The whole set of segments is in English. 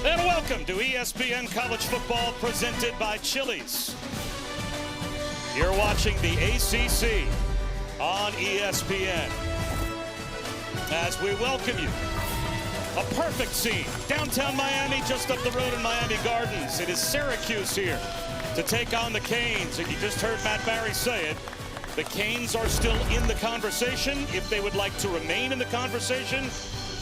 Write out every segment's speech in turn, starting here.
And welcome to ESPN College Football presented by Chili's. You're watching the ACC on ESPN as we welcome you. A perfect scene. Downtown Miami, just up the road in Miami Gardens. It is Syracuse here to take on the Canes. And you just heard Matt Barry say it. The Canes are still in the conversation. If they would like to remain in the conversation,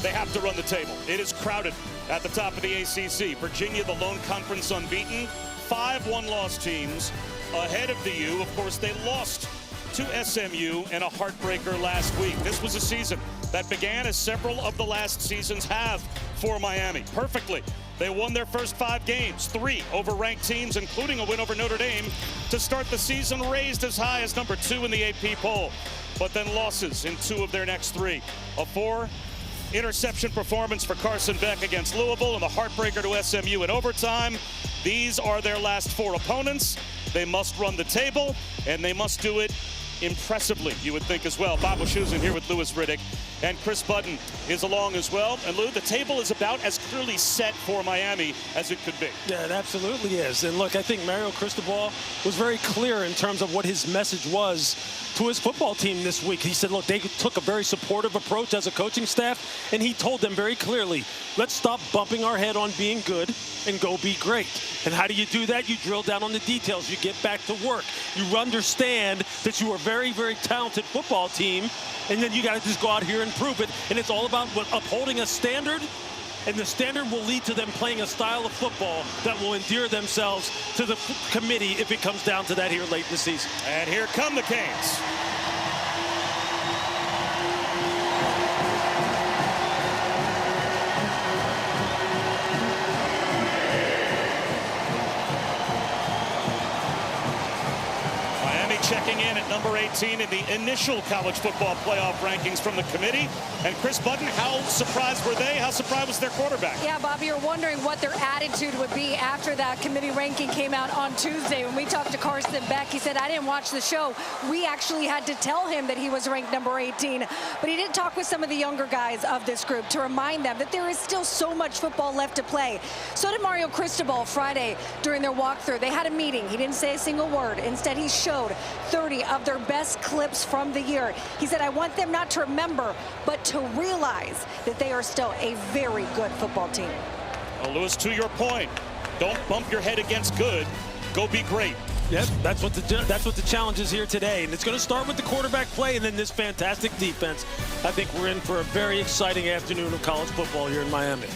they have to run the table. It is crowded at the top of the ACC. Virginia, the lone conference unbeaten. 5 one-loss teams ahead of the U. Of course, they lost to SMU in a heartbreaker last week. This was a season that began as several of the last seasons have for Miami. Perfectly. They won their first 5 games, 3 over ranked teams, including a win over Notre Dame to start the season, raised as high as number 2 in the AP poll. But then losses in 2 of their next 3. A 4-interception performance for Carson Beck against Louisville and the heartbreaker to SMU in overtime. These are their last 4 opponents. They must run the table, and they must do it impressively, you would think as well. Bob Wischusen here with Louis Riddick, and Chris Button is along as well. And Lou, the table is about as clearly set for Miami as it could be. Yeah, it absolutely is. And look, I think Mario Cristobal was very clear in terms of what his message was to his football team this week. He said, look, they took a very supportive approach as a coaching staff, and he told them very clearly, let's stop bumping our head on being good and go be great. And how do you do that? You drill down on the details. You get back to work. You understand that you are a very, very talented football team, and then you got to just go out here and prove it. And it's all about upholding a standard, and the standard will lead to them playing a style of football that will endear themselves to the committee if it comes down to that here late in the season. And here come the Canes. Checking in at number 18 in the initial college football playoff rankings from the committee. And Chris Button, how surprised were they? How surprised was their quarterback? Yeah, Bobby, you're wondering what their attitude would be after that committee ranking came out on Tuesday. When we talked to Carson Beck, he said, I didn't watch the show. We actually had to tell him that he was ranked number 18. But he did talk with some of the younger guys of this group to remind them that there is still so much football left to play. So did Mario Cristobal Friday during their walkthrough. They had a meeting. He didn't say a single word. Instead, he showed 30 of their best clips from the year. He said, I want them not to remember, but to realize that they are still a very good football team. Well, Louis, to your point, don't bump your head against good. Go be great. Yep, that's what the challenge is here today. And it's going to start with the quarterback play and then this fantastic defense. I think we're in for a very exciting afternoon of college football here in Miami.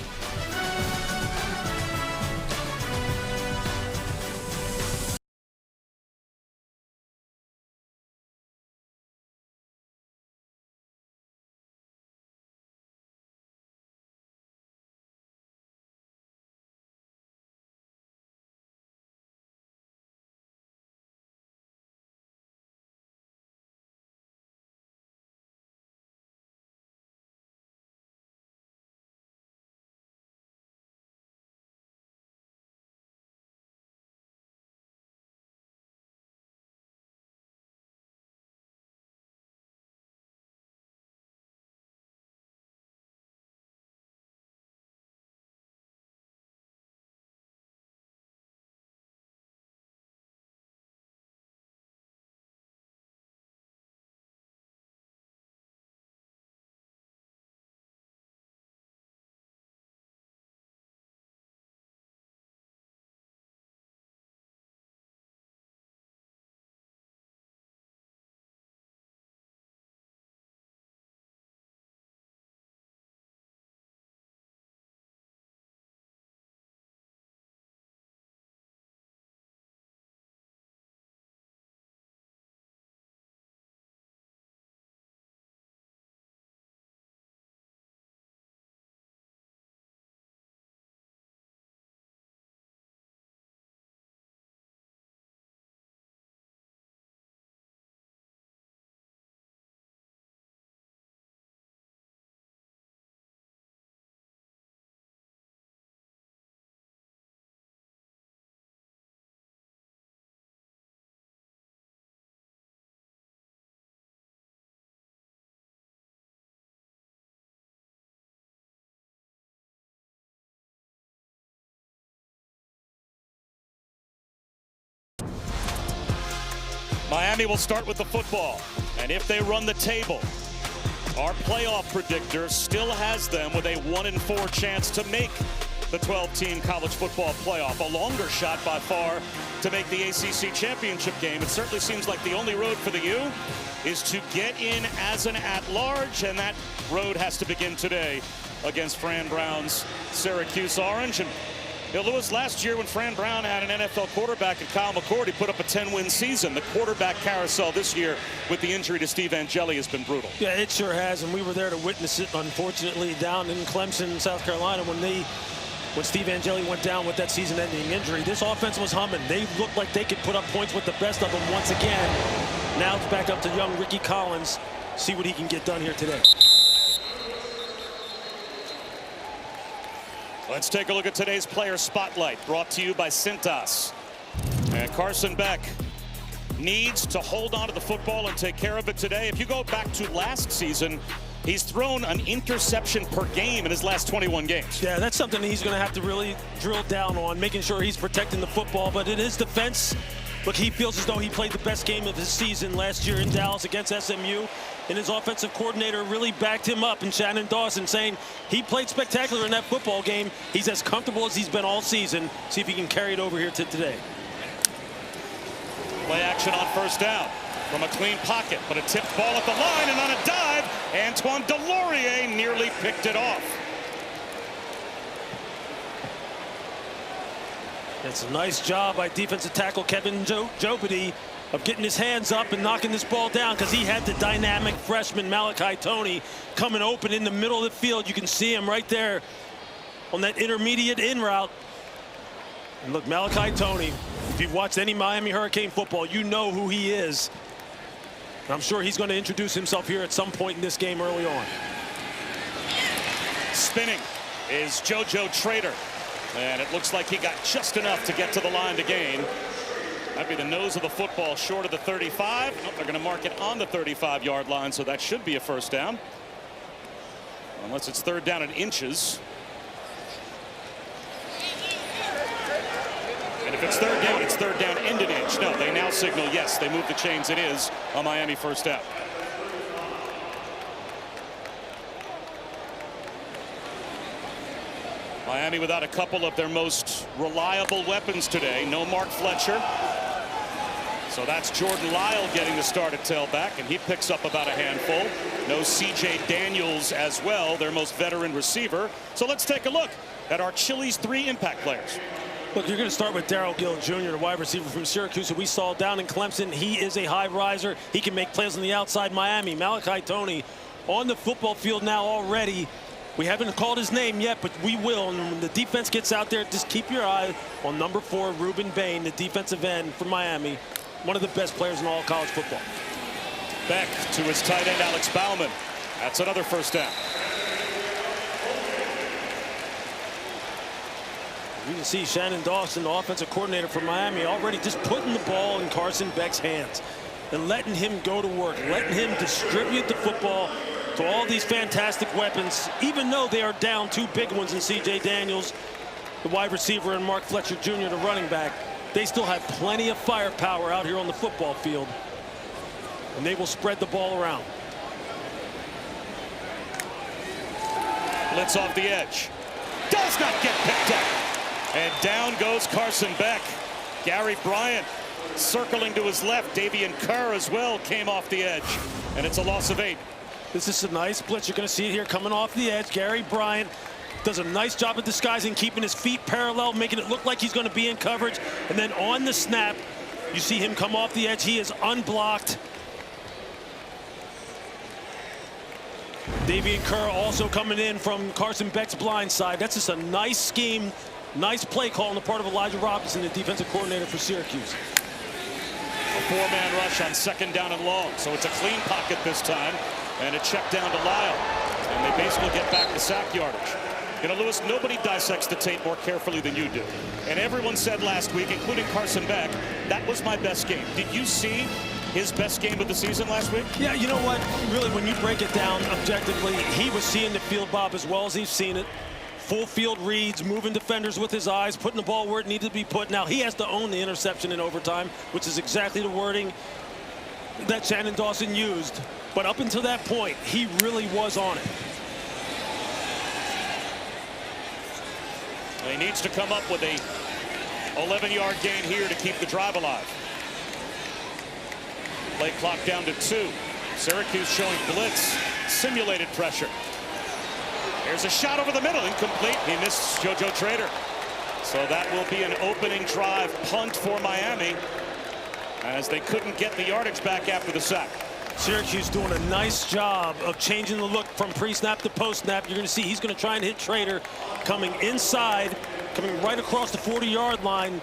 Miami will start with the football, and if they run the table, our playoff predictor still has them with a 1-in-4 chance to make the 12-team college football playoff. A longer shot by far to make the ACC championship game. It certainly seems like the only road for the U is to get in as an at-large, and that road has to begin today against Fran Brown's Syracuse Orange. And Lewis, last year when Fran Brown had an NFL quarterback at Kyle McCord, he put up a 10-win season. The quarterback carousel this year with the injury to Steve Angeli has been brutal. Yeah, it sure has, and we were there to witness it, unfortunately, down in Clemson, South Carolina, when Steve Angeli went down with that season-ending injury. This offense was humming. They looked like they could put up points with the best of them once again. Now it's back up to young Ricky Collins. See what he can get done here today. Let's take a look at today's player spotlight, brought to you by Cintas. And Carson Beck needs to hold on to the football and take care of it today. If you go back to last season, he's thrown an interception per game in his last 21 games. Yeah, that's something he's going to have to really drill down on, making sure he's protecting the football. But in his defense, look, he feels as though he played the best game of his season last year in Dallas against SMU. And his offensive coordinator really backed him up in Shannon Dawson, saying he played spectacular in that football game. He's as comfortable as he's been all season. See if he can carry it over here to today. Play action on first down from a clean pocket, but a tipped ball at the line, and on a dive, Antoine Delorier nearly picked it off. It's a nice job by defensive tackle Kevin Jobity of getting his hands up and knocking this ball down, because he had the dynamic freshman Malachi Toney coming open in the middle of the field. You can see him right there on that intermediate in route. And look, Malachi Toney, if you've watched any Miami Hurricane football, you know who he is. And I'm sure he's going to introduce himself here at some point in this game early on. Spinning is JoJo Trader, and it looks like he got just enough to get to the line to gain. That'd be the nose of the football short of the 35. Oh, they're going to mark it on the 35-yard line, so that should be a first down. Unless it's third down in inches. And if it's third down end an inch. No, they now signal yes, they move the chains. It is a Miami first down. Miami without a couple of their most reliable weapons today. No Mark Fletcher. So that's Jordan Lyle getting the start at tailback, and he picks up about a handful. No C.J. Daniels as well, their most veteran receiver. So let's take a look at our Chili's 3 impact players. Look, you're going to start with Darrell Gill Jr., the wide receiver from Syracuse, who we saw down in Clemson. He is a high riser. He can make plays on the outside. Miami, Malachi Toney on the football field now already. We haven't called his name yet, but we will. And when the defense gets out there, just keep your eye on number 4, Ruben Bain, the defensive end from Miami. One of the best players in all college football. Beck to his tight end, Alex Bauman. That's another first down. You can see Shannon Dawson, the offensive coordinator for Miami, already just putting the ball in Carson Beck's hands and letting him go to work, letting him distribute the football to all these fantastic weapons, even though they are down 2 big ones in C.J. Daniels, the wide receiver, and Mark Fletcher Jr., the running back. They still have plenty of firepower out here on the football field, and they will spread the ball around. Blitz off the edge. Does not get picked up. And down goes Carson Beck. Gary Bryant circling to his left. Davian Kerr as well came off the edge, and it's a loss of 8. This is a nice blitz. You're going to see it here coming off the edge. Gary Bryant does a nice job of disguising, keeping his feet parallel, making it look like he's going to be in coverage. And then on the snap, you see him come off the edge. He is unblocked. Davian Kerr also coming in from Carson Beck's blind side. That's just a nice scheme, nice play call on the part of Elijah Robinson, the defensive coordinator for Syracuse. A 4-man rush on second down and long. So it's a clean pocket this time, and a check down to Lyle. And they basically get back the sack yardage. You know, Lewis, nobody dissects the tape more carefully than you do. And everyone said last week, including Carson Beck, that was my best game. Did you see his best game of the season last week? Yeah, you know what? Really, when you break it down objectively, he was seeing the field, Bob, as well as he's seen it. Full field reads, moving defenders with his eyes, putting the ball where it needed to be put. Now, he has to own the interception in overtime, which is exactly the wording that Shannon Dawson used, but up until that point, he really was on it. He needs to come up with a 11-yard gain here to keep the drive alive. Play clock down to 2. Syracuse showing blitz, simulated pressure. There's a shot over the middle, incomplete. He missed JoJo Trader. So that will be an opening drive punt for Miami, as they couldn't get the yardage back after the sack. Syracuse doing a nice job of changing the look from pre-snap to post-snap. You're going to see he's going to try and hit Trader coming inside, coming right across the 40-yard line.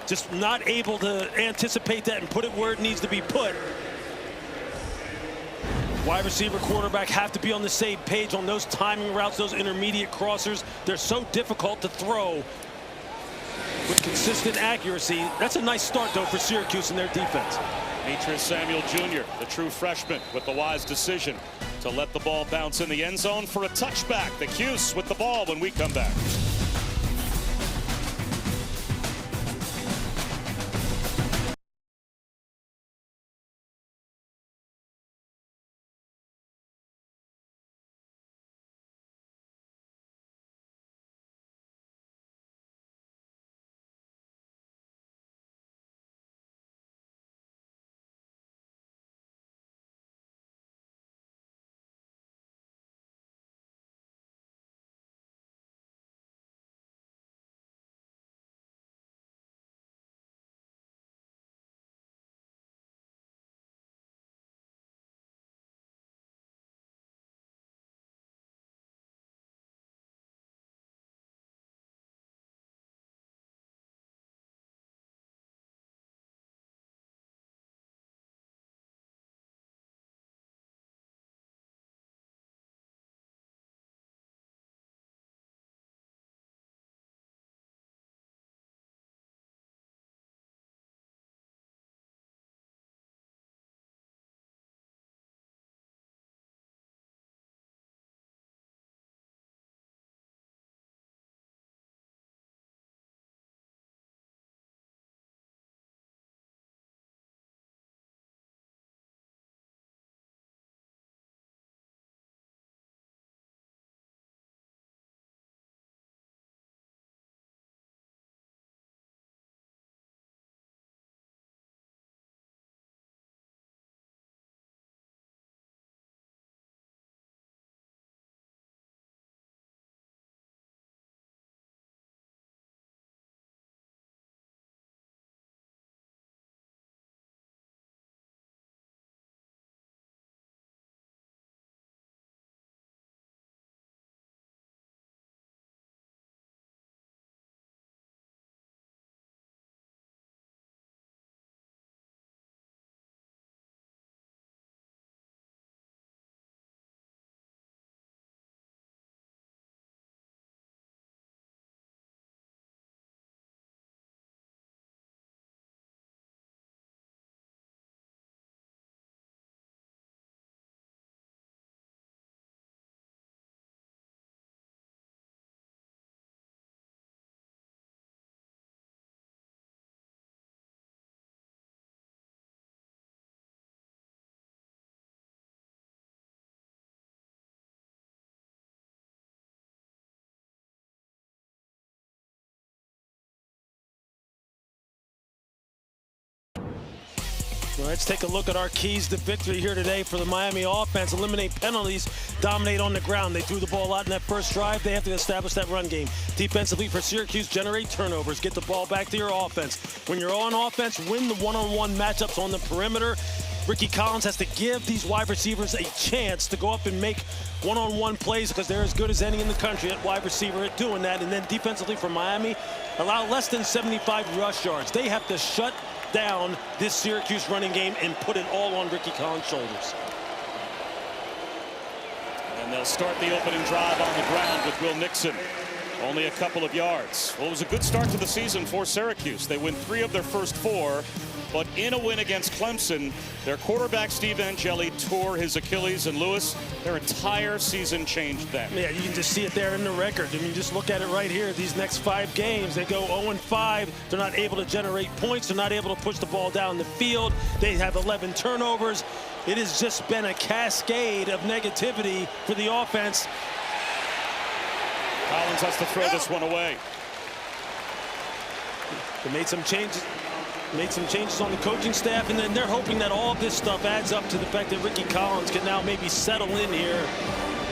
Just not able to anticipate that and put it where it needs to be put. Wide receiver, quarterback have to be on the same page on those timing routes, those intermediate crossers. They're so difficult to throw with consistent accuracy. That's a nice start, though, for Syracuse and their defense. Demetrius Samuel Jr., the true freshman, with the wise decision to let the ball bounce in the end zone for a touchback. The Cuse with the ball when we come back. Well, let's take a look at our keys to victory here today for the Miami offense. Eliminate penalties, dominate on the ground. They threw the ball out in that first drive. They have to establish that run game. Defensively for Syracuse, generate turnovers. Get the ball back to your offense. When you're on offense, win the one-on-one matchups on the perimeter. Ricky Collins has to give these wide receivers a chance to go up and make one-on-one plays because they're as good as any in the country at wide receiver at doing that. And then defensively for Miami, allow less than 75 rush yards. They have to shut down this Syracuse running game and put it all on Ricky Collins' shoulders. And they'll start the opening drive on the ground with Will Nixon. Only a couple of yards. Well, it was a good start to the season for Syracuse. They win 3 of their first 4. But in a win against Clemson, their quarterback Steve Angeli tore his Achilles, and Lewis, their entire season changed then. Yeah, you can just see it there in the record. I mean, just look at it right here. These next 5 games, they go 0-5. They're not able to generate points. They're not able to push the ball down the field. They have 11 turnovers. It has just been a cascade of negativity for the offense. Collins has to throw this one away. They made some changes. On the coaching staff, and then they're hoping that all of this stuff adds up to the fact that Ricky Collins can now maybe settle in here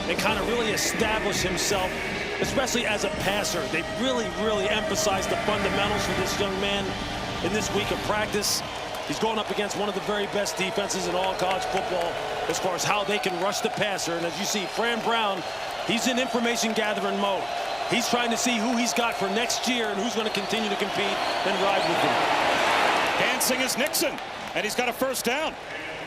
and kind of really establish himself, especially as a passer. They really emphasized the fundamentals for this young man in this week of practice. He's going up against one of the very best defenses in all college football as far as how they can rush the passer. And as you see, Fran Brown, he's in information gathering mode. He's trying to see who he's got for next year and who's going to continue to compete and ride with him. Dancing is Nixon, and he's got a first down.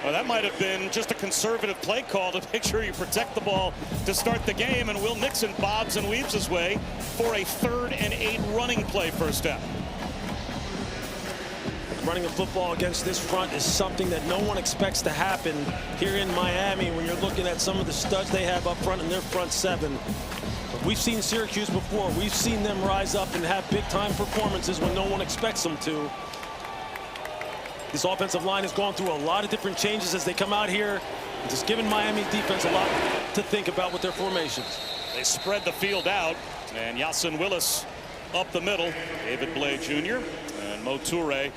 Well, that might have been just a conservative play call to make sure you protect the ball to start the game, and Will Nixon bobs and weaves his way for a 3rd and 8 running play first down. Running a football against this front is something that no one expects to happen here in Miami when you're looking at some of the studs they have up front in their front 7. We've seen Syracuse before. We've seen them rise up and have big-time performances when no one expects them to. This offensive line has gone through a lot of different changes as they come out here, just giving Miami defense a lot to think about with their formations. They spread the field out, and Yasin Willis up the middle. David Blay Jr. and Mo Toure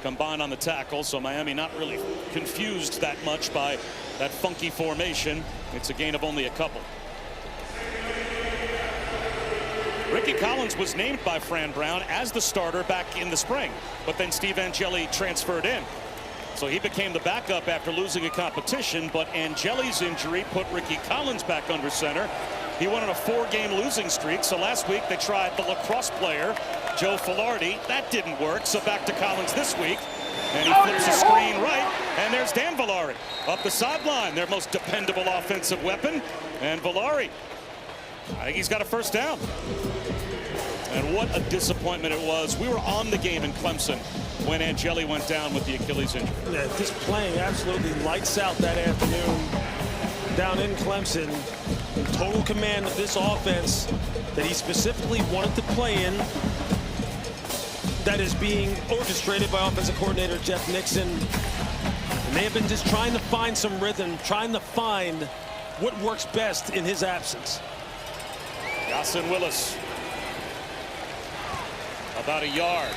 combined on the tackle, so Miami not really confused that much by that funky formation. It's a gain of only a couple. Ricky Collins was named by Fran Brown as the starter back in the spring, but then Steve Angeli transferred in. So he became the backup after losing a competition, but Angeli's injury put Ricky Collins back under center. He went on a 4-game losing streak, so last week they tried the lacrosse player, Joe Filardi. That didn't work, so back to Collins this week. And he flips the screen right, and there's Dan Villari up the sideline, their most dependable offensive weapon. And Villari, I think he's got a first down. And what a disappointment it was. We were on the game in Clemson when Angeli went down with the Achilles injury. Yeah, just playing absolutely lights out that afternoon down in Clemson. In total command of this offense that he specifically wanted to play in. That is being orchestrated by offensive coordinator Jeff Nixon. And they have been just trying to find some rhythm, trying to find what works best in his absence. Yasin Willis about a yard.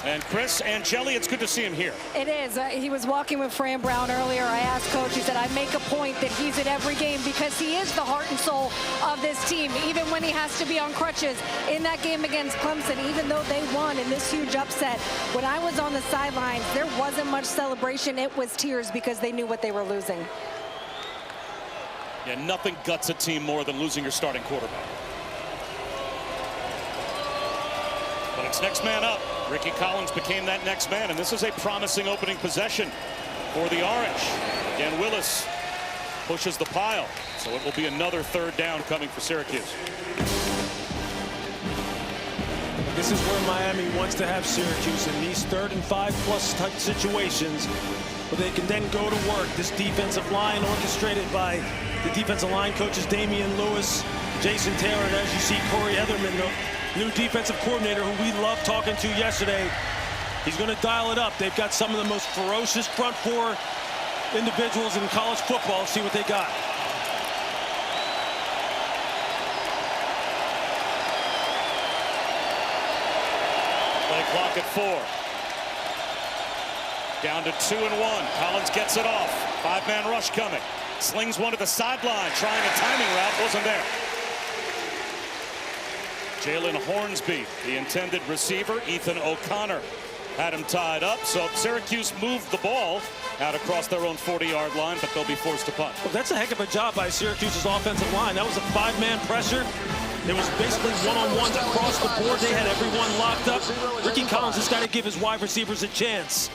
And Chris, Angeli, it's good to see him here. It is. He was walking with Fran Brown earlier. I asked Coach, he said, I make a point that he's at every game because he is the heart and soul of this team, even when he has to be on crutches. In that game against Clemson, even though they won in this huge upset, when I was on the sidelines, there wasn't much celebration. It was tears because they knew what they were losing. Yeah, nothing guts a team more than losing your starting quarterback. But it's next man up. Ricky Collins became that next man, and this is a promising opening possession for the Orange. Again, Willis pushes the pile, so it will be another 3rd down coming for Syracuse. This is where Miami wants to have Syracuse in these 3rd and 5+ type situations where they can then go to work. This defensive line orchestrated by the defensive line coaches Damian Lewis, Jason Taylor, and as you see, Corey Heatherman, the new defensive coordinator who we loved talking to yesterday. He's going to dial it up. They've got some of the most ferocious front 4 individuals in college football. Let's see what they got. Play clock at 4. Down to 2 and 1. Collins gets it off. 5-man rush coming. Slings one to the sideline, trying a timing route, wasn't there. Jalen Hornsby, the intended receiver. Ethan O'Connor had him tied up. So Syracuse moved the ball out across their own 40-yard line, but they'll be forced to punt. Well, that's a heck of a job by Syracuse's offensive line. That was a 5-man pressure. It was basically one-on-ones across the board. They had everyone locked up. Ricky Collins has got to give his wide receivers a chance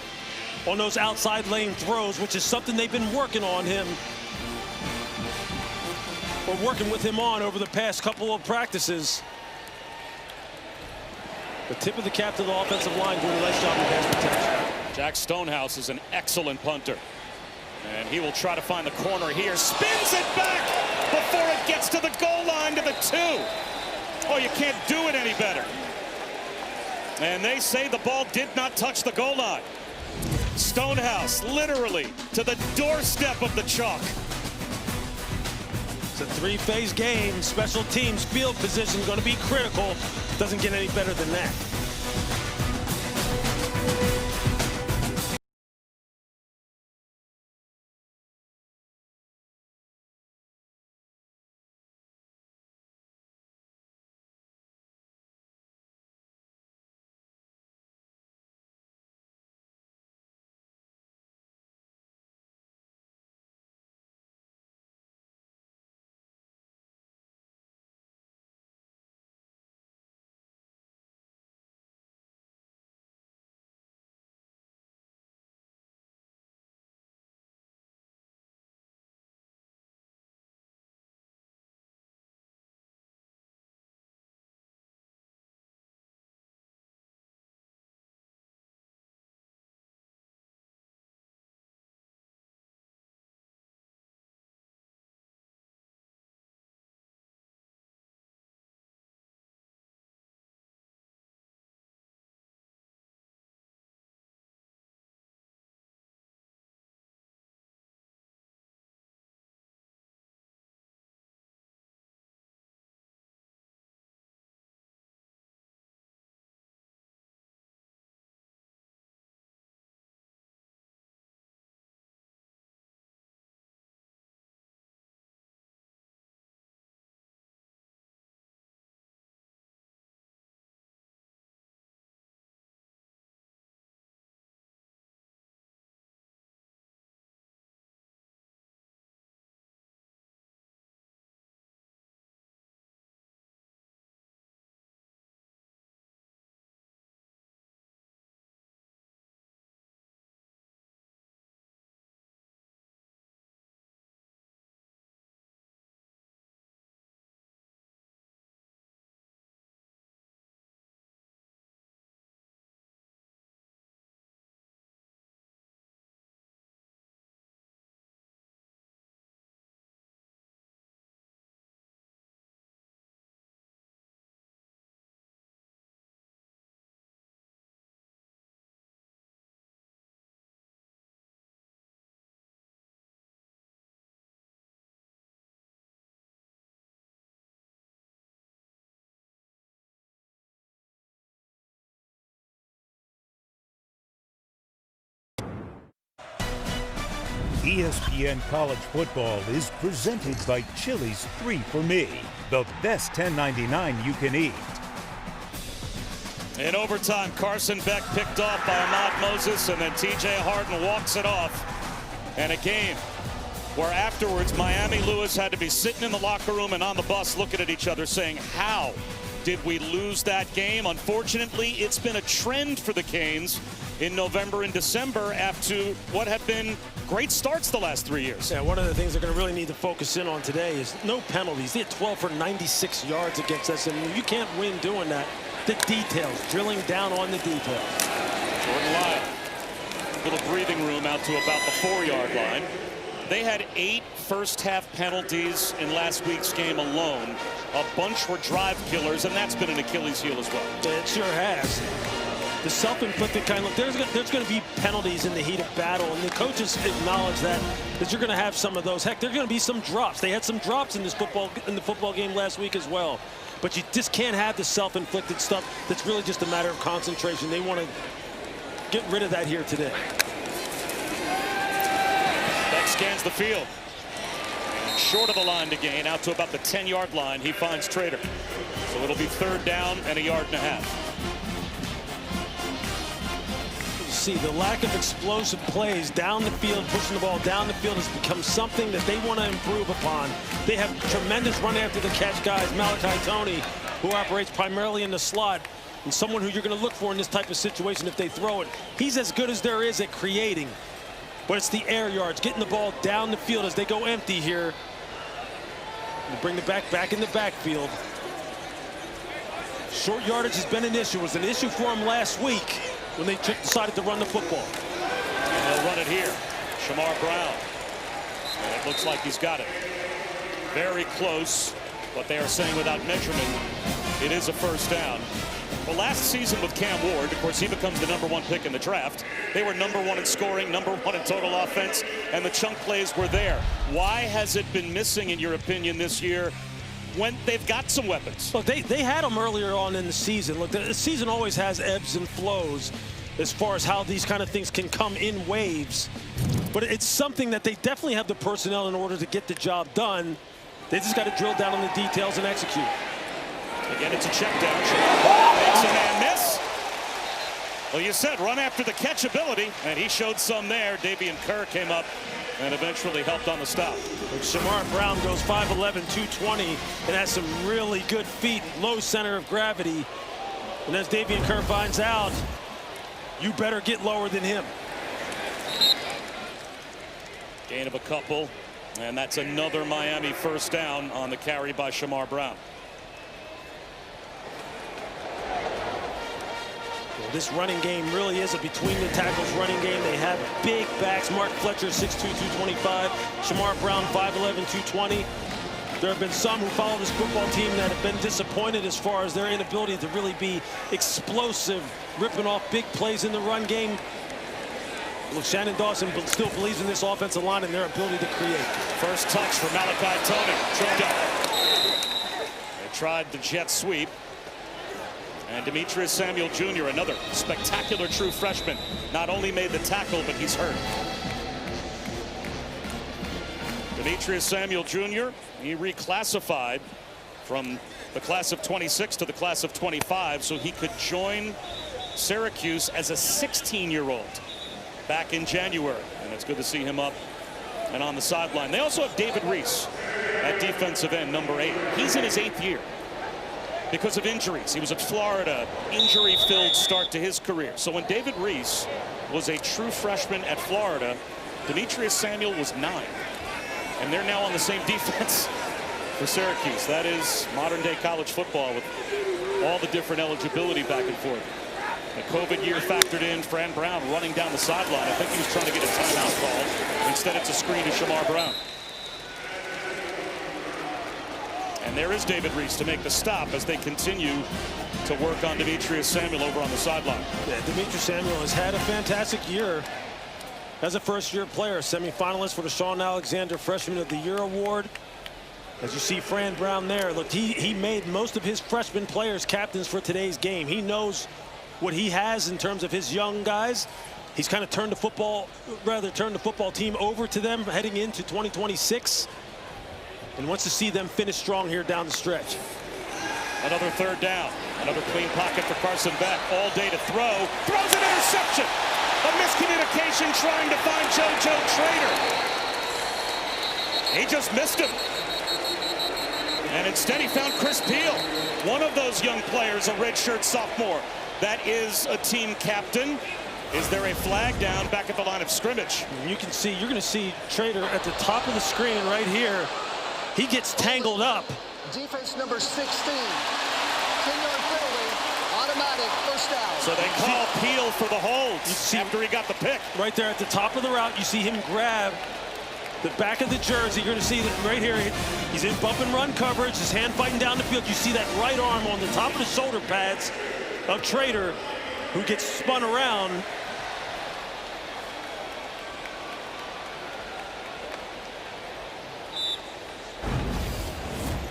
on those outside lane throws, which is something they've been working on him, or working with him on over the past couple of practices. The tip of the cap to the offensive line doing a nice job in pass protection. Jack Stonehouse is an excellent punter. And he will try to find the corner here. Spins it back before it gets to the goal line to the 2. Oh, you can't do it any better. And they say the ball did not touch the goal line. Stonehouse literally to the doorstep of the chalk. It's a three-phase game. Special teams, field position going to be critical. Doesn't get any better than that. ESPN College Football is presented by Chili's 3 for Me, the best $10.99 you can eat. In overtime, Carson Beck picked off by Ahmad Moses, and then TJ Harden walks it off. And a game where afterwards Miami Lewis had to be sitting in the locker room and on the bus looking at each other saying, how did we lose that game? Unfortunately, it's been a trend for the Canes in November and December after what have been great starts the last 3 years. Yeah, one of the things they're going to really need to focus in on today is no penalties. They had 12 for 96 yards against us, and you can't win doing that. The details, drilling down on the details. Jordan Lyle, little breathing room out to about the 4-yard line. They had 8 first-half penalties in last week's game alone. A bunch were drive killers, and that's been an Achilles heel as well. It sure has. The self-inflicted kind of look. There's going to be penalties in the heat of battle, and the coaches acknowledge that you're going to have some of those. Heck, there's going to be some drops. They had some drops in the football game last week as well. But you just can't have the self-inflicted stuff. That's really just a matter of concentration. They want to get rid of that here today. Beck scans the field. Short of the line to gain, out to about the 10-yard line. He finds Trader. So it'll be 3rd down and a 1.5 yards. See, the lack of explosive plays down the field, pushing the ball down the field has become something that they want to improve upon. They have tremendous run after the catch guys. Malachi Tony, who operates primarily in the slot, and someone who you're going to look for in this type of situation if they throw it. He's as good as there is at creating, but it's the air yards, getting the ball down the field as they go empty here. And bring the back in the backfield. Short yardage has been an issue. It was an issue for him last week. when they decided to run the football. And they'll run it here. Shamar Brown. And it looks like he's got it. Very close, but they are saying without measurement, it is a first down. Well, last season with Cam Ward, of course, he becomes the #1 pick in the draft. They were #1 in scoring, #1 in total offense, and the chunk plays were there. Why has it been missing, in your opinion, this year when they've got some weapons? Look, they had them earlier on in the season. Look, the season always has ebbs and flows as far as how these kind of things can come in waves. But it's something that they definitely have the personnel in order to get the job done. They just got to drill down on the details and execute. Again, it's a check down. Shamar makes a man miss. Well, you said run after the catch ability, and he showed some there. Davian Kerr came up and eventually helped on the stop. Shamar Brown goes 5'11", 220, and has some really good feet, low center of gravity. And as Davian Kerr finds out, you better get lower than him. Gain of a couple, and that's another Miami first down on the carry by Shamar Brown. This running game really is a between the tackles running game. They have big backs. Mark Fletcher, 6'2", 225. Shamar Brown, 5'11", 220. There have been some who follow this football team that have been disappointed as far as their inability to really be explosive, ripping off big plays in the run game. Look, Shannon Dawson still believes in this offensive line and their ability to create. First touch for Malachi Tony. Tripped up. They tried the jet sweep. And Demetrius Samuel Jr., another spectacular true freshman, not only made the tackle, but he's hurt. Demetrius Samuel Jr., he reclassified from the class of 26 to the class of 25, so he could join Syracuse as a 16-year-old back in January. And it's good to see him up and on the sideline. They also have David Reese at defensive end, #8. He's in his 8th year because of injuries. He was at Florida, injury-filled start to his career. So when David Reese was a true freshman at Florida, Demetrius Samuel was 9. And they're now on the same defense for Syracuse. That is modern-day college football with all the different eligibility back and forth. The COVID year factored in. Fran Brown running down the sideline. I think he was trying to get a timeout call. Instead, it's a screen to Shamar Brown. And there is David Reese to make the stop as they continue to work on Demetrius Samuel over on the sideline. Yeah, Demetrius Samuel has had a fantastic year as a first-year player. Semi-finalist for the Shaun Alexander Freshman of the Year Award. As you see Fran Brown there, look, he made most of his freshman players captains for today's game. He knows what he has in terms of his young guys. He's kind of turned the football team over to them heading into 2026. And wants to see them finish strong here down the stretch. Another third down. Another clean pocket for Carson Beck. All day to throw. Throws an interception. A miscommunication trying to find JoJo Trader. He just missed him. And instead he found Chris Peel. One of those young players, a redshirt sophomore. That is a team captain. Is there a flag down back at the line of scrimmage? You can see, you're going to see Trader at the top of the screen right here. He gets tangled up. Defense number 16. 10-yard penalty. Automatic first down. So they call Peel for the holds after he got the pick. Right there at the top of the route, you see him grab the back of the jersey. You're going to see that right here. He's in bump and run coverage. His hand fighting down the field. You see that right arm on the top of the shoulder pads of Trader, who gets spun around.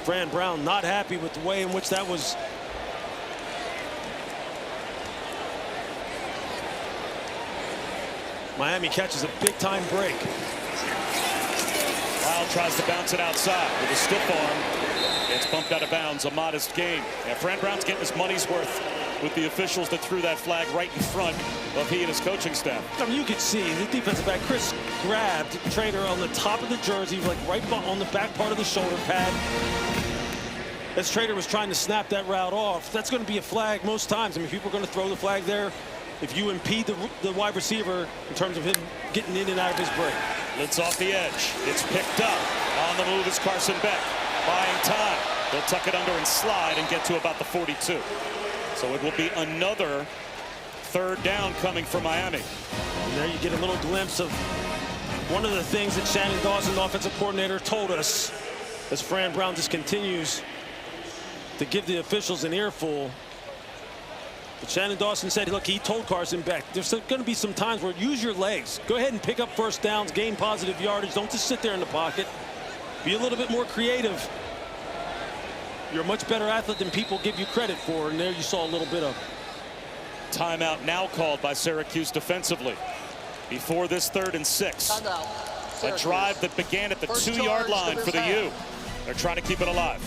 Fran Brown not happy with the way in which that was. Miami catches a big-time break. Wild tries to bounce it outside with a stiff arm. It's bumped out of bounds, a modest gain. Yeah, Fran Brown's getting his money's worth with the officials that threw that flag right in front of he and his coaching staff. I mean, you could see the defensive back, Chris, grabbed Trader on the top of the jersey, like right on the back part of the shoulder pad. As Trader was trying to snap that route off. That's going to be a flag most times. I mean, people are going to throw the flag there if you impede the wide receiver in terms of him getting in and out of his break. Blitz off the edge. It's picked up. On the move is Carson Beck. Buying time. They'll tuck it under and slide and get to about the 42. So it will be another third down coming for Miami. And there you get a little glimpse of one of the things that Shannon Dawson, the offensive coordinator, told us as Fran Brown just continues to give the officials an earful. But Shannon Dawson said, look, he told Carson Beck, there's going to be some times where use your legs. Go ahead and pick up first downs, gain positive yardage. Don't just sit there in the pocket. Be a little bit more creative. You're a much better athlete than people give you credit for. And there you saw a little bit of it. Timeout now called by Syracuse defensively before this 3rd and 6. A drive that began at the 2-yard line for the U. They're trying to keep it alive.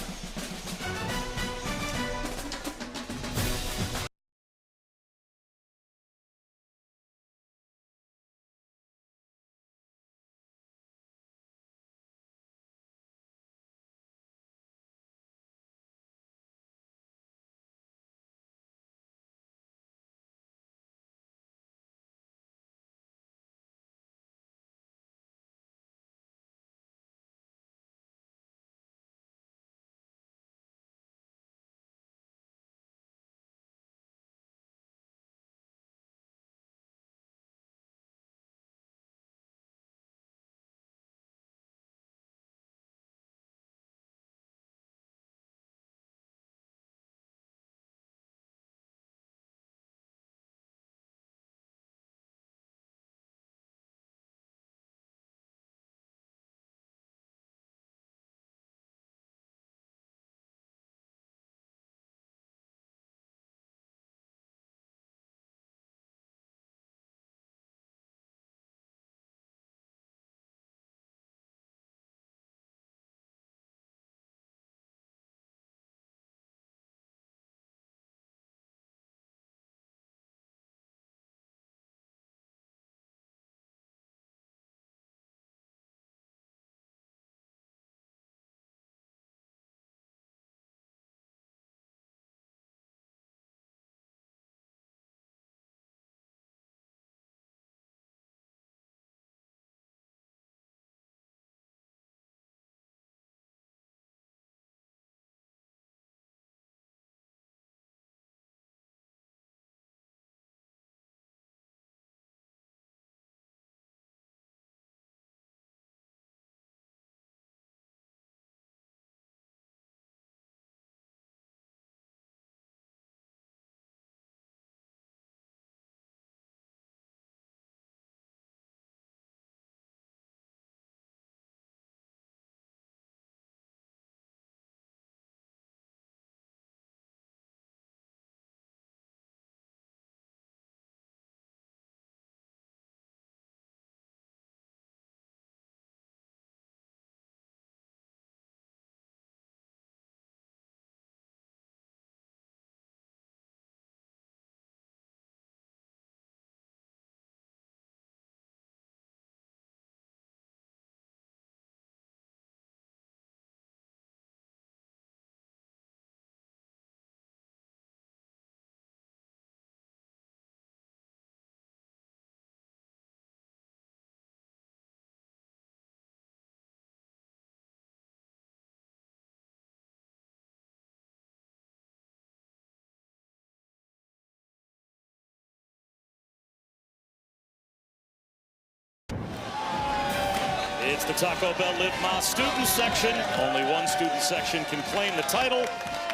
It's the Taco Bell Live Más Student Section. Only one student section can claim the title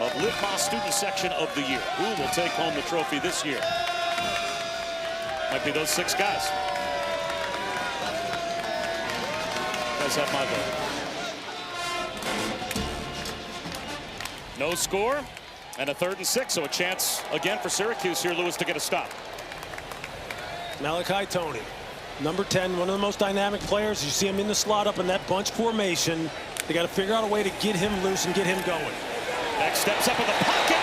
of Live Más Student Section of the Year. Who will take home the trophy this year? Might be those 6 guys. Guys have my vote. No score and a 3rd and 6, so a chance again for Syracuse here, Lewis, to get a stop. Malachi Tony, number 10, one of the most dynamic players. You see him in the slot up in that bunch formation. They got to figure out a way to get him loose and get him going. Next steps up in the pocket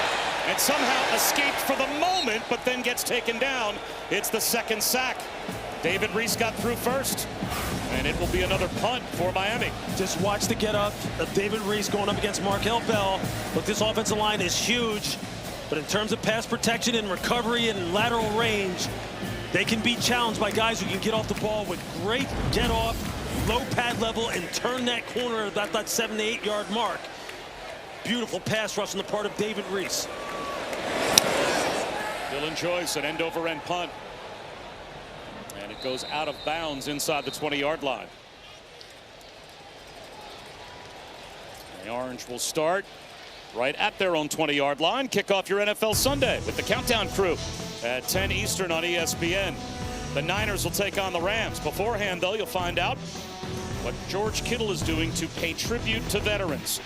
and somehow escaped for the moment, but then gets taken down. It's the 2nd sack. David Reese got through first, and it will be another punt for Miami. Just watch the get up of David Reese going up against Markel Bell. Look, this offensive line is huge, but in terms of pass protection and recovery and lateral range, they can be challenged by guys who can get off the ball with great get off, low pad level, and turn that corner at that 7 to 8 yard mark. Beautiful pass rush on the part of David Reese. Dylan enjoys an end-over-end punt. And it goes out of bounds inside the 20-yard line. The Orange will start right at their own 20-yard line. Kick off your NFL Sunday with the Countdown Crew at 10 Eastern on ESPN. The Niners will take on the Rams. Beforehand, though, you'll find out what George Kittle is doing to pay tribute to veterans.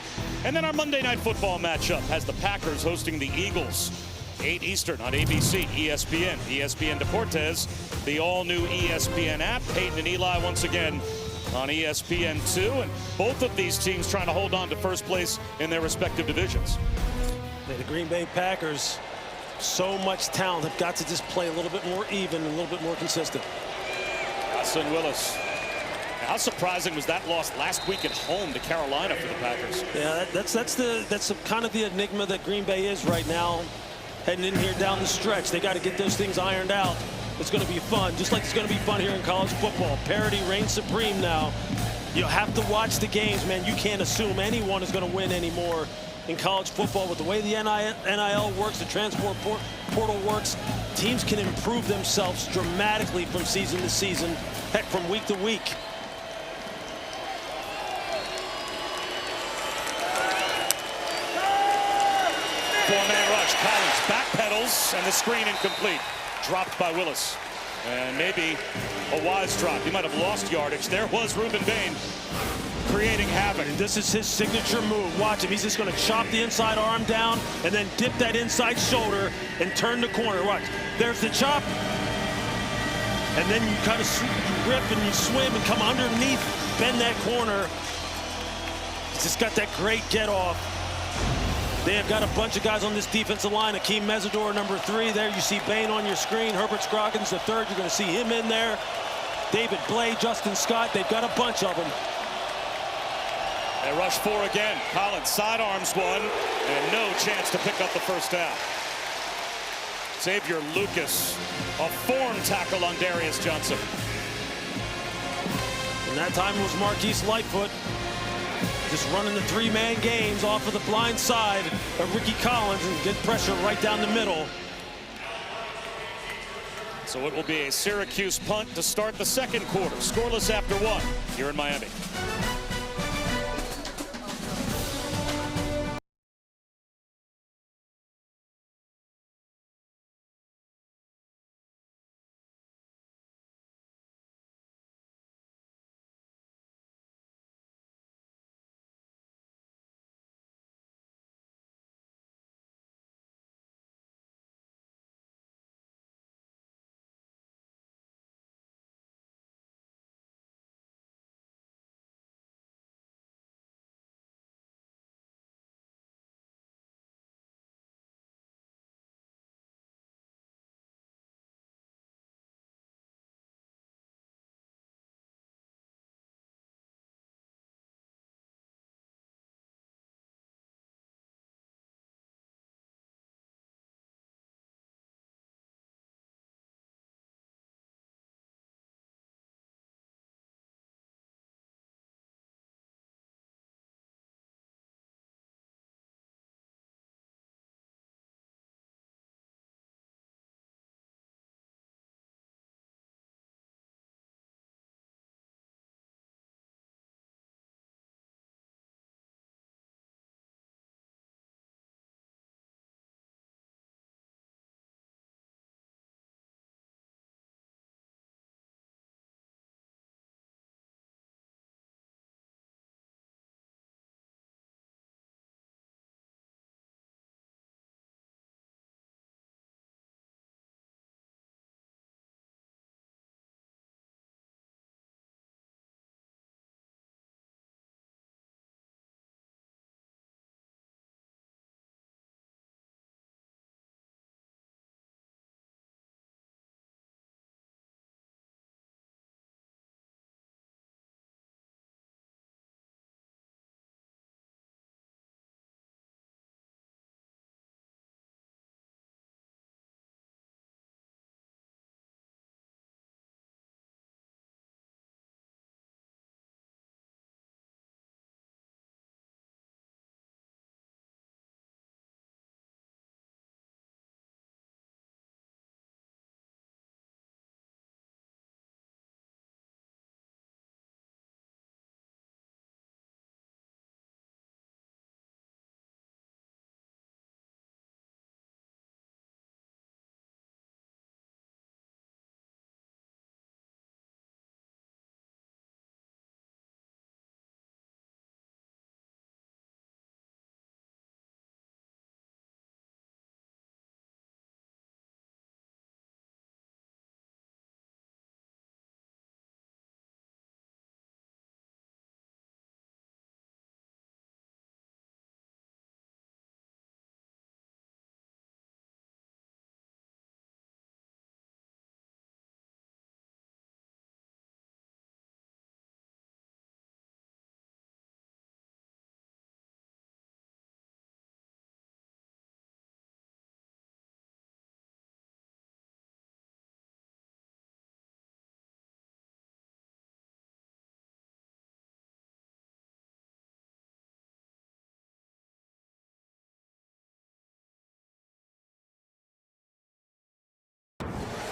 And then our Monday Night Football matchup has the Packers hosting the Eagles. 8 Eastern on ABC, ESPN, ESPN Deportes, the all-new ESPN app. Peyton and Eli once again on ESPN2. And both of these teams trying to hold on to first place in their respective divisions. The Green Bay Packers, so much talent, have got to just play a little bit more even and a little bit more consistent. Hassan Willis. How surprising was that loss last week at home to Carolina for the Packers? Yeah, that's kind of the enigma that Green Bay is right now, heading in here down the stretch. They got to get those things ironed out. It's going to be fun, just like it's going to be fun here in college football. Parity reigns supreme now. You have to watch the games, man. You can't assume anyone is going to win anymore in college football. With the way the NIL works, the transfer portal works, teams can improve themselves dramatically from season to season, heck, from week to week. Four-man rush. Collins backpedals, and the screen incomplete. Dropped by Willis. And maybe a wise drop. He might have lost yardage. There was Reuben Bain creating havoc. And this is his signature move. Watch him. He's just going to chop the inside arm down and then dip that inside shoulder and turn the corner. Watch. There's the chop. And then you kind of rip and you swim and come underneath, bend that corner. He's just got that great get off. They have got a bunch of guys on this defensive line. Akeem Mesidor, number 3. There you see Bain on your screen. Herbert Scroggins, the 3rd. You're going to see him in there. David Blay, Justin Scott. They've got a bunch of them. They rush 4 again. Collins sidearms one, and no chance to pick up the first down. Xavier Lucas, a form tackle on Darius Johnson. And that time it was Marquise Lightfoot. Just running the 3-man games off of the blind side of Ricky Collins and get pressure right down the middle. So it will be a Syracuse punt to start the second quarter. Scoreless after 1 here in Miami.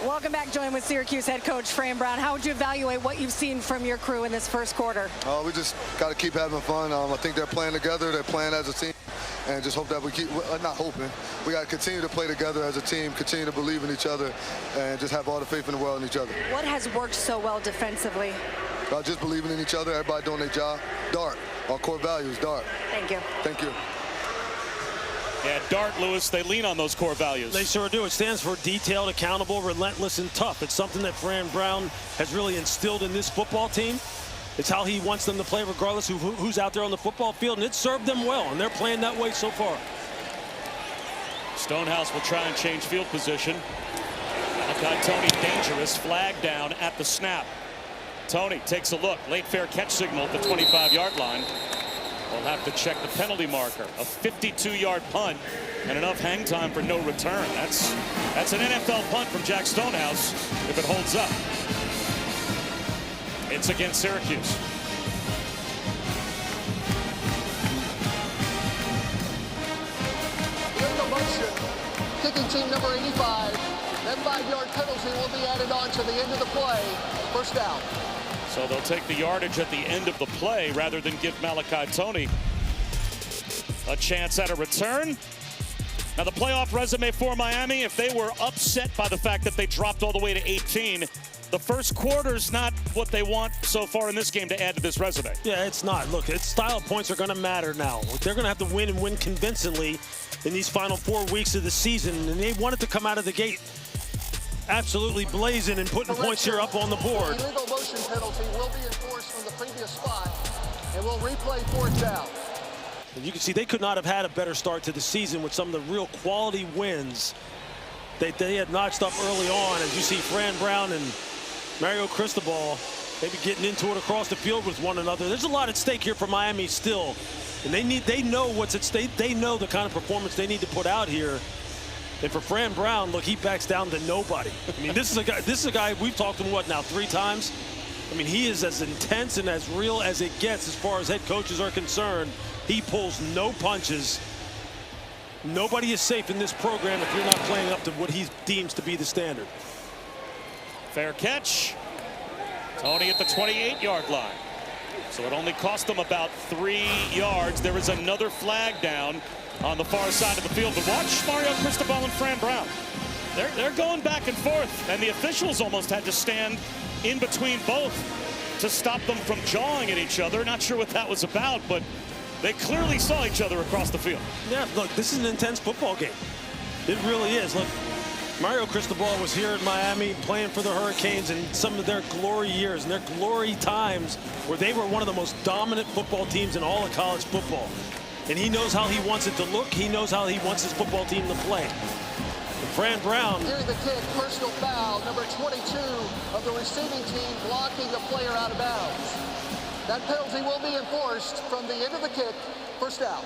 Welcome back. Joined with Syracuse head coach Fran Brown. How would you evaluate what you've seen from your crew in this first quarter? We just got to keep having fun. I think they're playing together. They're playing as a team. And just hope that we keep, not hoping, we got to continue to play together as a team, continue to believe in each other, and just have all the faith in the world in each other. What has worked so well defensively? Just believing in each other, everybody doing their job. Dart, our core values, dart. Thank you. Thank you. Yeah, dart, Lewis, they lean on those core values. They sure do. It stands for detailed, accountable, relentless, and tough. It's something that Fran Brown has really instilled in this football team. It's how he wants them to play regardless of who's out there on the football field, and it's served them well, and they're playing that way so far. Stonehouse will try and change field position. Tony dangerous, flag down at the snap. Tony takes a look, late fair catch signal at the 25-yard line. We'll have to check the penalty marker. A 52-yard punt and enough hang time for no return. That's an NFL punt from Jack Stonehouse if it holds up. It's against Syracuse. In the motion, kicking team number 85. That 5-yard penalty will be added on to the end of the play. First down. So they'll take the yardage at the end of the play rather than give Malachi Tony a chance at a return. Now the playoff resume for Miami, if they were upset by the fact that they dropped all the way to 18, the first quarter's not what they want so far in this game to add to this resume. Yeah, it's not. Look, it's style points are going to matter now. They're going to have to win and win convincingly in these final 4 weeks of the season, and they wanted to come out of the gate absolutely blazing and putting points here up on the board. The illegal motion penalty will be enforced from the previous spot, and we'll replay fourth down. And you can see they could not have had a better start to the season with some of the real quality wins that they had notched up early on. As you see Fran Brown and Mario Cristobal maybe getting into it across the field with one another. There's a lot at stake here for Miami still, and they know what's at stake. They know the kind of performance they need to put out here. And for Fran Brown, look, he backs down to nobody. I mean, this is a guy we've talked to him, what now, 3 times? I mean, he is as intense and as real as it gets as far as head coaches are concerned. He pulls no punches. Nobody is safe in this program if you're not playing up to what he deems to be the standard. Fair catch. Tony at the 28-yard line. So it only cost them about 3 yards. There is another flag down on the far side of the field. But watch Mario Cristobal and Fran Brown. They're going back and forth, and the officials almost had to stand in between both to stop them from jawing at each other. Not sure what that was about, but they clearly saw each other across the field. Yeah, look, this is an intense football game. It really is. Look, Mario Cristobal was here in Miami playing for the Hurricanes in some of their glory years and their glory times where they were one of the most dominant football teams in all of college football. And he knows how he wants it to look. He knows how he wants his football team to play. And Fran Brown. Here's the kick, personal foul, number 22 of the receiving team blocking the player out of bounds. That penalty will be enforced from the end of the kick. First down.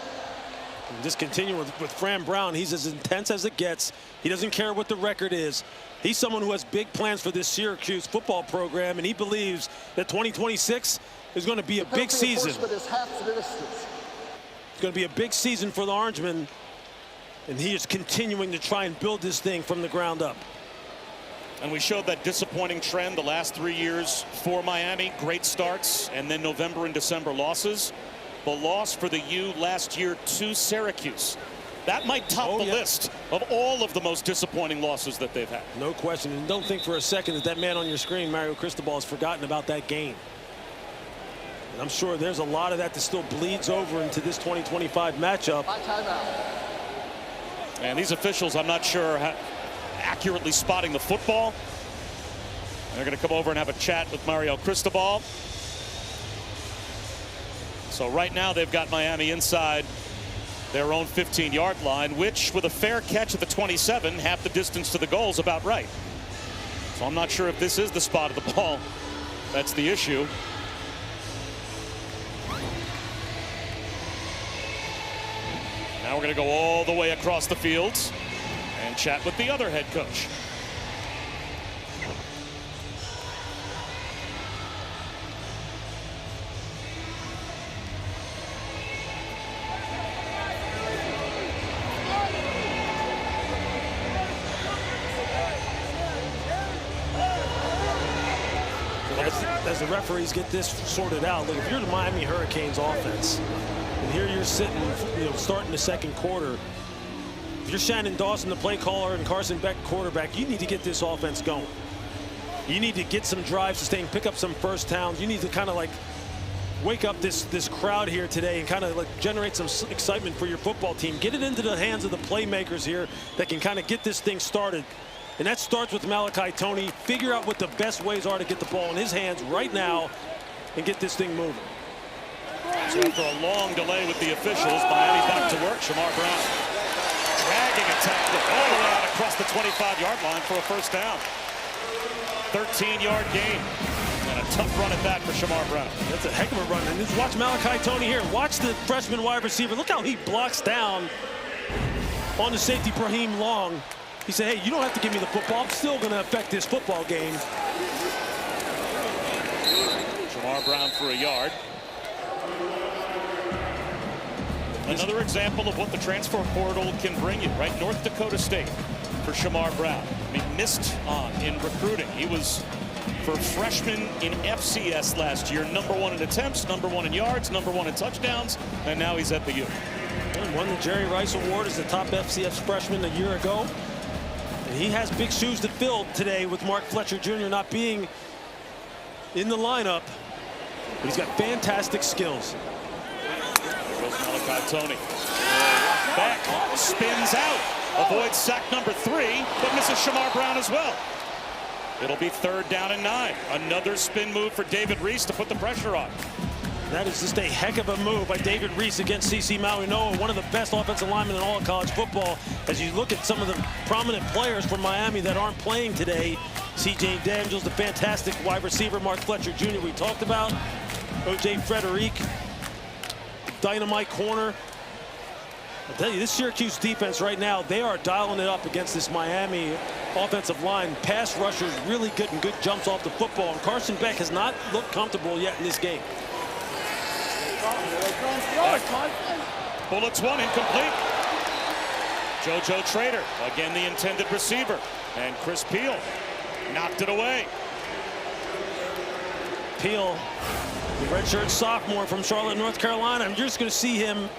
And just continue with Fran Brown. He's as intense as it gets. He doesn't care what the record is. He's someone who has big plans for this Syracuse football program, and he believes that 2026 is going to be a big season. Is half the distance. It's going to be a big season for the Orangemen, and he is continuing to try and build this thing from the ground up. And we showed that disappointing trend the last 3 years for Miami. Great starts, and then November and December losses. The loss for the U last year to Syracuse. That might top the list of all of the most disappointing losses that they've had. No question. And don't think for a second that that man on your screen, Mario Cristobal, has forgotten about that game. And I'm sure there's a lot of that that still bleeds over into this 2025 matchup. And these officials, I'm not sure how accurately spotting the football. They're going to come over and have a chat with Mario Cristobal. So right now they've got Miami inside their own 15-yard line, which with a fair catch at the 27, half the distance to the goal is about right. So I'm not sure if this is the spot of the ball. That's the issue. Now we're going to go all the way across the field and chat with the other head coach. as the referees get this sorted out, look, if you're the Miami Hurricanes offense, and here you're sitting, starting the second quarter, if you're Shannon Dawson, the play caller, and Carson Beck, quarterback, you need to get this offense going. You need to get some drives, sustain, pick up some first downs. You need to kind of like wake up this crowd here today and kind of like generate some excitement for your football team. Get it into the hands of the playmakers here that can kind of get this thing started. And that starts with Malachi Toney. Figure out what the best ways are to get the ball in his hands right now and get this thing moving. So after a long delay with the officials, Miami back to work. Shamar Brown dragging a tackle all the way out across the 25-yard line for a first down. 13-yard gain. And a tough run at that for Shamar Brown. That's a heck of a run. And just watch Malachi Toney here. Watch the freshman wide receiver. Look how he blocks down on the safety, Raheem Long. He said, hey, you don't have to give me the football. I'm still going to affect this football game. Shamar Brown for a yard. Another example of what the transfer portal can bring you, right? North Dakota State for Shamar Brown. I mean, missed on in recruiting. He was, for freshman in FCS last year, #1 in attempts, #1 in yards, #1 in touchdowns, and now he's at the U. And won the Jerry Rice Award as the top FCS freshman a year ago. And he has big shoes to fill today with Mark Fletcher Jr. not being in the lineup. But he's got fantastic skills. Goes Malachi Toney. Back, spins out, avoids sack #3, but misses Shamar Brown as well. It'll be 3rd down and 9. Another spin move for David Reese to put the pressure on. That is just a heck of a move by David Reese against C.C. Mauinoa, one of the best offensive linemen in all of college football. As you look at some of the prominent players from Miami that aren't playing today, C.J. Daniels, the fantastic wide receiver, Mark Fletcher Jr. we talked about, O.J. Frederick, dynamite corner. I'll tell you, this Syracuse defense right now, they are dialing it up against this Miami offensive line. Pass rushers really good and good jumps off the football. And Carson Beck has not looked comfortable yet in this game. Bullets one, incomplete. JoJo Trader, again the intended receiver. And Chris Peel knocked it away. Peel, the redshirt sophomore from Charlotte, North Carolina. I'm just going to see him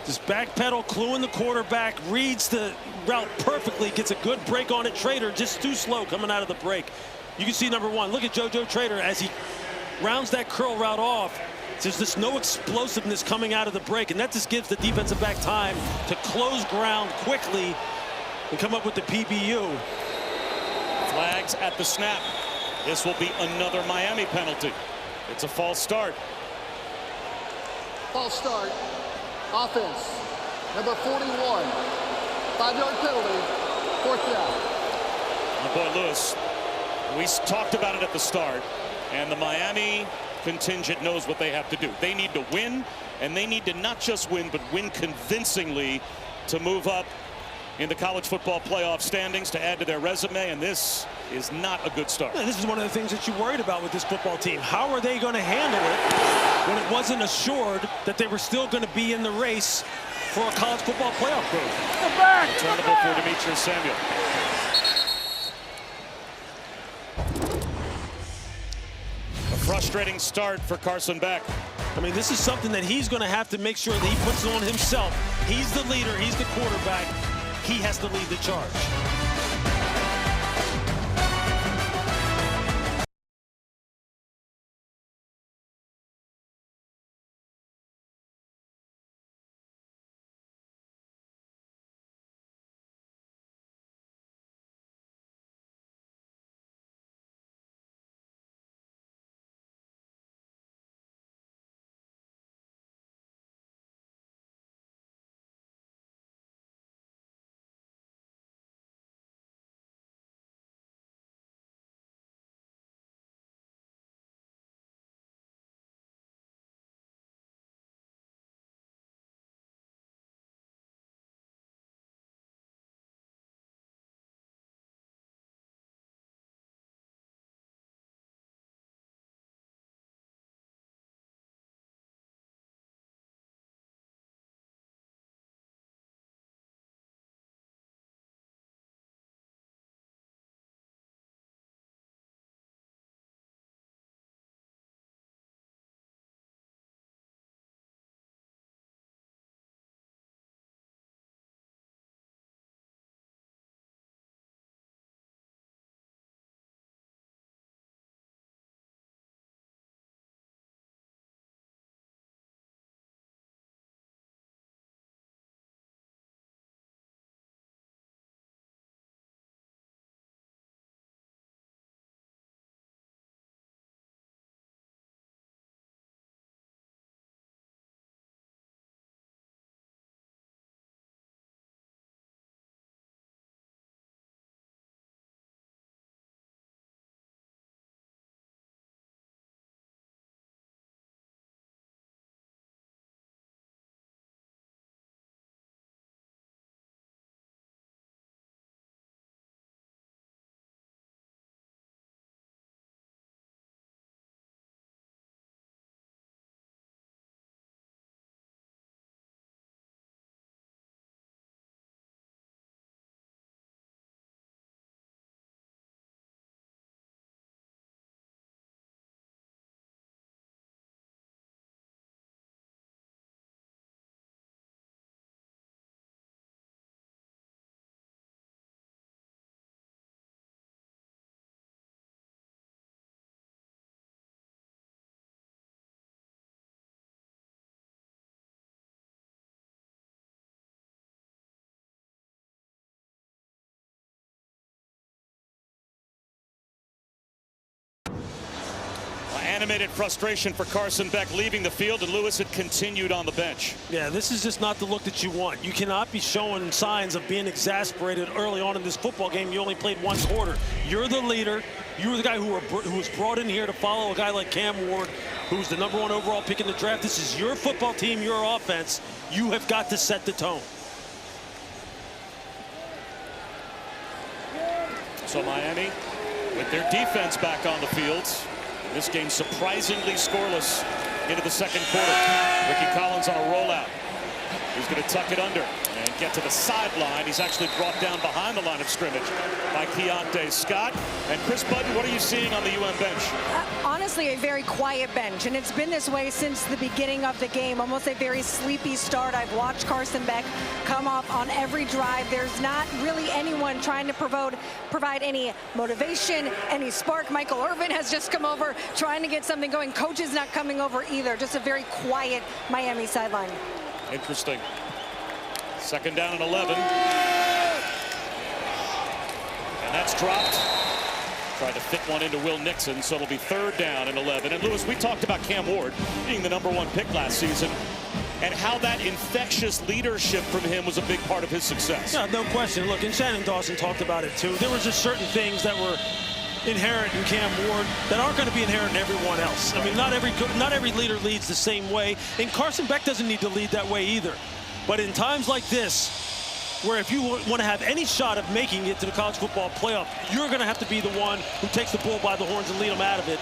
just backpedal, cluing the quarterback, reads the route perfectly, gets a good break on it. Trader just too slow coming out of the break. You can see #1. Look at JoJo Trader as he rounds that curl route off. There's just no explosiveness coming out of the break, and that just gives the defensive back time to close ground quickly and come up with the PBU. Flags at the snap. This will be another Miami penalty. It's a false start. False start. Offense. Number 41. 5-yard penalty. 4th down. My boy Lewis, we talked about it at the start, and the Miami contingent knows what they have to do. They need to win, and they need to not just win, but win convincingly to move up in the college football playoff standings, to add to their resume, and this is not a good start. Yeah, this is one of the things that you worried about with this football team. How are they going to handle it when it wasn't assured that they were still going to be in the race for a college football playoff berth? Returnable for Demetrius Samuel. A frustrating start for Carson Beck. I mean, this is something that he's going to have to make sure that he puts on himself. He's the leader. He's the quarterback. He has to lead the charge. Animated frustration for Carson Beck leaving the field, and Lewis had continued on the bench. Yeah, this is just not the look that you want. You cannot be showing signs of being exasperated early on in this football game. You only played one quarter. You're the leader. You were the guy who was brought in here to follow a guy like Cam Ward, who's the #1 overall pick in the draft. This is your football team, your offense. You have got to set the tone. So Miami, with their defense back on the field, this game surprisingly scoreless into the second quarter. Ricky Collins on a rollout. He's going to tuck it under and get to the sideline. He's actually brought down behind the line of scrimmage by Keontae Scott. And Chris Budden, what are you seeing on the UM bench? Honestly, a very quiet bench, and it's been this way since the beginning of the game. Almost a very sleepy start. I've watched Carson Beck come off on every drive. There's not really anyone trying to provide any motivation, any spark. Michael Irvin has just come over trying to get something going. Coach is not coming over either. Just a very quiet Miami sideline. Interesting. Second down and 11. And that's dropped. Tried to fit one into Will Nixon, so it'll be third down and 11. And Lewis, we talked about Cam Ward being the #1 pick last season and how that infectious leadership from him was a big part of his success. Yeah, no question. Look, and Shannon Dawson talked about it too. There were just certain things that were inherent in Cam Ward that aren't going to be inherent in everyone else. I mean, not every leader leads the same way, and Carson Beck doesn't need to lead that way either. But in times like this, where if you want to have any shot of making it to the college football playoff, you're going to have to be the one who takes the bull by the horns and lead them out of it.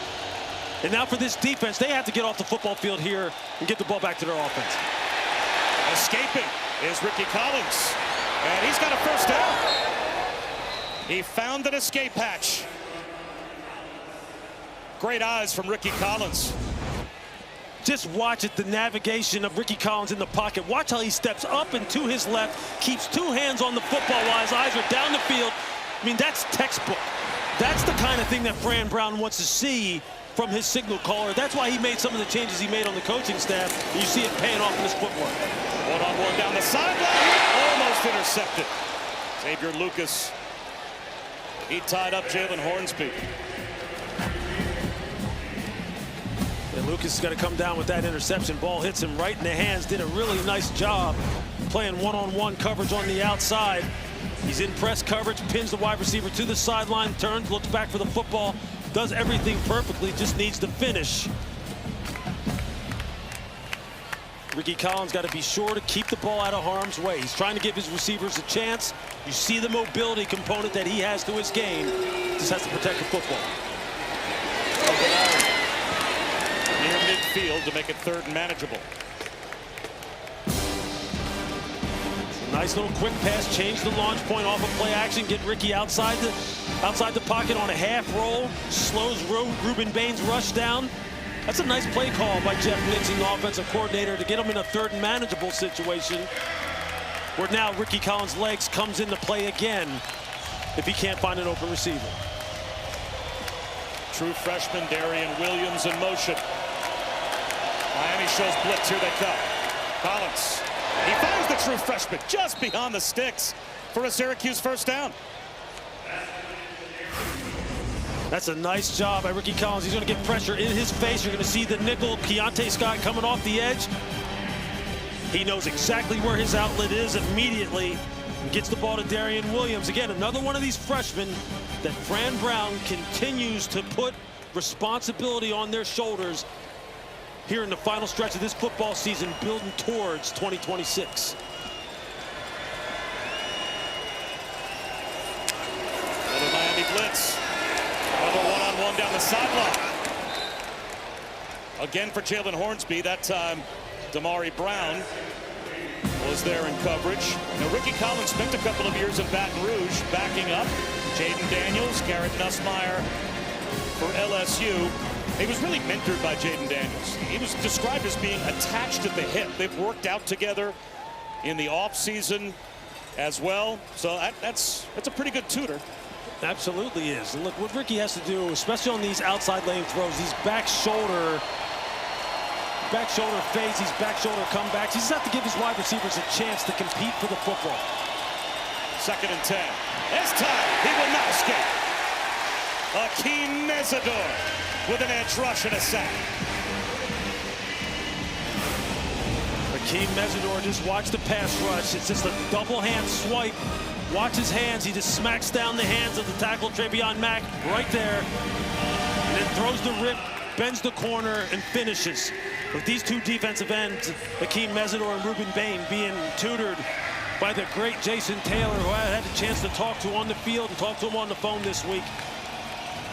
And now for this defense, they have to get off the football field here and get the ball back to their offense. Escaping is Ricky Collins, and he's got a first down. He found an escape hatch. Great eyes from Ricky Collins. Just watch it, the navigation of Ricky Collins in the pocket. Watch how he steps up and to his left, keeps two hands on the football while his eyes are down the field. I mean, that's textbook. That's the kind of thing that Fran Brown wants to see from his signal caller. That's why he made some of the changes he made on the coaching staff. And you see it paying off in his footwork. One-on-one down the sideline, almost intercepted. Xavier Lucas, he tied up Jalen Hornsby. And Lucas is going to come down with that interception. Ball hits him right in the hands. Did a really nice job playing one-on-one coverage on the outside. He's in press coverage, pins the wide receiver to the sideline, turns, looks back for the football, does everything perfectly, just needs to finish. Ricky Collins got to be sure to keep the ball out of harm's way. He's trying to give his receivers a chance. You see the mobility component that he has to his game. Just has to protect the football. Near midfield to make it third and manageable. Nice little quick pass, change the launch point off of play action, get Ricky outside the pocket on a half roll, slows Ruben Bain's rush down. That's a nice play call by Jeff Nixon, the offensive coordinator, to get him in a third and manageable situation where now Ricky Collins' legs comes into play again if he can't find an open receiver. True freshman Darian Williams in motion. Miami shows blitz, here they come. Collins, he finds the true freshman just beyond the sticks for a Syracuse first down. That's a nice job by Ricky Collins. He's going to get pressure in his face. You're going to see the nickel, Keontae Scott coming off the edge. He knows exactly where his outlet is immediately and gets the ball to Darian Williams. Again, another one of these freshmen that Fran Brown continues to put responsibility on their shoulders here in the final stretch of this football season, building towards 2026. Another Miami blitz. Another one-on-one down the sideline. Again for Jalen Hornsby. That time, Damari Brown was there in coverage. Now, Ricky Collins spent a couple of years in Baton Rouge backing up Jaden Daniels, Garrett Nussmeier for LSU. He was really mentored by Jaden Daniels. He was described as being attached at the hip. They've worked out together in the offseason as well. So that's a pretty good tutor. Absolutely is. And look, what Ricky has to do, especially on these outside lane throws, these back shoulder fades, these back shoulder comebacks, he just has to give his wide receivers a chance to compete for the football. 2nd and 10. This time, he will not escape. Akeem Mesidor with an edge rush and a sack. Akeem Mesidor, just watch the pass rush. It's just a double hand swipe. Watch his hands. He just smacks down the hands of the tackle, Travion Mack, right there. And then throws the rip, bends the corner, and finishes. With these two defensive ends, Akeem Mesidor and Ruben Bain, being tutored by the great Jason Taylor, who I had a chance to talk to on the field and talk to him on the phone this week.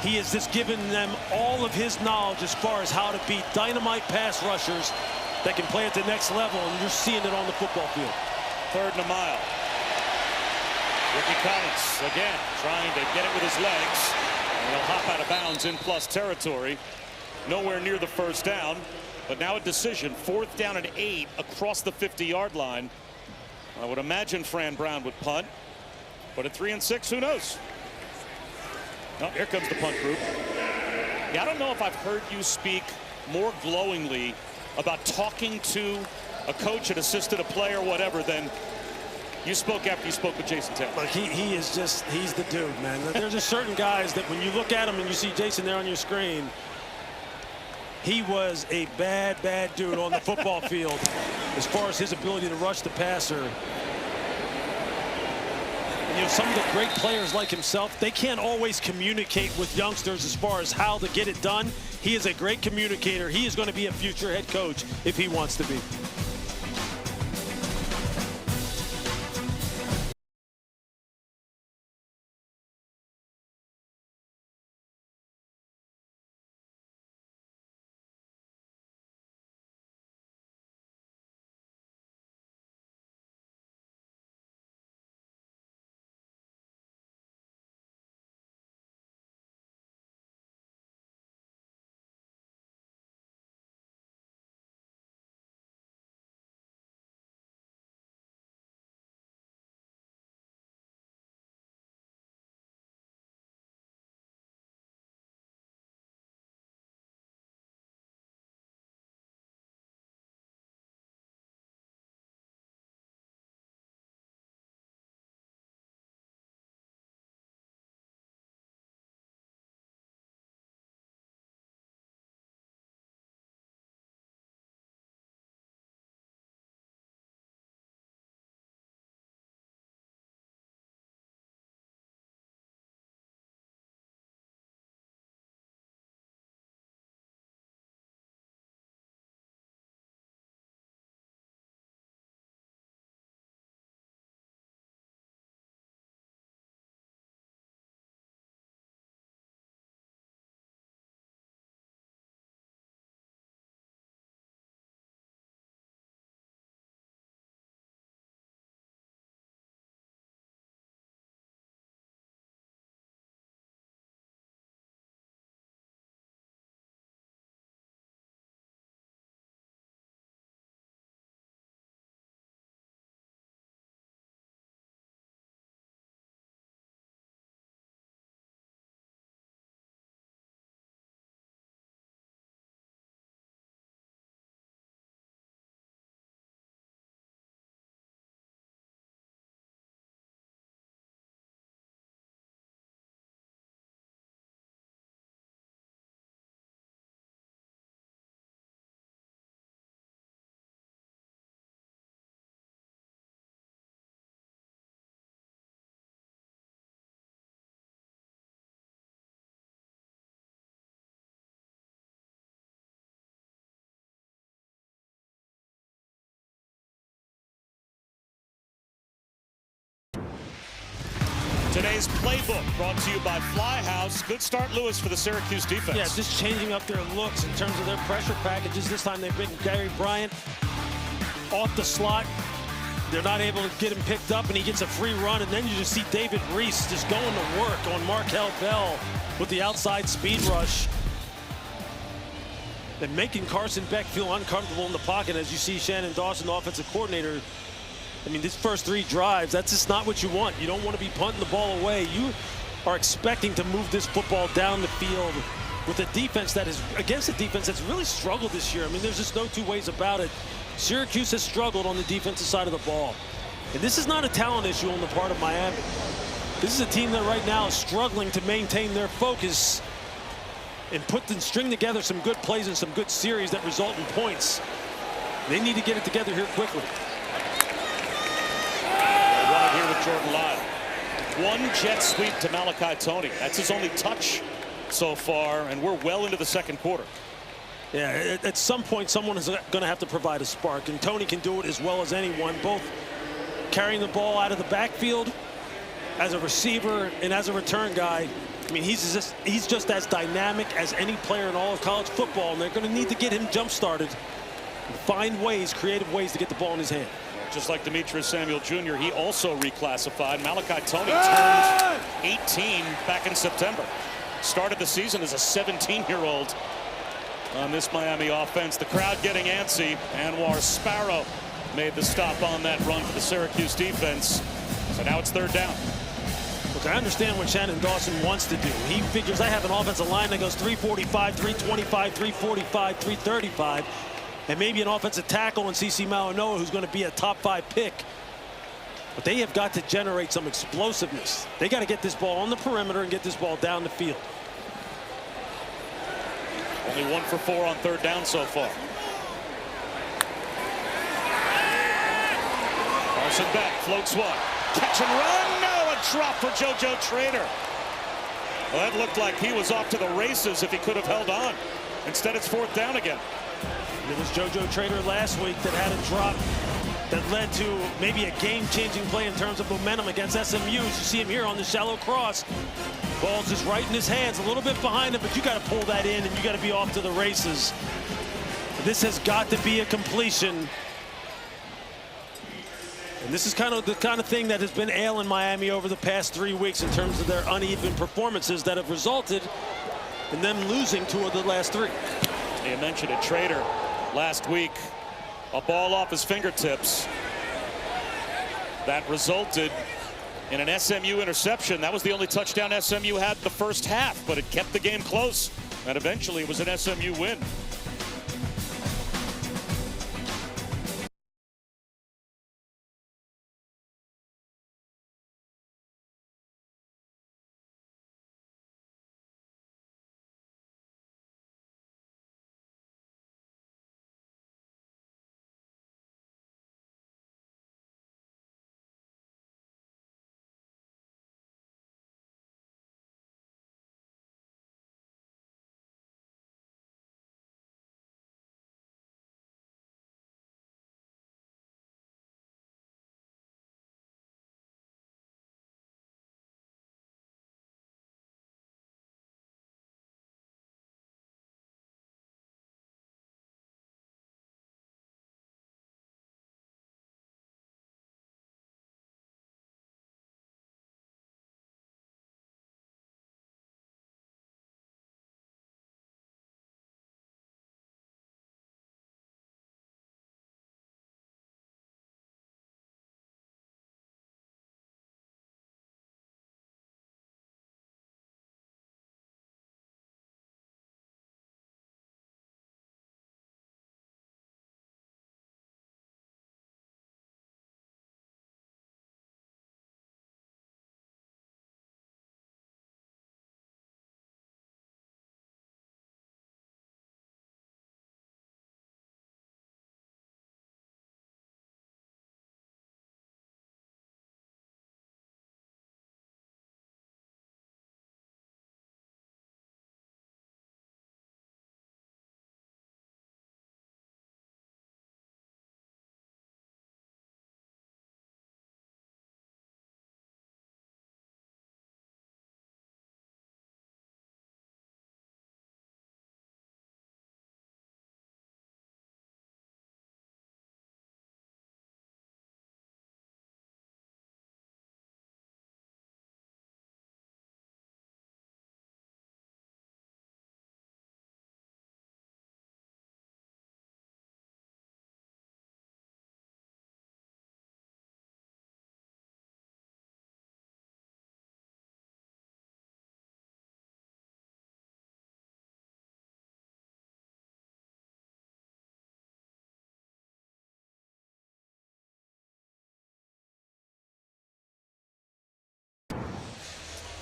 He has just given them all of his knowledge as far as how to beat dynamite pass rushers that can play at the next level, and you're seeing it on the football field. 3rd and a mile. Ricky Collins again trying to get it with his legs. And he'll hop out of bounds in plus territory. Nowhere near the first down, but now a decision. 4th down and 8 across the 50-yard line. I would imagine Fran Brown would punt, but at 3 and 6, who knows? Oh, here comes the punt group. Yeah, I don't know if I've heard you speak more glowingly about talking to a coach, an assistant, a player, whatever, than you spoke after you spoke with Jason Taylor. Look, he is just, he's the dude, man. There's just certain guys that when you look at him and you see Jason there on your screen, he was a bad, bad dude on the football field as far as his ability to rush the passer. And, you know, some of the great players like himself, they can't always communicate with youngsters as far as how to get it done. He is a great communicator. He is going to be a future head coach if he wants to be. Today's playbook brought to you by Flyhouse. Good start, Lewis, for the Syracuse defense. Yeah, just changing up their looks in terms of their pressure packages. This time they bring Gary Bryant off the slot. They're not able to get him picked up, and he gets a free run. And then you just see David Reese just going to work on Markel Bell with the outside speed rush. And making Carson Beck feel uncomfortable in the pocket, as you see Shannon Dawson, the offensive coordinator. I mean, these first 3 drives, that's just not what you want. You don't want to be punting the ball away. You are expecting to move this football down the field with a defense that is against a defense that's really struggled this year. I mean, there's just no two ways about it. Syracuse has struggled on the defensive side of the ball. And this is not a talent issue on the part of Miami. This is a team that right now is struggling to maintain their focus and string together some good plays and some good series that result in points. They need to get it together here quickly. Right here with Jordan Lyle. One jet sweep to Malachi Toney. That's his only touch so far, and we're well into the second quarter. Yeah, at some point, someone is going to have to provide a spark, and Toney can do it as well as anyone, both carrying the ball out of the backfield as a receiver and as a return guy. I mean, he's just as dynamic as any player in all of college football, and they're going to need to get him jump-started and find ways, creative ways to get the ball in his hand. Just like Demetrius Samuel Jr., he also reclassified. Malachi Toney turned 18 back in September. Started the season as a 17-year-old on this Miami offense. The crowd getting antsy. Anwar Sparrow made the stop on that run for the Syracuse defense. So now it's third down. Look, I understand what Shannon Dawson wants to do. He figures I have an offensive line that goes 345, 325, 345, 335, and maybe an offensive tackle in CeCe Mauanoa who's going to be a top 5 pick. But they have got to generate some explosiveness. They got to get this ball on the perimeter and get this ball down the field. Only 1 for 4 on third down so far. Carson Beck floats one. Catch and run. No, a drop for JoJo Trader. Well, that looked like he was off to the races if he could have held on. Instead, it's fourth down again. It was JoJo Trader last week that had a drop that led to maybe a game-changing play in terms of momentum against SMU. You see him here on the shallow cross. Ball's just right in his hands, a little bit behind him, but you got to pull that in and you got to be off to the races. This has got to be a completion. And this is kind of the kind of thing that has been ailing Miami over the past 3 weeks in terms of their uneven performances that have resulted in them losing 2 of the last 3. You mentioned it, Trader last week, a ball off his fingertips that resulted in an SMU interception. That was the only touchdown SMU had the first half, but it kept the game close, and eventually it was an SMU win.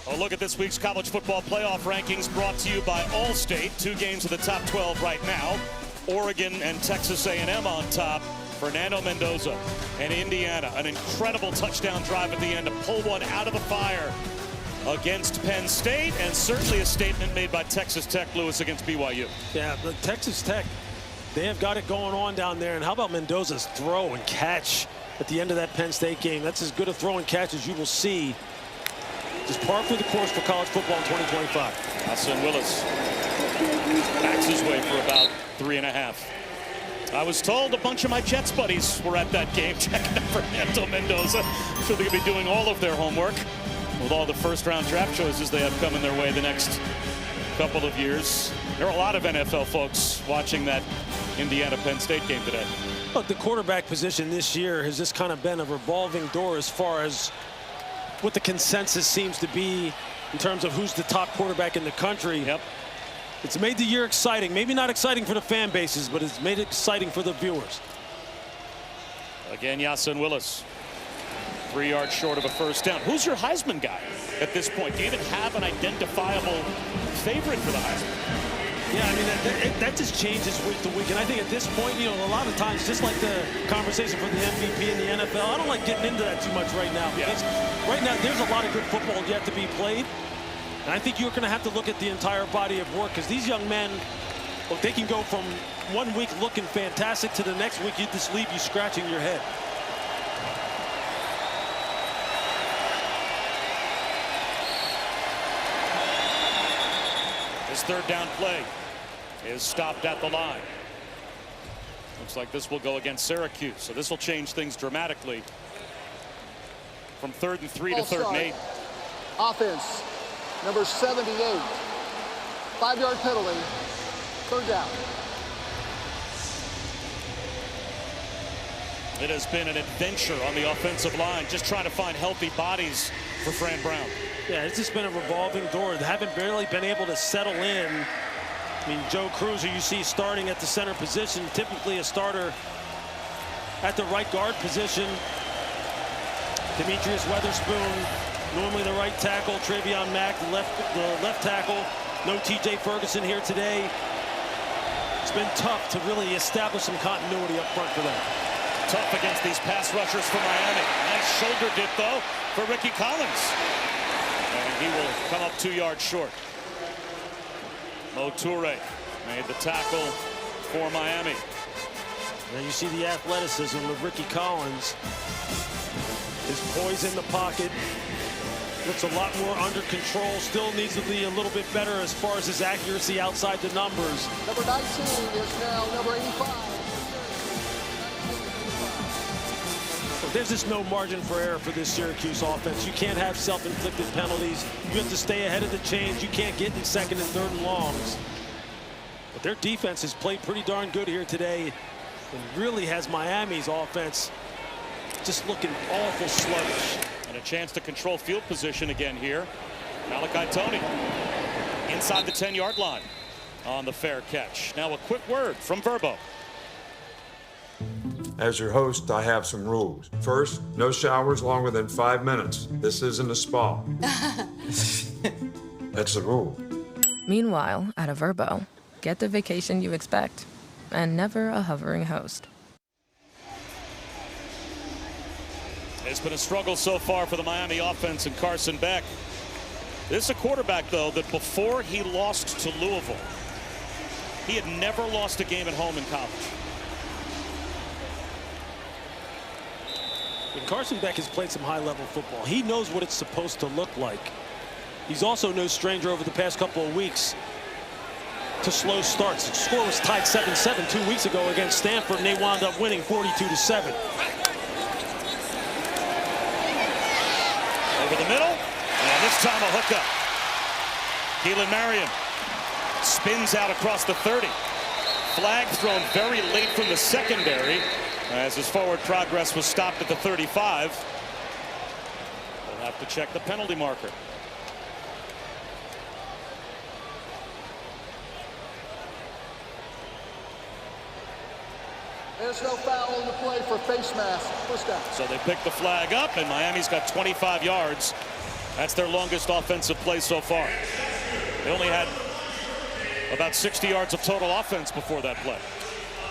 A look at this week's college football playoff rankings brought to you by Allstate. 2 games of the top 12 right now. Oregon and Texas A&M on top. Fernando Mendoza and Indiana. An incredible touchdown drive at the end to pull one out of the fire against Penn State, and certainly a statement made by Texas Tech, Lewis, against BYU. Yeah, but Texas Tech, they have got it going on down there. And how about Mendoza's throw and catch at the end of that Penn State game? That's as good a throw and catch as you will see. Just par for the course for college football in 2025. Hassan Willis backs his way for about 3.5. I was told a bunch of my Jets buddies were at that game checking out Fernando Mendoza. I'm sure they're going to be doing all of their homework with all the first-round draft choices they have coming their way the next couple of years. There are a lot of NFL folks watching that Indiana-Penn State game today. Look, the quarterback position this year has just kind of been a revolving door as far as what the consensus seems to be in terms of who's the top quarterback in the country. Yep. It's made the year exciting. Maybe not exciting for the fan bases, but it's made it exciting for the viewers. Again, Hassan Willis, 3 yards short of a first down. Who's your Heisman guy at this point? Do you even have an identifiable favorite for the Heisman? Yeah, I mean, that just changes week to week. And I think at this point, you know, a lot of times, just like the conversation for the MVP in the NFL, I don't like getting into that too much right now. Because right now, there's a lot of good football yet to be played. And I think you're going to have to look at the entire body of work, because these young men, well, they can go from 1 week looking fantastic to the next week, you just leave you scratching your head. His third down play is stopped at the line. Looks like this will go against Syracuse, so this will change things dramatically from 3rd and 3 to 3rd and 8. Offense, number 78. 5-yard penalty, 3rd down. It has been an adventure on the offensive line, just trying to find healthy bodies for Fran Brown. Yeah, it's just been a revolving door. They haven't barely been able to settle in. I mean, Joe Cruz, who you see starting at the center position, typically a starter at the right guard position. Demetrius Weatherspoon, normally the right tackle. Travion Mack, the left tackle. No TJ Ferguson here today. It's been tough to really establish some continuity up front for them. Tough against these pass rushers for Miami. Nice shoulder dip, though, for Ricky Collins. And he will come up 2 yards short. Mo Toure made the tackle for Miami. Now you see the athleticism of Ricky Collins. His poise in the pocket. Looks a lot more under control. Still needs to be a little bit better as far as his accuracy outside the numbers. Number 19 is now number 85. There's just no margin for error for this Syracuse offense. You can't have self-inflicted penalties. You have to stay ahead of the chains. You can't get in 2nd and 3rd and longs. But their defense has played pretty darn good here today, and really has Miami's offense just looking awful sluggish. And a chance to control field position again here. Malachi Tony inside the 10-yard line on the fair catch. Now a quick word from Verbo. As your host, I have some rules. First, no showers longer than 5 minutes. This isn't a spa. That's the rule. Meanwhile, at a Verbo, get the vacation you expect and never a hovering host. It's been a struggle so far for the Miami offense and Carson Beck. This is a quarterback, though, that before he lost to Louisville, he had never lost a game at home in college. And Carson Beck has played some high-level football. He knows what it's supposed to look like. He's also no stranger over the past couple of weeks to slow starts. The score was tied 7-7 2 weeks ago against Stanford, and they wound up winning 42-7. Over the middle, and this time a hookup. Keelan Marion spins out across the 30. Flag thrown very late from the secondary as his forward progress was stopped at the 35. We'll have to check the penalty marker. There's no foul in the play for face mask. First down. So they pick the flag up, and Miami's got 25 yards That's their longest offensive play so far. They only had about 60 yards of total offense before that play.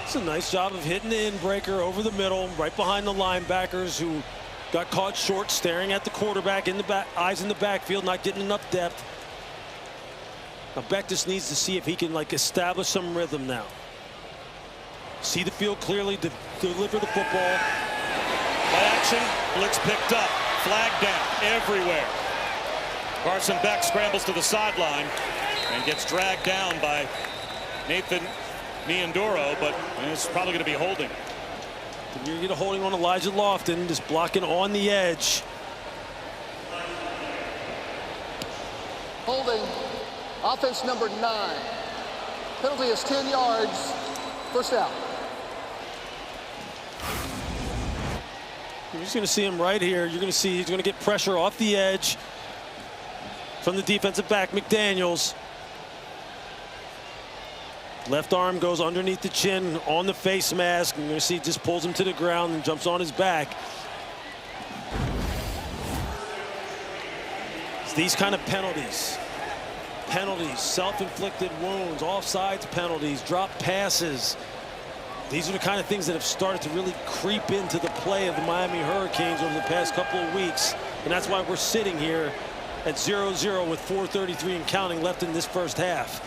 It's a nice job of hitting the in-breaker over the middle, right behind the linebackers who got caught short, staring at the quarterback in the back, eyes in the backfield, not getting enough depth. Now Beck just needs to see if he can establish some rhythm now. See the field clearly, deliver the football. Play action, blitz picked up, flag down everywhere. Carson Beck scrambles to the sideline and gets dragged down by Nathan Niandoro, but it's probably going to be holding. You're going to holding on Elijah Lofton, just blocking on the edge. Holding, offense number 9. Penalty is 10 yards, first down. You're just going to see him right here. You're going to see he's going to get pressure off the edge from the defensive back, McDaniels. Left arm goes underneath the chin on the face mask. You're going to see just pulls him to the ground and jumps on his back. It's these kind of penalties, self-inflicted wounds, offsides penalties, drop passes. These are the kind of things that have started to really creep into the play of the Miami Hurricanes over the past couple of weeks. And that's why we're sitting here at 0-0 with 4:33 and counting left in this first half.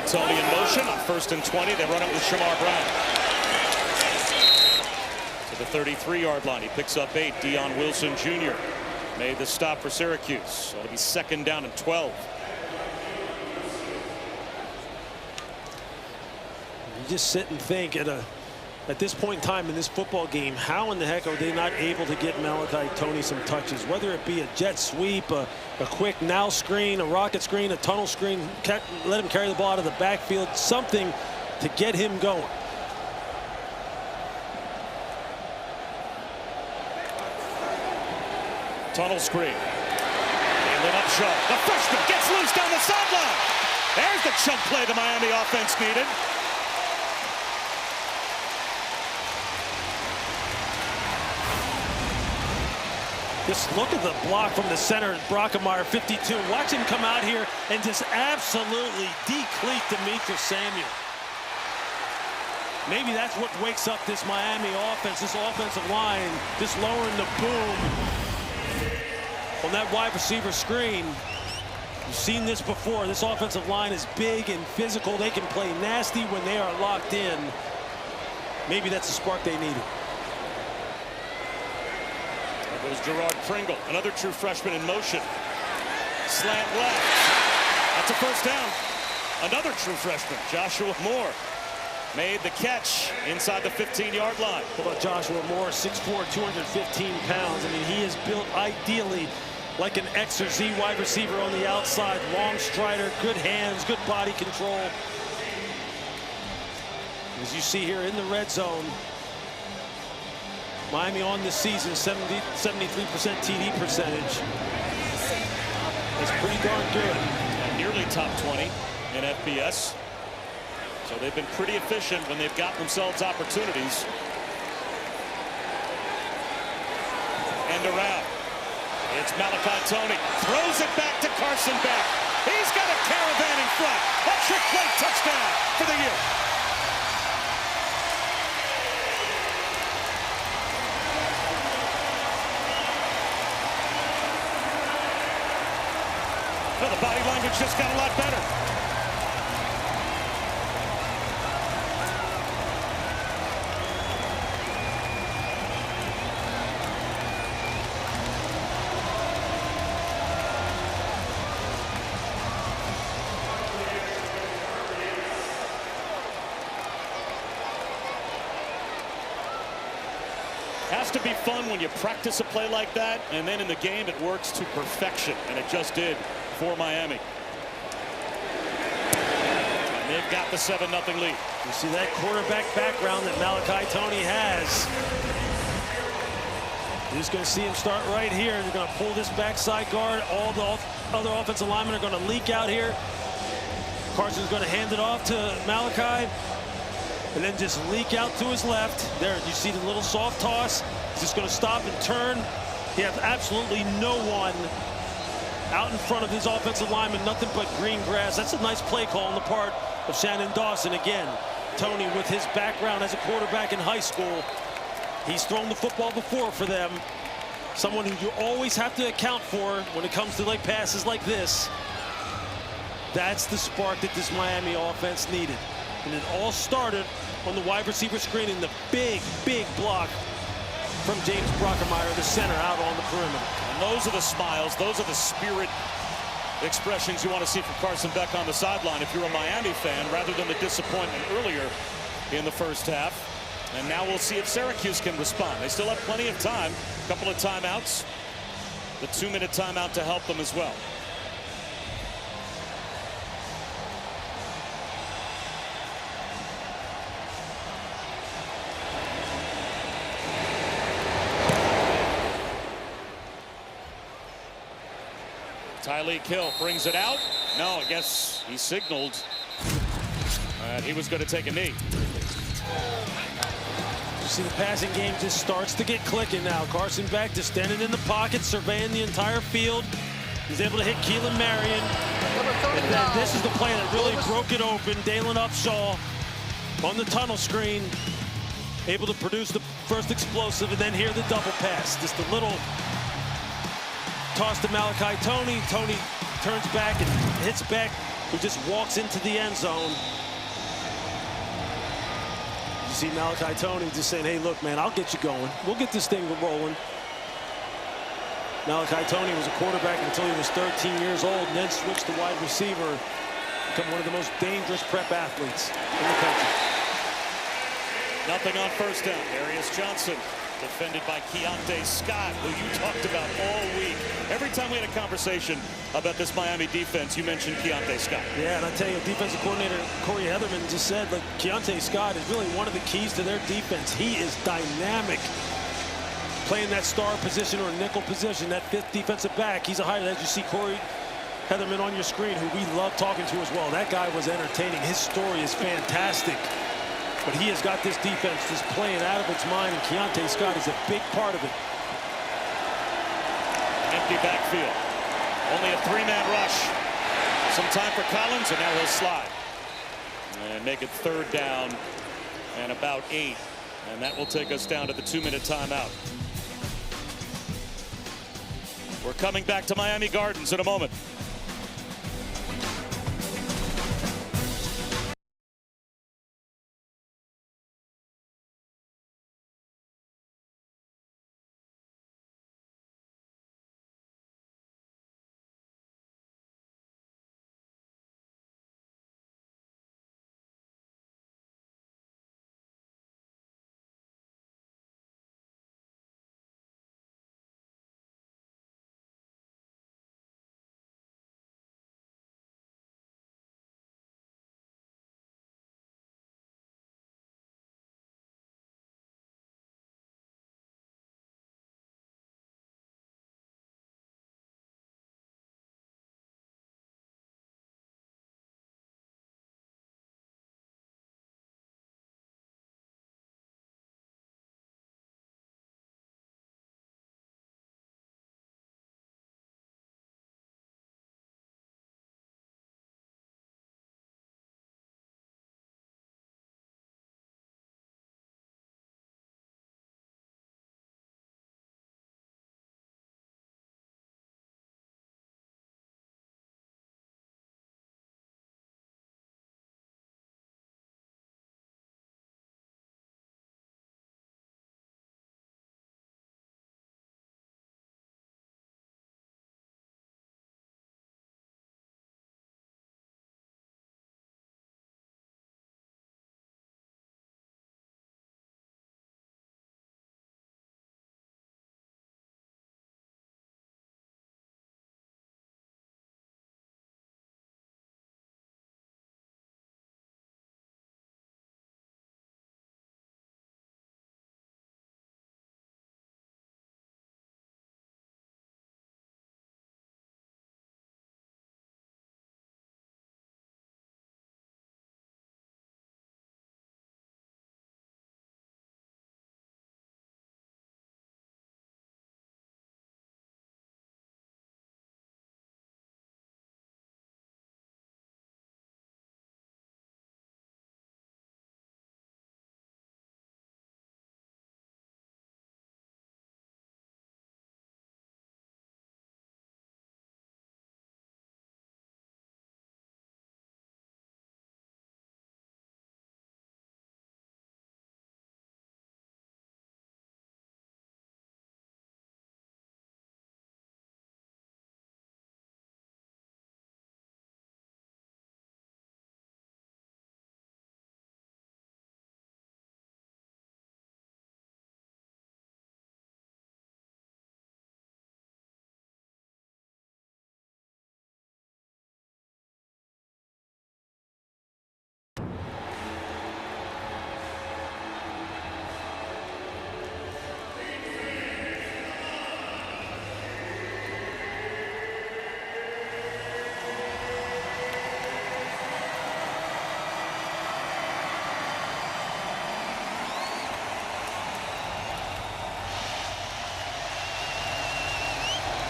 Tony in motion on 1st and 20. They run it with Shamar Brown to the 33-yard line. He picks up 8. Dion Wilson Jr. made the stop for Syracuse. So it'll be 2nd down and 12. You just sit and think at this point in time in this football game, how in the heck are they not able to get Malachi Tony some touches, whether it be a jet sweep, a quick now screen, a rocket screen, a tunnel screen, let him carry the ball out of the backfield, something to get him going. Tunnel screen. Jalen Upshaw, the freshman, gets loose down the sideline. There's the chunk play the Miami offense needed. Just look at the block from the center, Brockemeyer, 52. Watch him come out here and just absolutely decleat Demetrius Samuel. Maybe that's what wakes up this Miami offense, this offensive line, just lowering the boom on that wide receiver screen. You've seen this before. This offensive line is big and physical. They can play nasty when they are locked in. Maybe that's the spark they needed. There goes Gerard Pringle, another true freshman in motion. Slant left. That's a first down. Another true freshman, Joshua Moore, made the catch inside the 15-yard line. How about Joshua Moore, 6'4", 215 pounds. I mean, he is built ideally like an X or Z wide receiver on the outside. Long strider, good hands, good body control. As you see here in the red zone, Miami on this season, 73% TD percentage. That's pretty darn good. And nearly top 20 in FBS. So they've been pretty efficient when they've got themselves opportunities. And around. It's Malachi Tony. Throws it back to Carson Beck. He's got a caravan in front. A trick play touchdown for the year. Well, the body language just got a lot better. Has to be fun when you practice a play like that, and then in the game it works to perfection, and it just did for Miami. And they've got the 7-0 lead. You see that quarterback background that Malachi Tony has. You're just going to see him start right here. They're going to pull this backside guard. All the other offensive linemen are going to leak out here. Carson's going to hand it off to Malachi. And then just leak out to his left. There, you see the little soft toss. He's just going to stop and turn. He has absolutely no one out in front of his offensive lineman, nothing but green grass. That's a nice play call on the part of Shannon Dawson. Again, Tony, with his background as a quarterback in high school, he's thrown the football before for them. Someone who you always have to account for when it comes to passes like this. That's the spark that this Miami offense needed. And it all started on the wide receiver screen in the big block from James Brockermeyer, the center, out on the perimeter. And those are the smiles, those are the spirit expressions you want to see from Carson Beck on the sideline if you're a Miami fan, rather than the disappointment earlier in the first half. And now we'll see if Syracuse can respond. They still have plenty of time, a couple of timeouts, the 2-minute timeout to help them as well. Tyreek Hill brings it out. No, I guess he signaled that he was going to take a knee. You see the passing game just starts to get clicking now. Carson Beck just standing in the pocket, surveying the entire field. He's able to hit Keelan Marion. And then this is the play that really broke it open. Dalen Upshaw on the tunnel screen, able to produce the first explosive, and then here the double pass. Just a little toss to Malachi Tony. Tony turns back and hits Beck, who just walks into the end zone. You see Malachi Tony just saying, hey, look, man, I'll get you going. We'll get this thing rolling. Malachi Tony was a quarterback until he was 13 years old, and then switched to wide receiver, become one of the most dangerous prep athletes in the country. Nothing on first down. Darius Johnson, defended by Keontae Scott, who you talked about all week. Every time we had a conversation about this Miami defense, you mentioned Keontae Scott. Yeah, and I tell you, defensive coordinator Corey Heatherman just said, like, Keontae Scott is really one of the keys to their defense. He is dynamic, playing that star position or nickel position, that fifth defensive back. He's a highlight. As you see Corey Heatherman on your screen, who we love talking to as well. That guy was entertaining. His story is fantastic. But he has got this defense just playing out of its mind, and Keontae Scott is a big part of it. Empty backfield. Only a 3-man rush. Some time for Collins, and now he'll slide. And make it 3rd down and about 8. And that will take us down to the 2-minute timeout. We're coming back to Miami Gardens in a moment.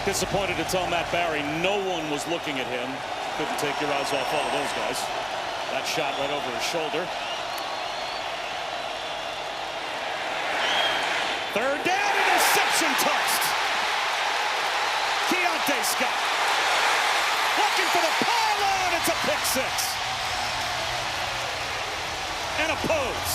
Disappointed to tell Matt Barry no one was looking at him. Couldn't take your eyes off all of those guys. That shot right over his shoulder. Third down, interception touched. Keontae Scott looking for the pylon. It's a pick six. And a pose.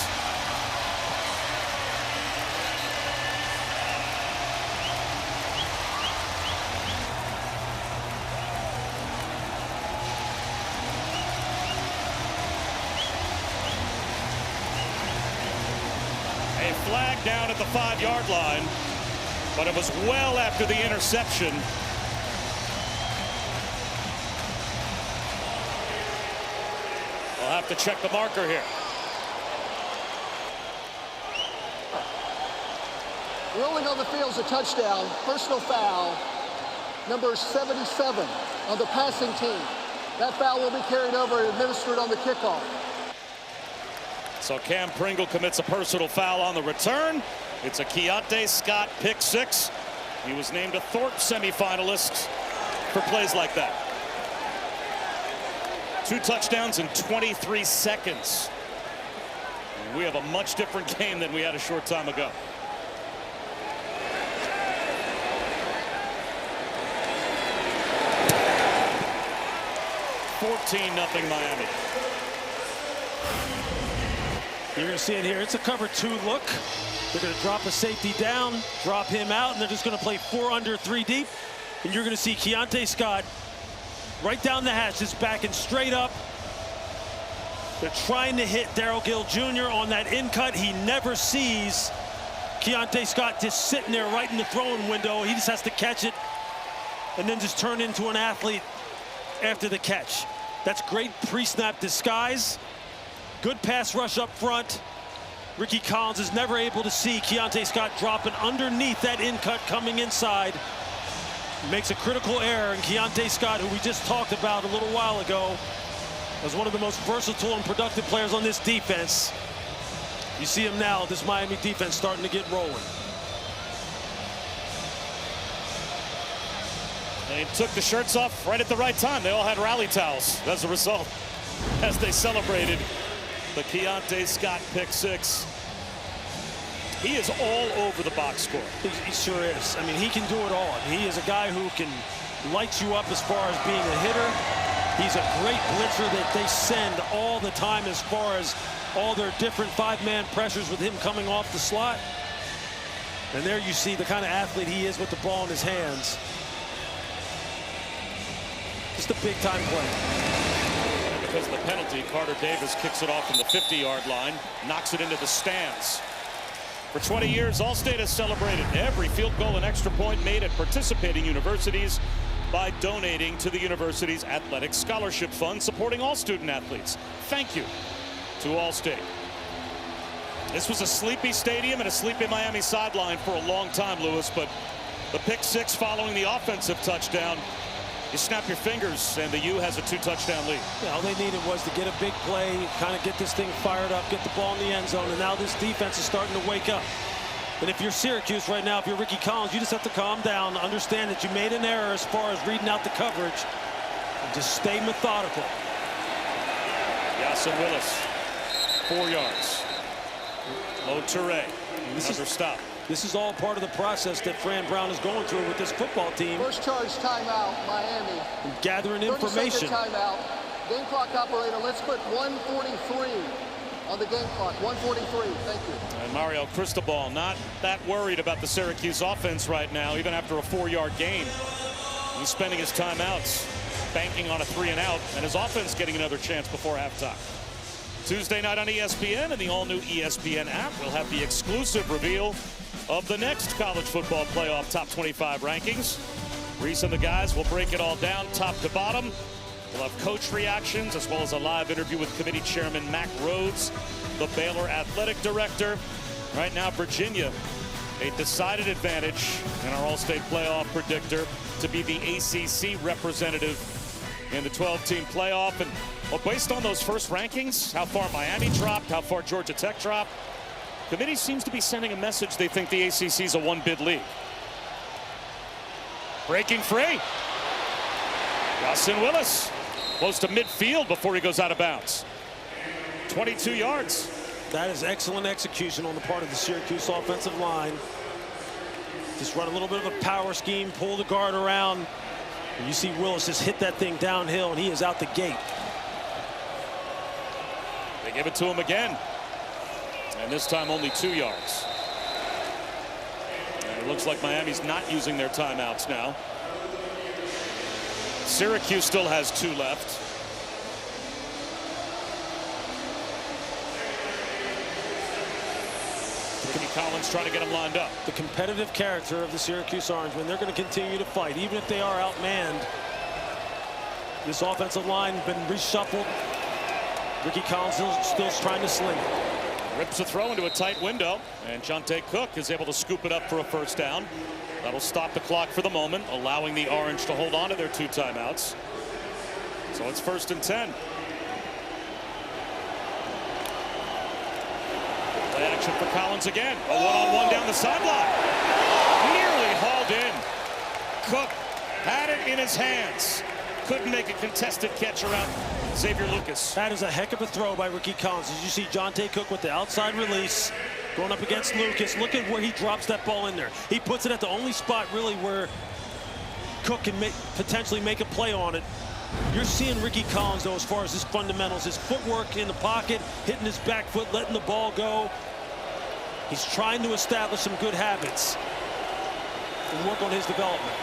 A flag down at the 5-yard line, but it was well after the interception. We'll have to check the marker here. Rolling on the field is a touchdown. Personal foul, number 77 on the passing team. That foul will be carried over and administered on the kickoff. So Cam Pringle commits a personal foul on the return. It's a Keontae Scott pick six. He was named a Thorpe semifinalist for plays like that. 2 touchdowns in 23 seconds. We have a much different game than we had a short time ago. 14-0 Miami. You're going to see it here. It's a cover 2 look. They're going to drop a safety down, drop him out, and they're just going to play 4 under 3 deep. And you're going to see Keontae Scott right down the hatch, just backing straight up. They're trying to hit Darrell Gill Jr. on that in cut. He never sees Keontae Scott just sitting there right in the throwing window. He just has to catch it and then just turn into an athlete after the catch. That's great pre-snap disguise. Good pass rush up front. Ricky Collins is never able to see Keontae Scott dropping underneath that in cut coming inside. Makes a critical error, and Keontae Scott, who we just talked about a little while ago, was one of the most versatile and productive players on this defense. You see him now, this Miami defense starting to get rolling. They took the shirts off right at the right time. They all had rally towels as a result as they celebrated the Keontae Scott pick six. He is all over the box score. He sure is. I mean, he can do it all. He is a guy who can light you up as far as being a hitter. He's a great blitzer that they send all the time as far as all their different 5-man pressures with him coming off the slot. And there you see the kind of athlete he is with the ball in his hands. Just a big-time play. And because of the penalty, Carter Davis kicks it off from the 50-yard line, knocks it into the stands. For 20 years, Allstate has celebrated every field goal and extra point made at participating universities by donating to the university's athletic scholarship fund, supporting all student athletes. Thank you to Allstate. This was a sleepy stadium and a sleepy Miami sideline for a long time, Lewis, but the pick six following the offensive touchdown, you snap your fingers and the U has a 2-touchdown lead. Yeah, all they needed was to get a big play, kind of get this thing fired up, get the ball in the end zone, and now this defense is starting to wake up. And if you're Syracuse right now, if you're Ricky Collins, you just have to calm down, understand that you made an error as far as reading out the coverage, and just stay methodical. Yasin Willis, 4 yards. Low Toure, another stop. This is all part of the process that Fran Brown is going through with this football team. First charge timeout, Miami. Gathering information. 30-second timeout. Game clock operator, let's put 1:43 on the game clock. 1:43. Thank you. And Mario Cristobal not that worried about the Syracuse offense right now, even after a 4-yard gain. He's spending his timeouts banking on a 3-and-out, and his offense getting another chance before halftime. Tuesday night on ESPN and the all-new ESPN app, we'll have the exclusive reveal of the next college football playoff top 25 rankings. Reese and the guys will break it all down top to bottom. We'll have coach reactions as well as a live interview with committee chairman Mack Rhodes, the Baylor athletic director. Right now, Virginia, a decided advantage in our All-State playoff predictor to be the ACC representative in the 12-team playoff. And well, based on those first rankings, how far Miami dropped, how far Georgia Tech dropped, committee seems to be sending a message they think the ACC is a one-bid league. Breaking free. Yasin Willis close to midfield before he goes out of bounds. 22 yards. That is excellent execution on the part of the Syracuse offensive line. Just run a little bit of a power scheme, pull the guard around. And you see Willis just hit that thing downhill, and he is out the gate. They give it to him again. And this time only 2 yards. And it looks like Miami's not using their timeouts now. Syracuse still has 2 left. Ricky Collins trying to get him lined up. The competitive character of the Syracuse Orangemen, they're going to continue to fight, even if they are outmanned. This offensive line been reshuffled. Ricky Collins still trying to sling it. Rips a throw into a tight window, and Jonte Cook is able to scoop it up for a first down. That'll stop the clock for the moment, allowing the Orange to hold on to their 2 timeouts. So it's 1st and 10. Play action for Collins again. A one-on-one down the sideline. Nearly hauled in. Cook had it in his hands. Couldn't make a contested catch around Xavier Lucas. That is a heck of a throw by Ricky Collins. As you see Jonte Cook with the outside release going up against Lucas. Look at where he drops that ball in there. He puts it at the only spot really where Cook can potentially make a play on it. You're seeing Ricky Collins, though, as far as his fundamentals, his footwork in the pocket, hitting his back foot, letting the ball go. He's trying to establish some good habits and work on his development.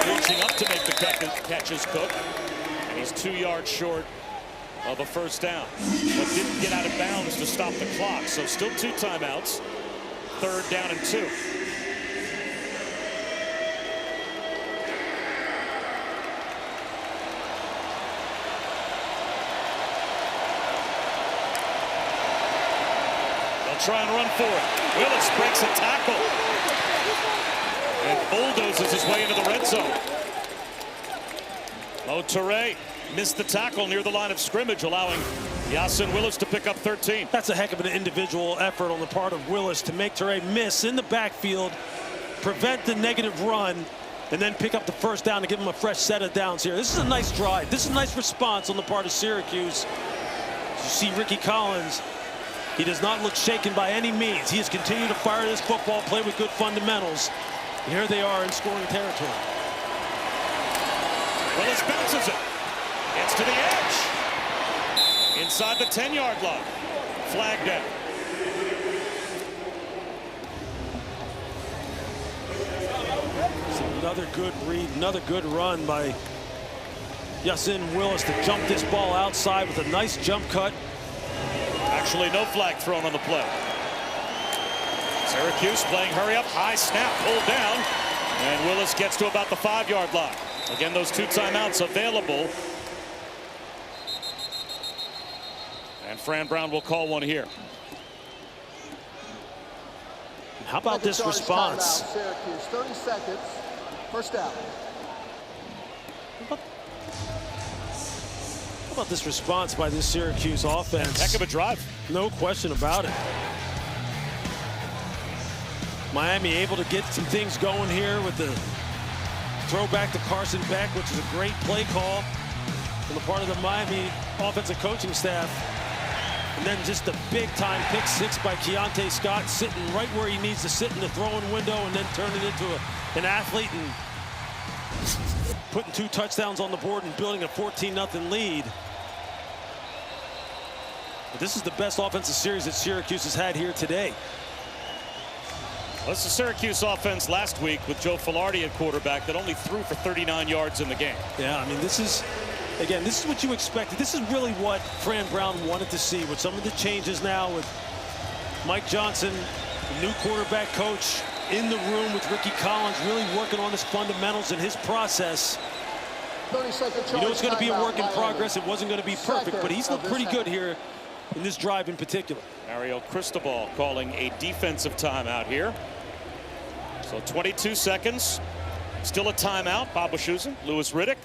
Reaching up to make the catches, Cook. And he's 2 yards short of a first down. But didn't get out of bounds to stop the clock. So still 2 timeouts. 3rd down and 2. They'll try and run for it. Willis breaks a tackle and bulldozes his way into the red zone. Toure missed the tackle near the line of scrimmage, allowing Yasin Willis to pick up 13. That's a heck of an individual effort on the part of Willis to make Toure miss in the backfield, prevent the negative run, and then pick up the first down to give him a fresh set of downs here. This is a nice drive. This is a nice response on the part of Syracuse. You see Ricky Collins. He does not look shaken by any means. He has continued to fire this football, play with good fundamentals. And here they are in scoring territory. Willis bounces it. Gets to the edge. Inside the 10-yard line. Flag down. Another good read, another good run by Yasin Willis to jump this ball outside with a nice jump cut. Actually, no flag thrown on the play. Syracuse playing hurry up, high snap, pulled down, and Willis gets to about the 5-yard line. Again, those 2 timeouts available. And Fran Brown will call one here. How about this response? Timeout, Syracuse, 30 seconds, first down. How about this response by this Syracuse offense? Heck of a drive. No question about it. Miami able to get some things going here with the throwback to Carson Beck, which is a great play call from the part of the Miami offensive coaching staff. And then just a big-time pick 6 by Keontae Scott, sitting right where he needs to sit in the throwing window and then turn it into an athlete and putting 2 touchdowns on the board and building a 14-0 lead. But this is the best offensive series that Syracuse has had here today. Well, this is Syracuse offense last week with Joe Filardi at quarterback that only threw for 39 yards in the game. Yeah, I mean, this is, again, this is what you expected. This is really what Fran Brown wanted to see with some of the changes now with Mike Johnson, the new quarterback coach, in the room with Ricky Collins, really working on his fundamentals and his process. 30-second You know it's going to be a work in timeout, progress. It wasn't going to be perfect, but he's looked pretty good here in this drive in particular. Mario Cristobal calling a defensive timeout here. So 22 seconds. Still a timeout. Bob Wischusen, Louis Riddick,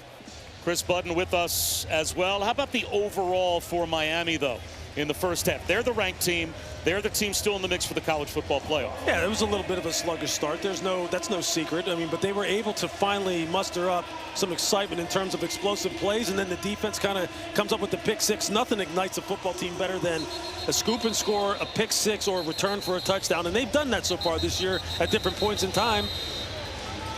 Chris Budden with us as well. How about the overall for Miami, though, in the first half? They're the ranked team. they're the team still in the mix for the college football playoff. Yeah, it was a little bit of a sluggish start. That's no secret. I mean, but they were able to finally muster up some excitement in terms of explosive plays, and then the defense kind of comes up with the pick six. Nothing ignites a football team better than a scoop and score, a pick six, or a return for a touchdown, and they've done that so far this year at different points in time.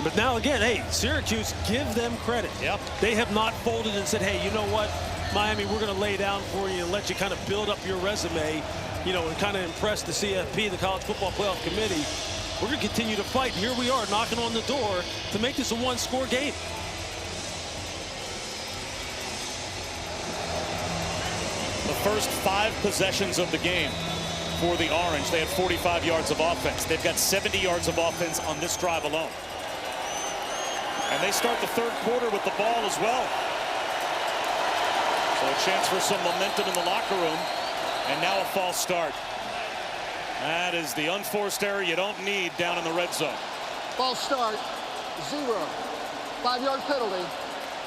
But now again, hey, Syracuse, give them credit. Yep. They have not folded and said, hey, you know what, Miami, we're going to lay down for you and let you kind of build up your resume, you know, and kind of impress the CFP, the College Football Playoff Committee. We're going to continue to fight. Here we are knocking on the door to make this a one-score game. The first 5 possessions of the game for the Orange, they had 45 yards of offense. They've got 70 yards of offense on this drive alone. And they start the third quarter with the ball as well. So a chance for some momentum in the locker room. And now a false start. That is the unforced error you don't need down in the red zone. False start, 0. 5-yard penalty,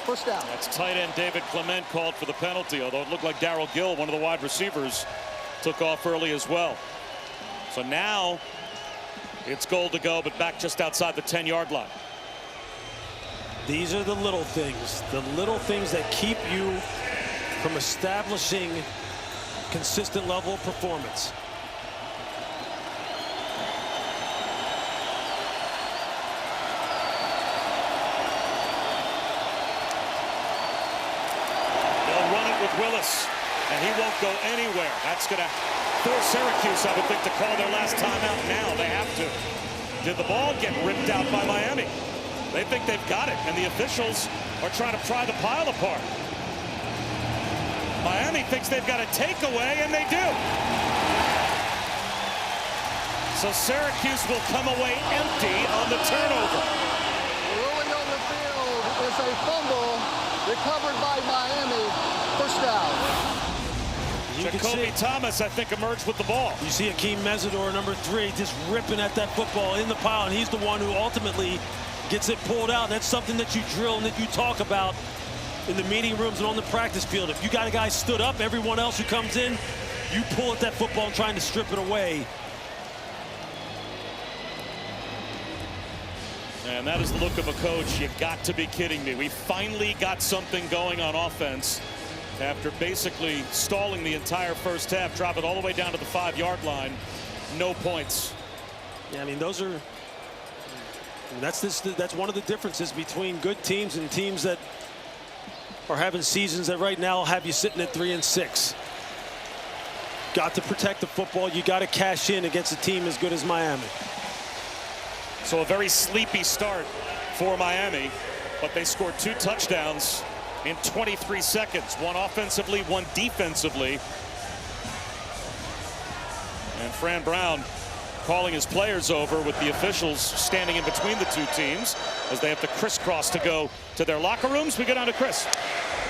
first down. That's tight end David Clement called for the penalty, although it looked like Darrell Gill, one of the wide receivers, took off early as well. So now it's goal to go, but back just outside the 10-yard line. These are the little things that keep you from establishing consistent level of performance. They'll run it with Willis, and he won't go anywhere. That's going to force Syracuse, I would think, to call their last timeout now. They have to. Did the ball get ripped out by Miami? They think they've got it, and the officials are trying to pry the pile apart. Miami thinks they've got a takeaway, and they do. So Syracuse will come away empty on the turnover. Rolling on the field is a fumble recovered by Miami. First down. Jacoby Thomas, I think, emerged with the ball. You see Akeem Mesidor, number 3, just ripping at that football in the pile, and he's the one who ultimately gets it pulled out. That's something that you drill and that you talk about in the meeting rooms and on the practice field. If you got a guy stood up, everyone else who comes in, you pull at that football and trying to strip it away. And that is the look of a coach. You got to be kidding me. We finally got something going on offense after basically stalling the entire first half, drop it all the way down to the 5-yard line. No points. Yeah, I mean, those are, that's one of the differences between good teams and teams that are having seasons that right now have you sitting at 3-6. Got to protect the football. You got to cash in against a team as good as Miami. So a very sleepy start for Miami, but they scored 2 touchdowns in 23 seconds, one offensively, one defensively. And Fran Brown calling his players over with the officials standing in between the 2 teams as they have to crisscross to go to their locker rooms. We go down to Chris.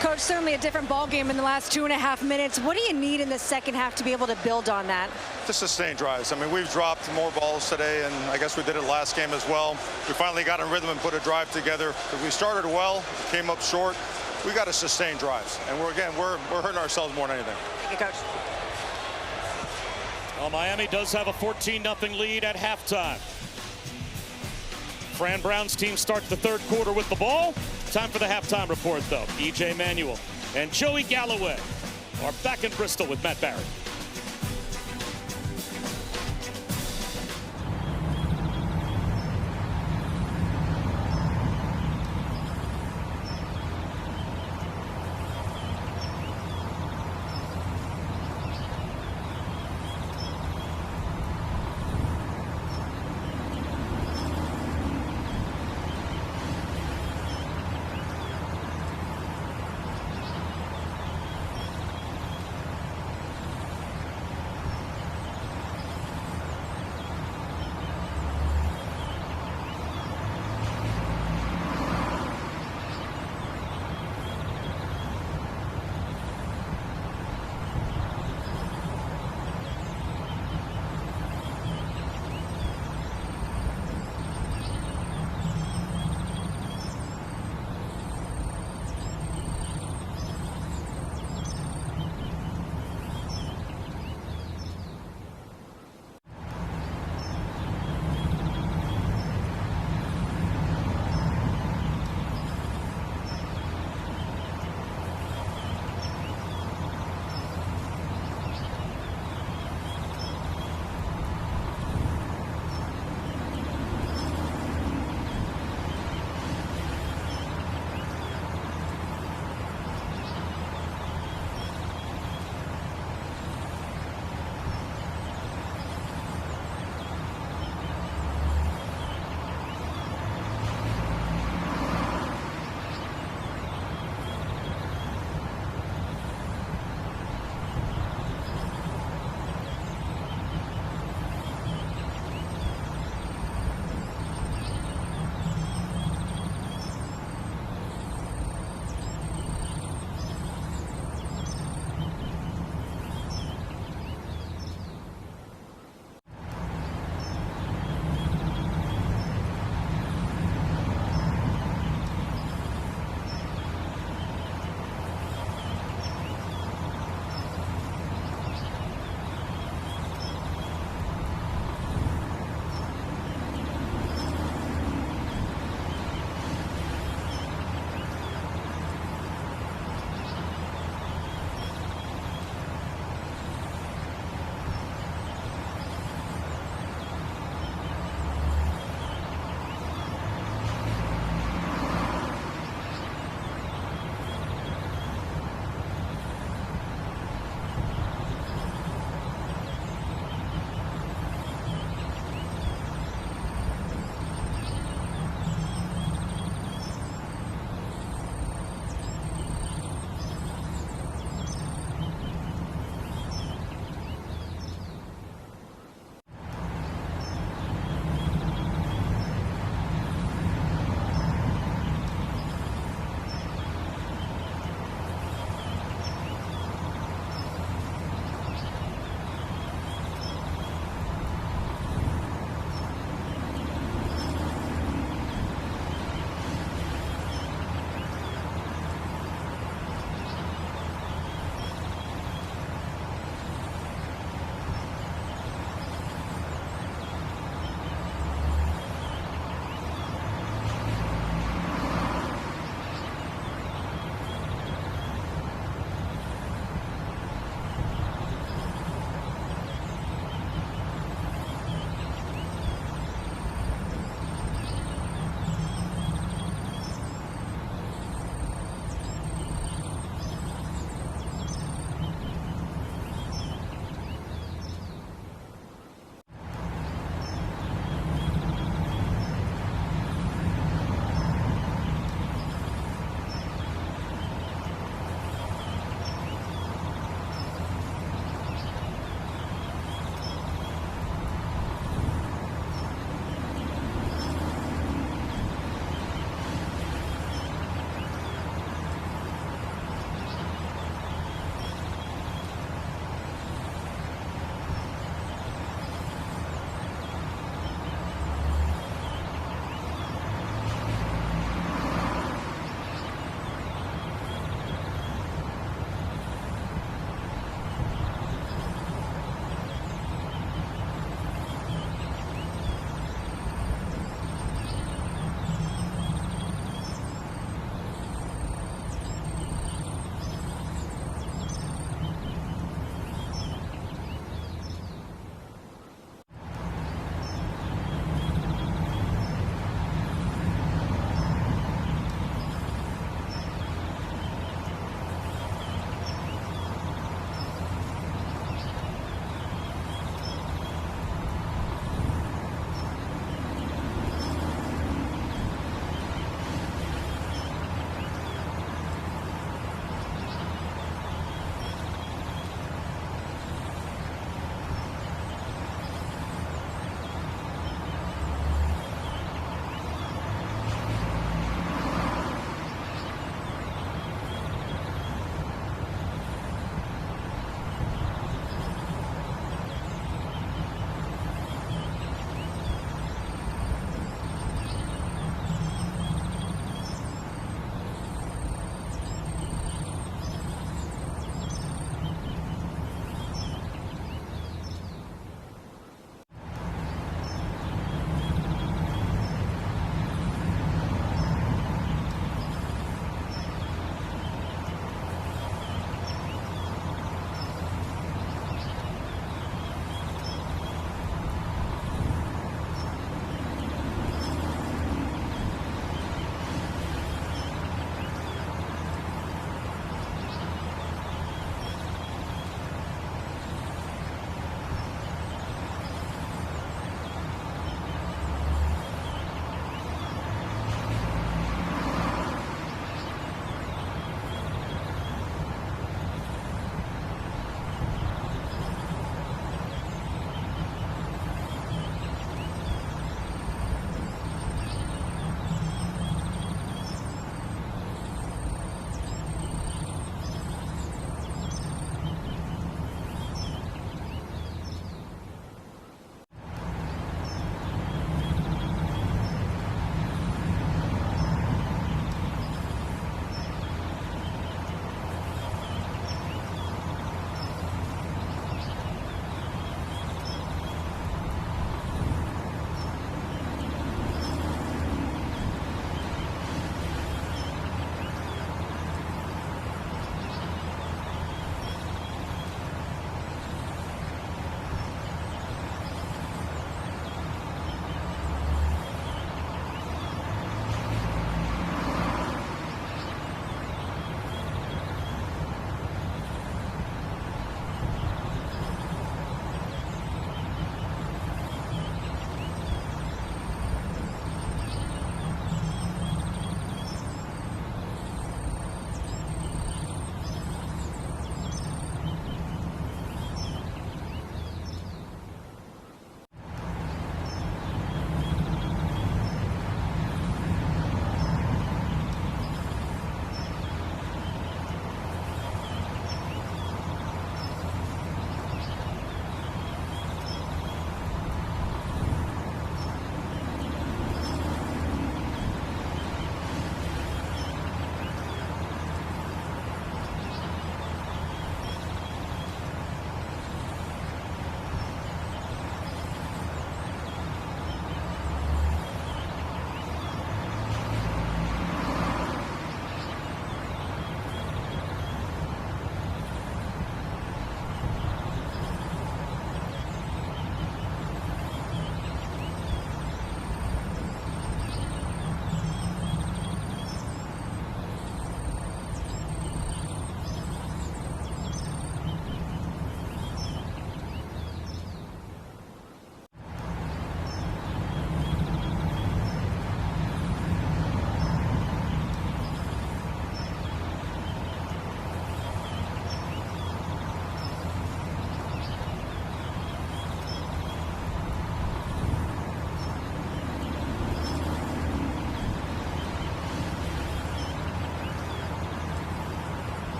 Coach, certainly a different ball game in the last 2.5 minutes. What do you need in the second half to be able to build on that? To sustain drives. I mean, we've dropped more balls today, and I guess we did it last game as well. We finally got in rhythm and put a drive together. We started well, came up short. We got to sustain drives, and we're hurting ourselves more than anything. Thank you, Coach. Well, Miami does have a 14-0 lead at halftime. Fran Brown's team starts the third quarter with the ball. Time for the halftime report, though. E.J. Manuel and Joey Galloway are back in Bristol with Matt Barrett.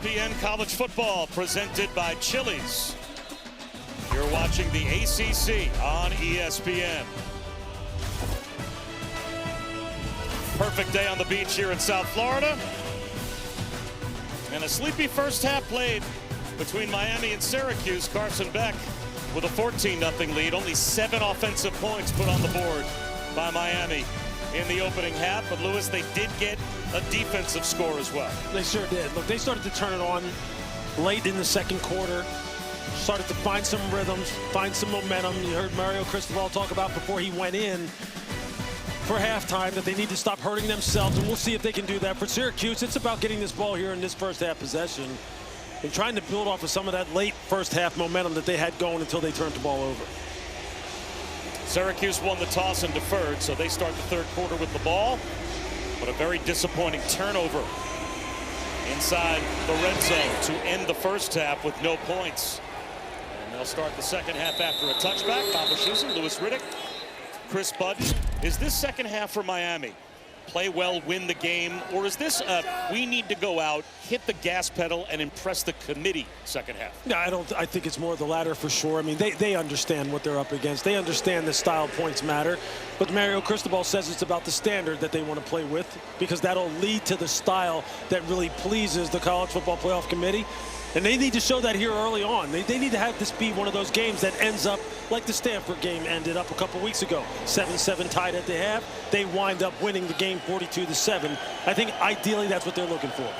ESPN College Football presented by Chili's. You're watching the ACC on ESPN. Perfect day on the beach here in South Florida. And a sleepy first half played between Miami and Syracuse. Carson Beck with a 14-0 lead. Only 7 offensive points put on the board by Miami in the opening half. But, Lewis, they did get a defensive score as well. They sure did. Look, they started to turn it on late in the second quarter. Started to find some rhythms, find some momentum. You heard Mario Cristobal talk about before he went in for halftime that they need to stop hurting themselves, and we'll see if they can do that. For Syracuse, it's about getting this ball here in this first half possession and trying to build off of some of that late first half momentum that they had going until they turned the ball over. Syracuse won the toss and deferred, so they start the third quarter with the ball. But a very disappointing turnover inside the red zone to end the first half with no points. And they'll start the second half after a touchback. Papa Schusen, Lewis Riddick, Chris Budden. Is this second half for Miami? Play well, win the game, or is this we need to go out, hit the gas pedal, and impress the committee second half? No, I think it's more the latter for sure. I mean, they understand what they're up against. They understand the style points matter. But Mario Cristobal says it's about the standard that they want to play with, because that'll lead to the style that really pleases the College Football Playoff Committee. And they need to show that here early on. They need to have this be one of those games that ends up like the Stanford game ended up a couple weeks ago. 7-7 tied at the half. They wind up winning the game 42-7. I think ideally that's what they're looking for.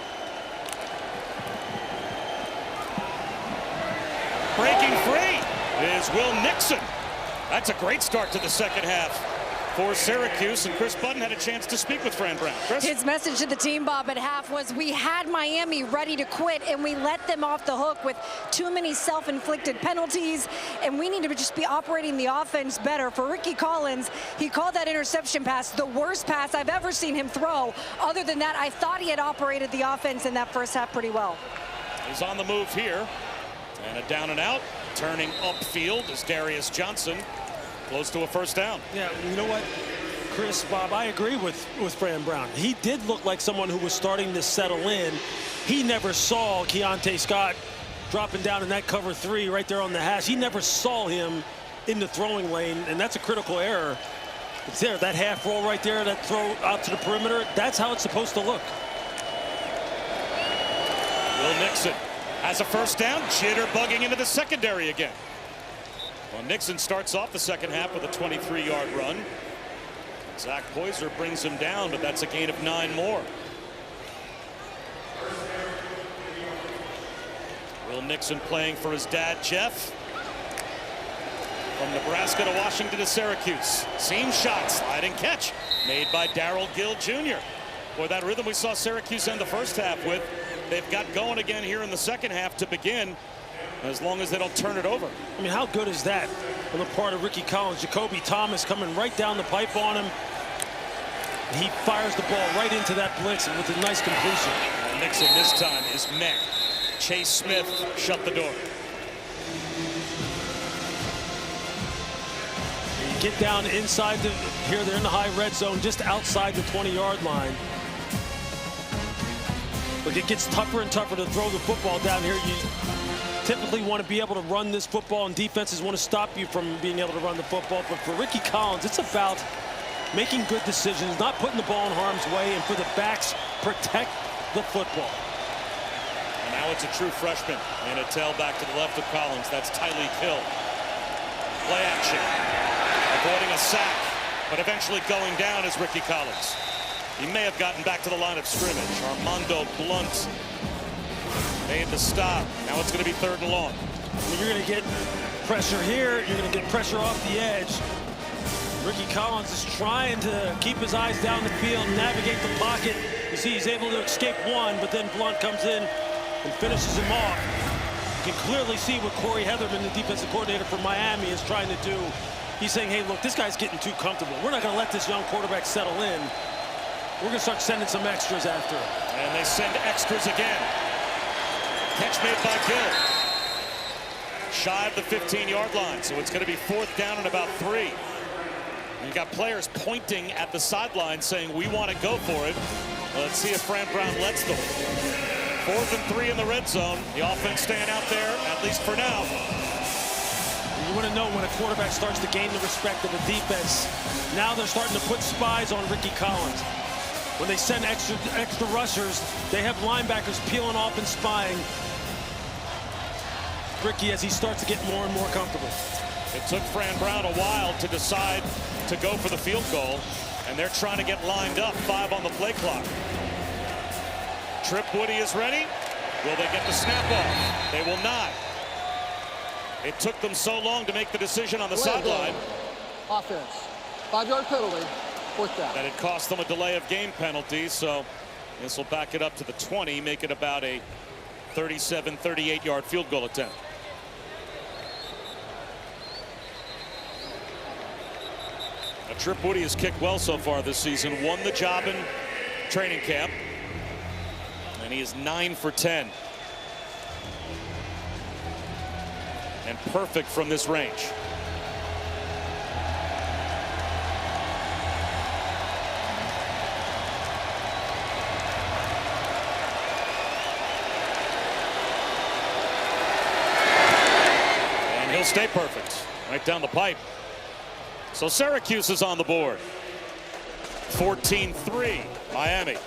Breaking free is Will Nixon. That's a great start to the second half for Syracuse, and Chris Budden had a chance to speak with Fran Brown. Chris? His message to the team, Bob, at half was, we had Miami ready to quit, and we let them off the hook with too many self-inflicted penalties, and we need to just be operating the offense better. For Ricky Collins, he called that interception pass the worst pass I've ever seen him throw. Other than that, I thought he had operated the offense in that first half pretty well. He's on the move here, and a down and out. Turning upfield is Darius Johnson. Close to a first down. Yeah, you know what, Chris, Bob, I agree with Fran Brown. He did look like someone who was starting to settle in. He never saw Keontae Scott dropping down in that cover 3 right there on the hash. He never saw him in the throwing lane, and that's a critical error. It's there, that half roll right there, that throw out to the perimeter. That's how it's supposed to look. Will Nixon has a first down, jitterbugging into the secondary again. Well, Nixon starts off the second half with a 23-yard run. Zach Poyser brings him down, but that's a gain of 9 more. Will Nixon playing for his dad, Jeff. From Nebraska to Washington to Syracuse. Seam shot, sliding catch made by Darrell Gill Jr. Boy, that rhythm we saw Syracuse end the first half with, they've got going again here in the second half to begin, as long as they don't turn it over. I mean, how good is that on the part of Ricky Collins? Jacoby Thomas coming right down the pipe on him. He fires the ball right into that blitz with a nice completion. And Nixon this time is met. Chase Smith shut the door. You get down inside here, they're in the high red zone, just outside the 20-yard line. Look, it gets tougher and tougher to throw the football down here. You typically want to be able to run this football, and defenses want to stop you from being able to run the football. But for Ricky Collins, it's about making good decisions, not putting the ball in harm's way, and for the backs, protect the football. And now it's a true freshman. And a tail back to the left of Collins. That's Tyreek Hill. Play action. Avoiding a sack, but eventually going down is Ricky Collins. He may have gotten back to the line of scrimmage. Armando Blunt made the stop. Now it's going to be 3rd and long. You're going to get pressure here. You're going to get pressure off the edge. Ricky Collins is trying to keep his eyes down the field, navigate the pocket. You see he's able to escape one, but then Blunt comes in and finishes him off. You can clearly see what Corey Heatherman, the defensive coordinator for Miami, is trying to do. He's saying, hey, look, this guy's getting too comfortable. We're not going to let this young quarterback settle in. We're going to start sending some extras after him. And they send extras again. Catch made by Gill. Shy of the 15-yard line, so it's going to be 4th down and about 3. You got players pointing at the sideline saying, we want to go for it. Let's see if Fran Brown lets them. 4th and 3 in the red zone. The offense staying out there, at least for now. You want to know when a quarterback starts to gain the respect of the defense. Now they're starting to put spies on Ricky Collins. When they send extra rushers, they have linebackers peeling off and spying Ricky as he starts to get more and more comfortable. It took Fran Brown a while to decide to go for the field goal, and they're trying to get lined up. 5 on the play clock. Trip Woody is ready. Will they get the snap off? They will not. It took them so long to make the decision on the sideline. Offense. 5-yard penalty. 4th down. That it cost them a delay of game penalty, so this will back it up to the 20, make it about a 37, 38-yard field goal attempt. Trip Woody has kicked well so far this season. Won the job in training camp. And he is 9 for 10. And perfect from this range. And he'll stay perfect. Right down the pipe. So Syracuse is on the board. 14-3, Miami.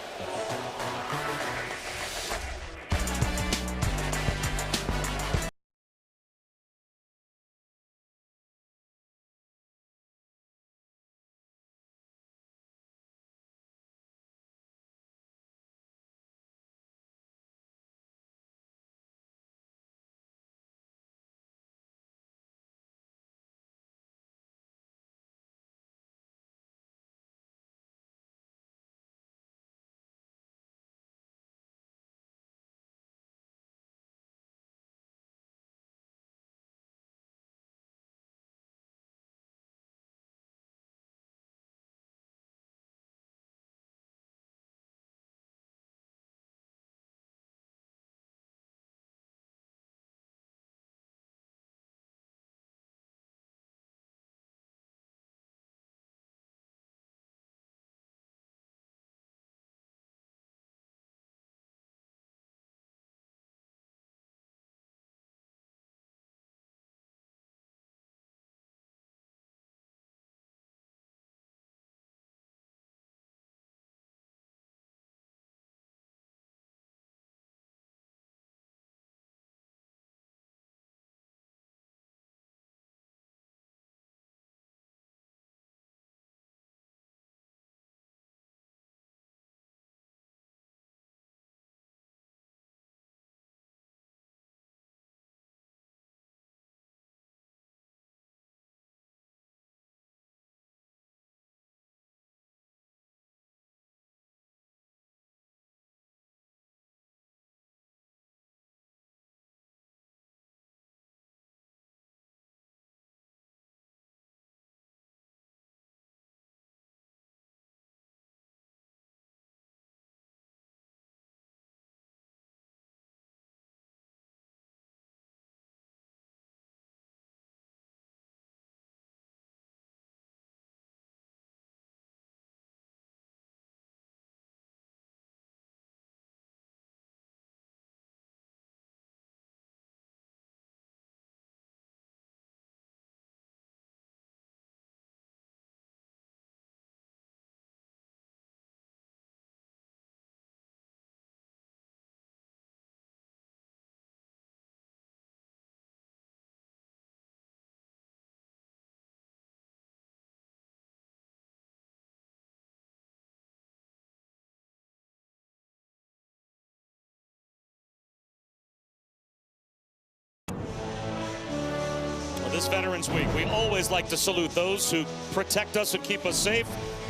This Veterans Week, we always like to salute those who protect us and keep us safe.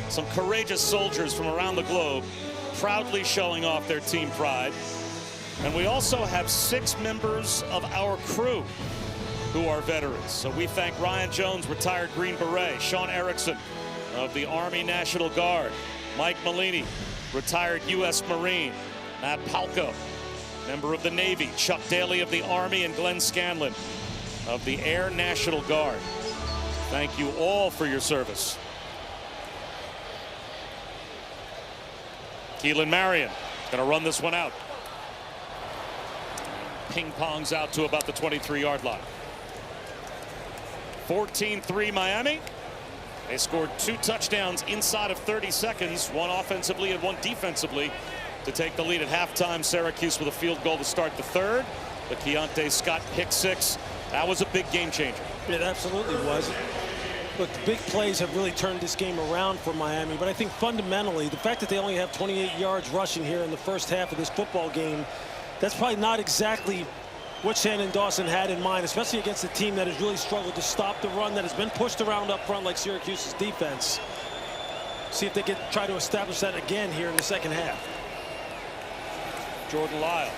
Some courageous soldiers from around the globe proudly showing off their team pride. And we also have 6 members of our crew who are veterans. So we thank Ryan Jones, retired Green Beret, Sean Erickson of the Army National Guard, Mike Malini, retired U.S. Marine, Matt Palco, member of the Navy, Chuck Daly of the Army, and Glenn Scanlon of the Air National Guard. Thank you all for your service. Keelan Marion going to run this one out. ping-pongs out to about the 23-yard line. 14-3 Miami. They scored 2 touchdowns inside of 30 seconds, one offensively and one defensively, to take the lead at halftime. Syracuse with a field goal to start the third. The Keontae Scott pick six. That was a big game changer. It absolutely was. Look, the big plays have really turned this game around for Miami, but I think fundamentally the fact that they only have 28 yards rushing here in the first half of this football game, that's probably not exactly what Shannon Dawson had in mind, especially against a team that has really struggled to stop the run, that has been pushed around up front like Syracuse's defense. See if they can try to establish that again here in the second half. Jordan Lyle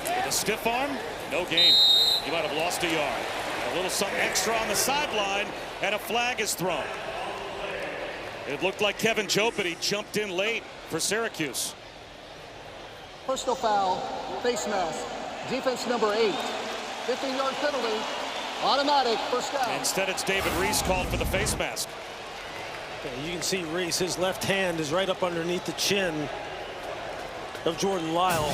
with a stiff arm, no gain. He might have lost a yard. A little something extra on the sideline, and a flag is thrown. It looked like Kevin Chopity jumped in late for Syracuse. Personal foul, face mask, defense number 8. 15-yard penalty, automatic, first down. Instead, it's David Reese called for the face mask. Okay, you can see Reese, his left hand is right up underneath the chin of Jordan Lyle.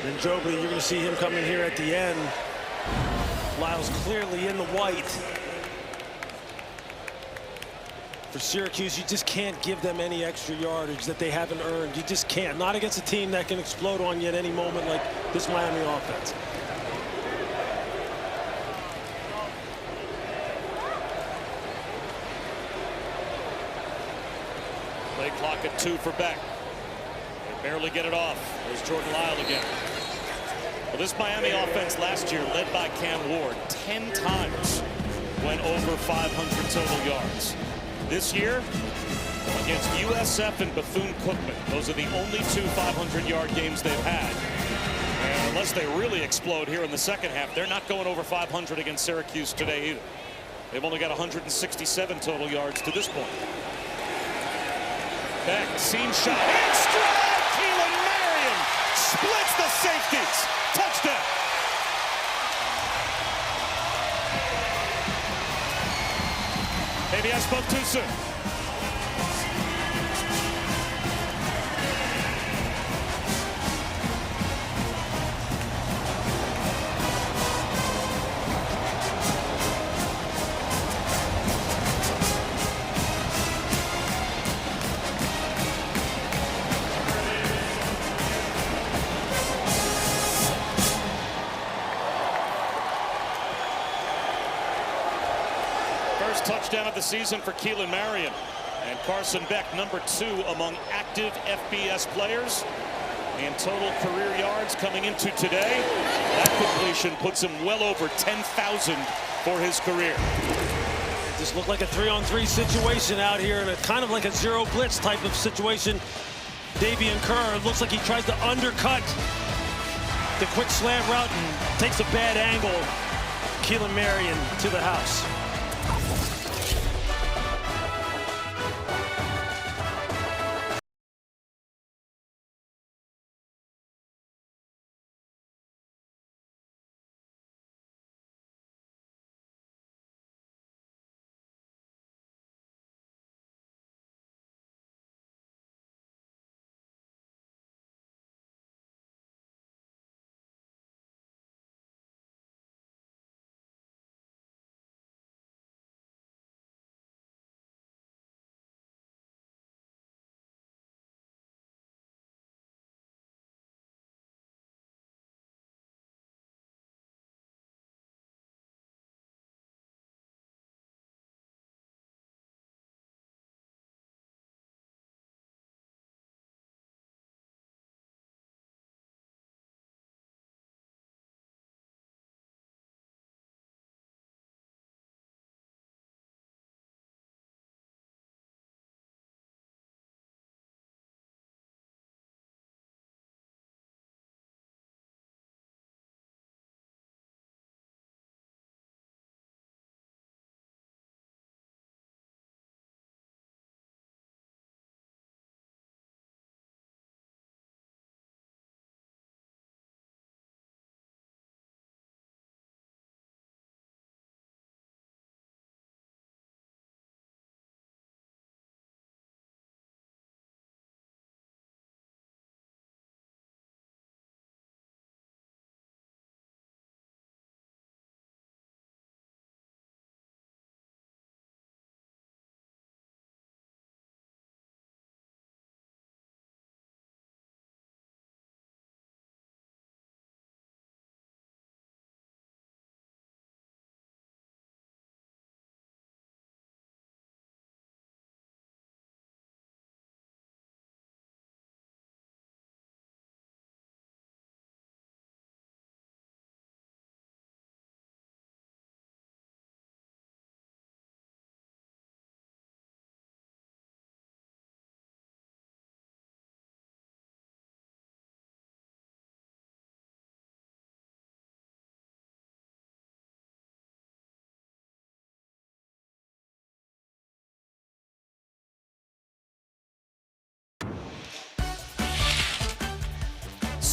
And Joby, you're going to see him coming here at the end. Lyle's clearly in the white. For Syracuse, you just can't give them any extra yardage that they haven't earned. You just can't. Not against a team that can explode on you at any moment like this Miami offense. Play clock at 2 for Beck. They barely get it off. There's Jordan Lyle again. Well, this Miami offense last year, led by Cam Ward, 10 times went over 500 total yards. This year, against USF and Bethune-Cookman, those are the only 2 500-yard games they've had. And unless they really explode here in the second half, they're not going over 500 against Syracuse today either. They've only got 167 total yards to this point. Beck, seam shot, and strike! Keelan Marion splits the safeties. Touchdown. Maybe I spoke too soon. First touchdown of the season for Keelan Marion. And Carson Beck, number 2 among active FBS players in total career yards coming into today. That completion puts him well over 10,000 for his career. It just looked like a 3-on-3 situation out here, and a kind of like a zero blitz type of situation. Davian Kerr, it looks like he tries to undercut the quick slant route and takes a bad angle. Keelan Marion to the house.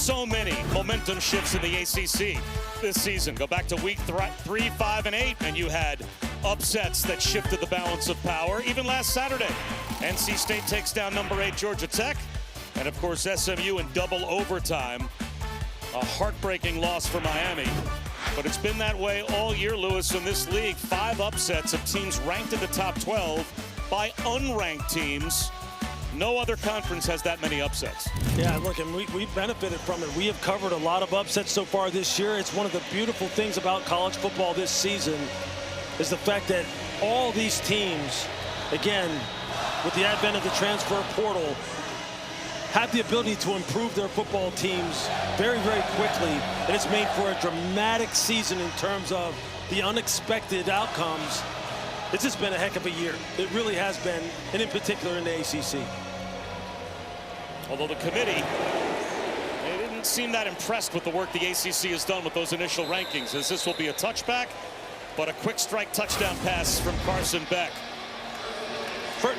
so many momentum shifts in the ACC this season. Go back to week 3, 5, and 8, and you had upsets that shifted the balance of power. Even last Saturday, NC State takes down number 8 Georgia Tech, and of course SMU in double overtime. A heartbreaking loss for Miami. But it's been that way all year, Lewis, in this league. 5 upsets of teams ranked in the top 12 by unranked teams. No other conference has that many upsets. Yeah, look, and we benefited from it. We have covered a lot of upsets so far this year. It's one of the beautiful things about college football this season is the fact that all these teams, again, with the advent of the transfer portal, have the ability to improve their football teams very, very quickly. And it's made for a dramatic season in terms of the unexpected outcomes. It's just been a heck of a year. It really has been, and in particular in the ACC. Although the committee, they didn't seem that impressed with the work the ACC has done with those initial rankings, as this will be a touchback, but a quick strike touchdown pass from Carson Beck.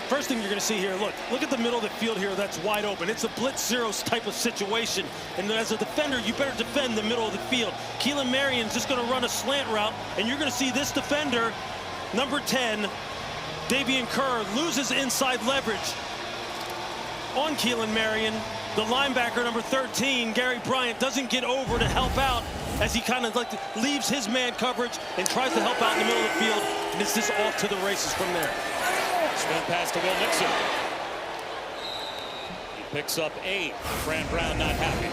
First thing you're going to see here, look at the middle of the field here. That's wide open. It's a blitz zero type of situation. And as a defender, you better defend the middle of the field. Keelan Marion's just going to run a slant route, and you're going to see this defender, number 10, Davian Kerr, loses inside leverage on Keelan Marion. The linebacker, number 13, Gary Bryant, doesn't get over to help out as he kind of leaves his man coverage and tries to help out in the middle of the field. And it's just off to the races from there. Swing pass to Will Nixon. He picks up 8. Fran Brown not happy.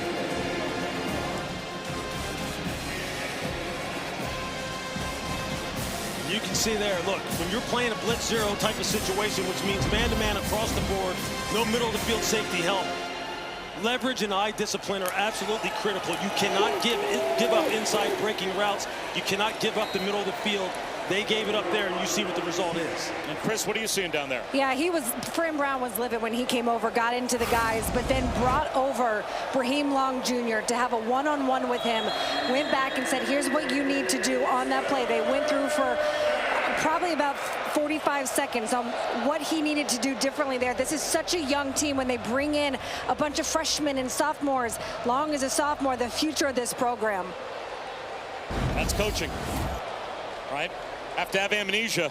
You can see there, look, when you're playing a blitz zero type of situation, which means man-to-man across the board, no middle of the field safety help, leverage and eye discipline are absolutely critical. You cannot give up inside breaking routes. You cannot give up the middle of the field. They gave it up there, and you see what the result is. And Chris, what are you seeing down there? Yeah, Fran Brown was livid when he came over, got into the guys, but then brought over Raheem Long Jr. to have a one-on-one with him, went back and said, here's what you need to do on that play. They went through for probably about 45 seconds on what he needed to do differently there. This is such a young team when they bring in a bunch of freshmen and sophomores. Long is a sophomore, the future of this program. That's coaching, right? Have to have amnesia,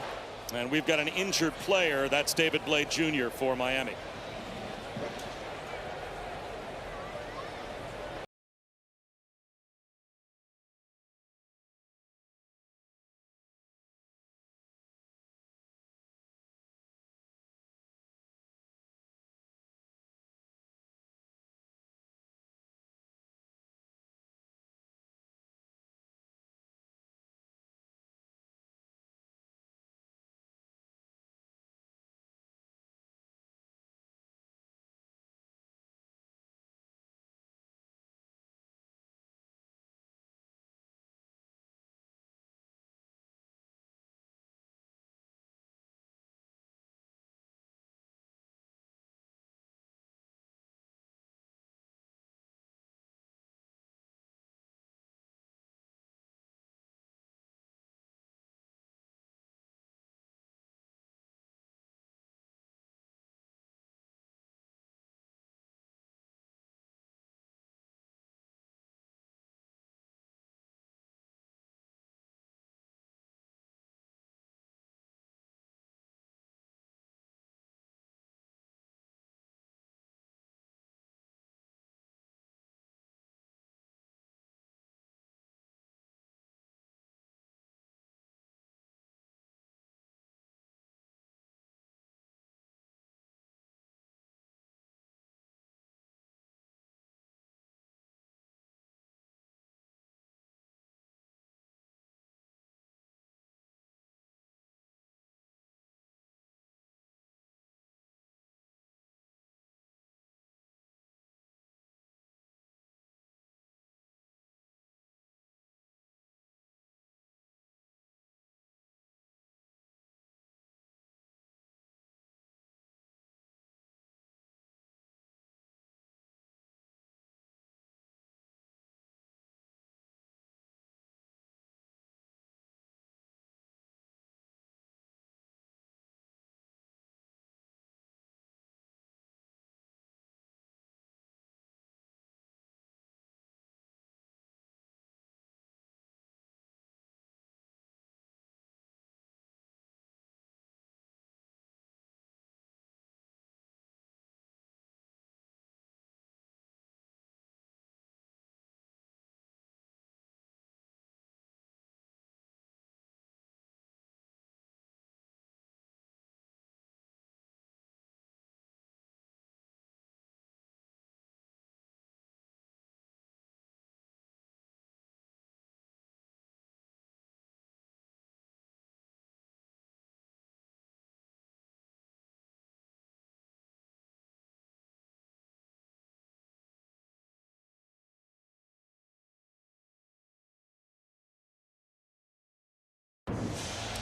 and we've got an injured player. That's David Blade Jr. for Miami.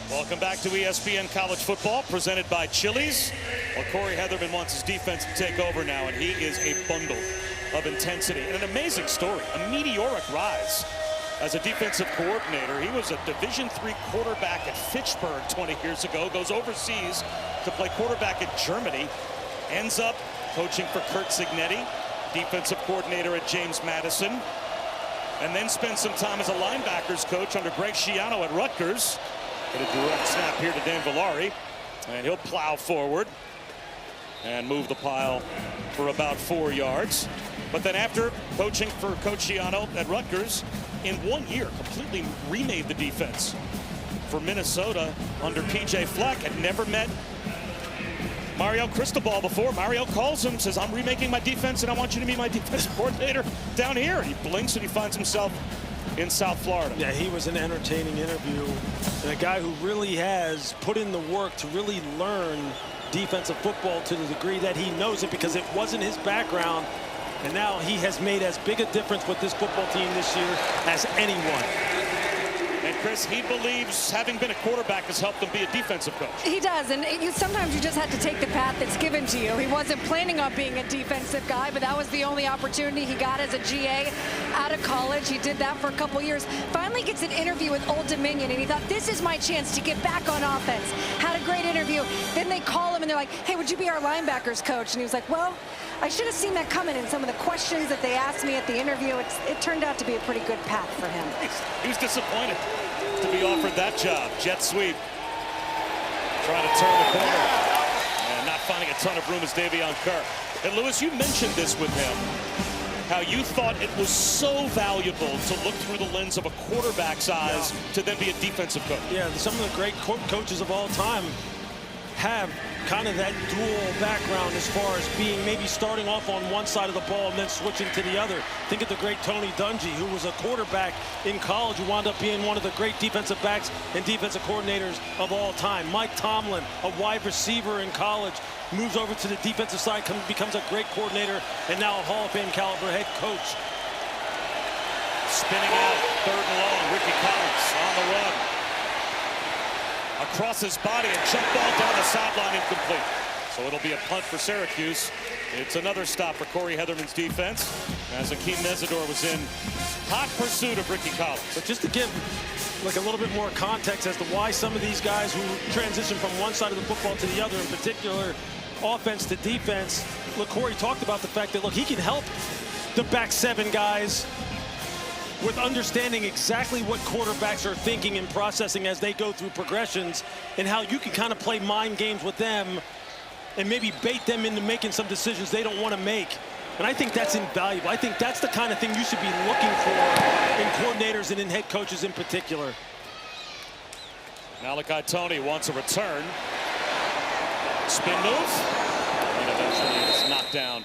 Welcome back to ESPN College Football, presented by Chili's. Well, Corey Heatherman wants his defense to take over now, and he is a bundle of intensity. And an amazing story, a meteoric rise as a defensive coordinator. He was a Division III quarterback at Fitchburg 20 years ago, goes overseas to play quarterback in Germany, ends up coaching for Curt Cignetti, defensive coordinator at James Madison, and then spent some time as a linebackers coach under Greg Schiano at Rutgers. Get a direct snap here to Dan Villari, and he'll plow forward and move the pile for about 4 yards. But then after coaching for Coach Schiano at Rutgers, in 1 year, completely remade the defense for Minnesota under PJ Fleck. Had never met Mario Cristobal before. Mario calls him, says, I'm remaking my defense, and I want you to be my defensive coordinator down here. And he blinks, and he finds himself in South Florida. Yeah, he was an entertaining interview, and a guy who really has put in the work to really learn defensive football to the degree that he knows it, because it wasn't his background, and now he has made as big a difference with this football team this year as anyone. And Chris, he believes having been a quarterback has helped him be a defensive coach. He does, and sometimes you just have to take the path that's given to you. He wasn't planning on being a defensive guy, but that was the only opportunity he got as a GA out of college. He did that for a couple years. Finally gets an interview with Old Dominion, and he thought, this is my chance to get back on offense. Had a great interview. Then they call him, and they're like, hey, would you be our linebackers coach? And he was like, well, I should have seen that coming in some of the questions that they asked me at the interview. It turned out to be a pretty good path for him. He was disappointed to be offered that job. Jet sweep. Trying to turn the corner. And not finding a ton of room is Davion Kerr. And Lewis, you mentioned this with him, how you thought it was so valuable to look through the lens of a quarterback's eyes to then be a defensive coach. Yeah, some of the great coaches of all time have kind of that dual background as far as being maybe starting off on one side of the ball and then switching to the other. Think of the great Tony Dungy, who was a quarterback in college, who wound up being one of the great defensive backs and defensive coordinators of all time. Mike Tomlin, a wide receiver in college, moves over to the defensive side, becomes a great coordinator, and now a Hall of Fame caliber head coach. Spinning out, 3rd and long, Ricky Collins on the run. Across his body, a jump ball down the sideline, incomplete. So it'll be a punt for Syracuse. It's another stop for Corey Heatherman's defense, as Akeem Mesidor was in hot pursuit of Ricky Collins. But just to give like a little bit more context as to why some of these guys who transition from one side of the football to the other, in particular offense to defense, look, Corey talked about the fact that, look, he can help the back 7 guys with understanding exactly what quarterbacks are thinking and processing as they go through progressions, and how you can kind of play mind games with them and maybe bait them into making some decisions they don't want to make. And I think that's invaluable. I think that's the kind of thing you should be looking for in coordinators and in head coaches in particular. Malachi Tony wants a return. Spin move. And eventually it's knocked down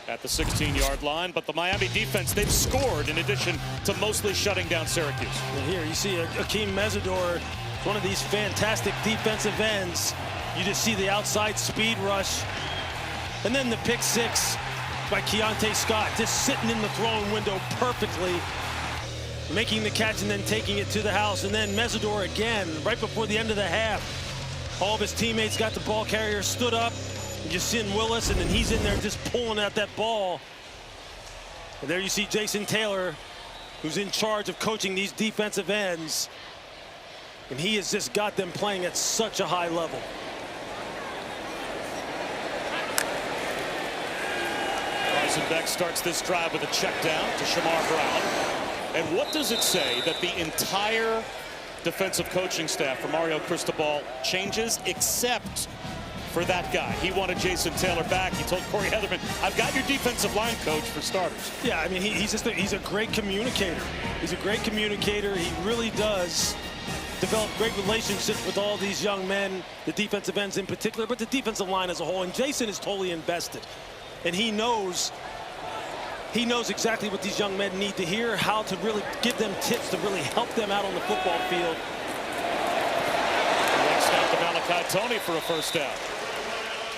at the 16-yard line. But the Miami defense, they've scored in addition to mostly shutting down Syracuse. And here you see Akeem Mesidor, one of these fantastic defensive ends. You just see the outside speed rush. And then the pick 6 by Keontae Scott, just sitting in the throwing window perfectly, making the catch and then taking it to the house. And then Mesidor again, right before the end of the half. All of his teammates got the ball carrier, stood up. You just seeing Willis, and then he's in there just pulling at that ball. And there you see Jason Taylor, who's in charge of coaching these defensive ends. And he has just got them playing at such a high level. Carson Beck starts this drive with a check down to Shamar Brown. And what does it say that the entire defensive coaching staff for Mario Cristobal changes except for that guy? He wanted Jason Taylor back. He told Corey Heatherman, I've got your defensive line coach for starters. Yeah, I mean, he's a great communicator. He's a great communicator. He really does develop great relationships with all these young men, the defensive ends in particular, but the defensive line as a whole. And Jason is totally invested. And he knows exactly what these young men need to hear, how to really give them tips to really help them out on the football field. Next snap to Malachi Tony for a first down.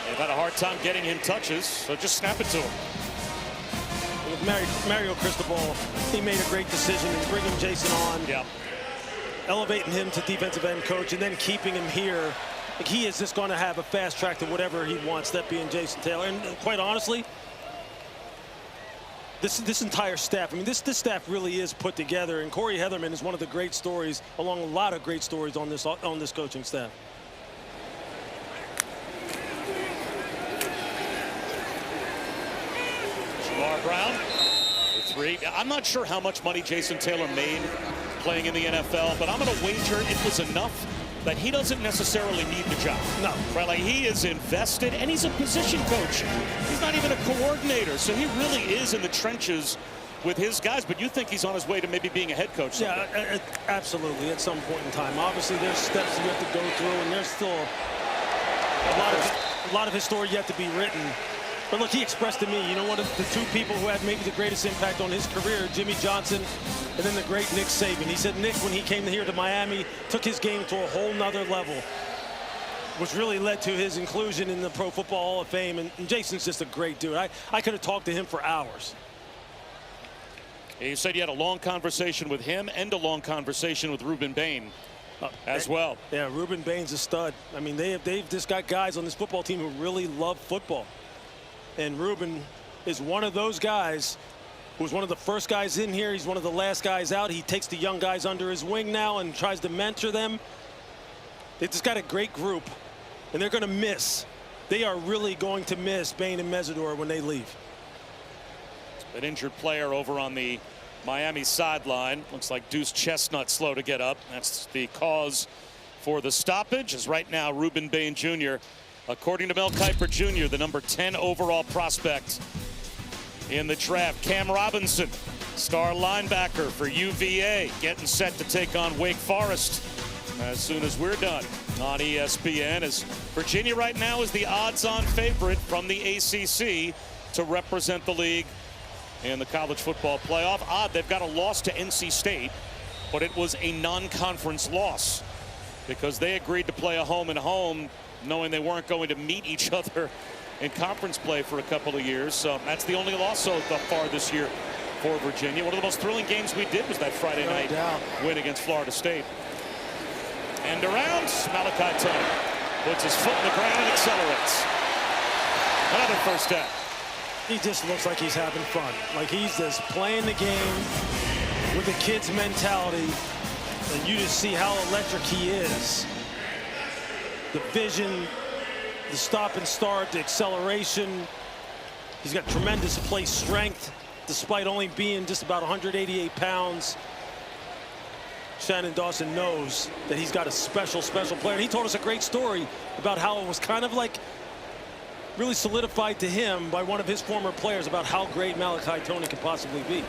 They've had a hard time getting him touches, so just snap it to him. With Mario Cristobal, he made a great decision in bringing Jason on. Yeah. elevating him to defensive end coach and then keeping him here, like, he is just going to have a fast track to whatever he wants, that being Jason Taylor. And quite honestly, this entire staff, I mean, this staff really is put together, and Corey Heatherman is one of the great stories, along a lot of great stories on this coaching staff. Jamar Brown for 3. I'm not sure how much money Jason Taylor made playing in the NFL, but I'm going to wager it was enough that he doesn't necessarily need the job. No. Right, like, he is invested, and he's a position coach. He's not even a coordinator, so he really is in the trenches with his guys. But you think he's on his way to maybe being a head coach someday? Yeah, absolutely, at some point in time. Obviously, there's steps you have to go through, and there's still a lot of his story yet to be written. But look, he expressed to me, you know, one of the 2 people who had maybe the greatest impact on his career, Jimmy Johnson, and then the great Nick Saban. He said Nick, when he came here to Miami, took his game to a whole nother level, which really led to his inclusion in the Pro Football Hall of Fame. And Jason's just a great dude. I could have talked to him for hours. You said you had a long conversation with him and a long conversation with Ruben Bain as well. Yeah, Ruben Bain's a stud. I mean, they've just got guys on this football team who really love football. And Ruben is one of those guys who was one of the first guys in here. He's one of the last guys out. He takes the young guys under his wing now and tries to mentor them. They've just got a great group, and they're going to miss. They are really going to miss Bain and Mesidor when they leave. An injured player over on the Miami sideline. Looks like Deuce Chestnut slow to get up. That's the cause for the stoppage, as right now Ruben Bain Jr., according to Mel Kiper Jr., the number 10 overall prospect in the draft. Cam Robinson, star linebacker for UVA, getting set to take on Wake Forest as soon as we're done on ESPN, as Virginia right now is the odds-on favorite from the ACC to represent the league in the college football playoff. Odd, they've got a loss to NC State, but it was a non-conference loss because they agreed to play a home-and-home, knowing they weren't going to meet each other in conference play for a couple of years. So that's the only loss so far this year for Virginia. One of the most thrilling games we did was that Friday night win against Florida State. And around, Malachi Tony puts his foot in the ground and accelerates. Another first down. He just looks like he's having fun. Like he's just playing the game with the kid's mentality. And you just see how electric he is. The vision, the stop and start, the acceleration. He's got tremendous play strength, despite only being just about 188 pounds. Shannon Dawson knows that he's got a special player. And he told us a great story about how it was kind of like really solidified to him by one of his former players about how great Malachi Tony could possibly be.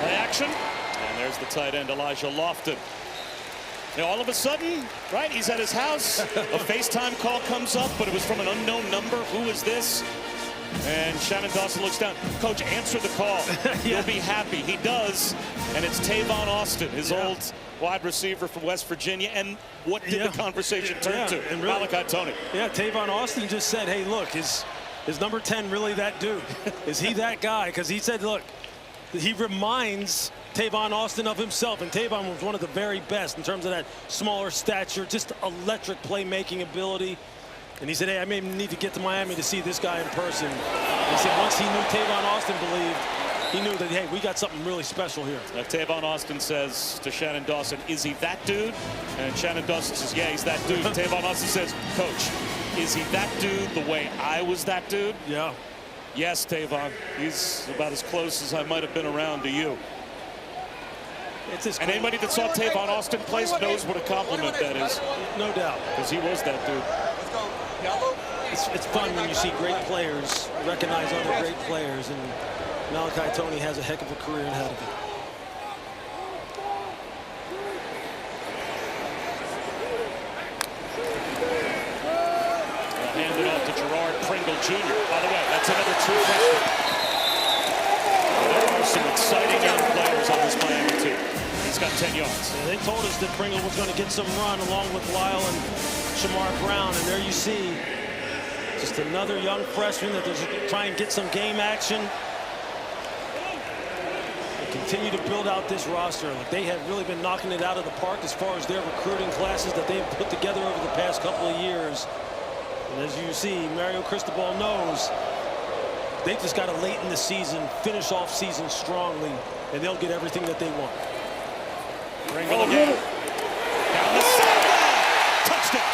Play action, and there's the tight end, Elijah Lofton. Now, all of a sudden, right, he's at his house. A FaceTime call comes up, but it was from an unknown number. Who is this? And Shannon Dawson looks down. Coach, answer the call. You'll be happy. He does. And it's Tavon Austin, his old wide receiver from West Virginia. And what did the conversation turn to? And really, Malachi Tony. Yeah, Tavon Austin just said, hey, look, is number 10 really that dude? Is he that guy? Because he said, look, he reminds Tavon Austin of himself, and Tavon was one of the very best in terms of that smaller stature, just electric playmaking ability. And he said, hey, I may need to get to Miami to see this guy in person. And he said once he knew Tavon Austin believed, he knew that, hey, we got something really special here. Tavon Austin says to Shannon Dawson, is he that dude? And Shannon Dawson says, yeah, he's that dude. Tavon Austin says, Coach, is he that dude the way I was that dude? Yeah. Yes, Tavon. He's about as close as I might have been around to you. And anybody that saw Tavon Austin play knows what a compliment that is. No doubt. Because he was that dude. It's fun when you see great players recognize other great players, and Malachi Tony has a heck of a career ahead of him. Hand it off to Gerard Pringle Jr. By the way, that's another true freshman. There are some exciting young players on this Miami team. He's got 10 yards. Yeah, they told us that Pringle was going to get some run along with Lyle and Shamar Brown, and there you see just another young freshman that is trying to get some game action. Continue to build out this roster. Like, they have really been knocking it out of the park as far as their recruiting classes that they've put together over the past couple of years. And as you see, Mario Cristobal knows they just got to late in the season finish off season strongly, and they'll get everything that they want. Pringle again. Down the sideline. Touchdown.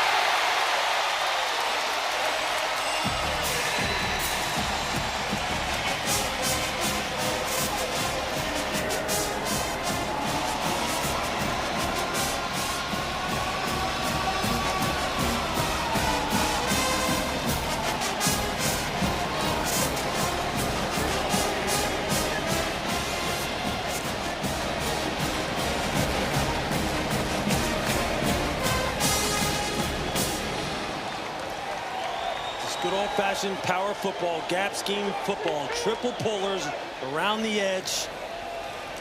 Good old-fashioned power football, gap scheme football, triple pullers around the edge.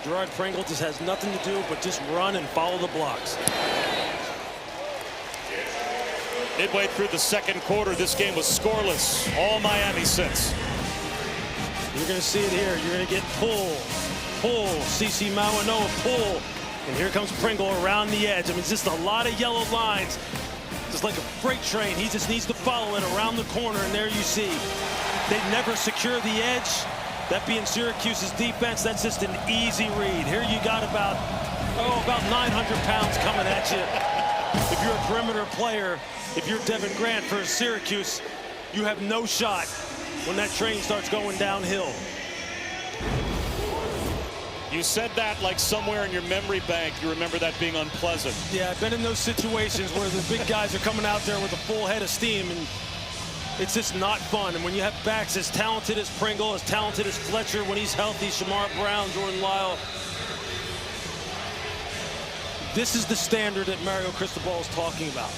Gerard Pringle just has nothing to do but just run and follow the blocks. Midway through the second quarter, this game was scoreless. All Miami since. You're going to see it here. You're going to get pull, CC Mawanoa pull. And here comes Pringle around the edge. I mean, it's just a lot of yellow lines. Just like a freight train, he just needs to follow it around the corner, and there you see. They never secure the edge. That being Syracuse's defense, that's just an easy read. Here you got about 900 pounds coming at you. If you're a perimeter player, if you're Devin Grant for Syracuse, you have no shot when that train starts going downhill. You said that like somewhere in your memory bank you remember that being unpleasant. Yeah, I've been in those situations where the big guys are coming out there with a full head of steam, and it's just not fun. And when you have backs as talented as Pringle, as talented as Fletcher when he's healthy, Shamar Brown, Jordan Lyle, this is the standard that Mario Cristobal is talking about.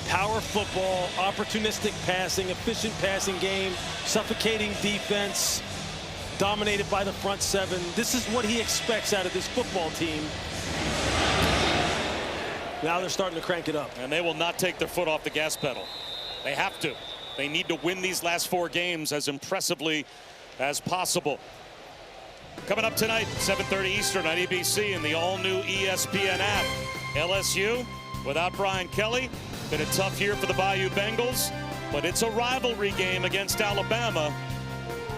Power football, opportunistic passing, efficient passing game, suffocating defense, dominated by the front seven. This is what he expects out of this football team. Now they're starting to crank it up. And they will not take their foot off the gas pedal. They have to. They need to win these last 4 games as impressively as possible. Coming up tonight, 7:30 Eastern on ABC and the all-new ESPN app. LSU, without Brian Kelly, been a tough year for the Bayou Bengals, but it's a rivalry game against Alabama.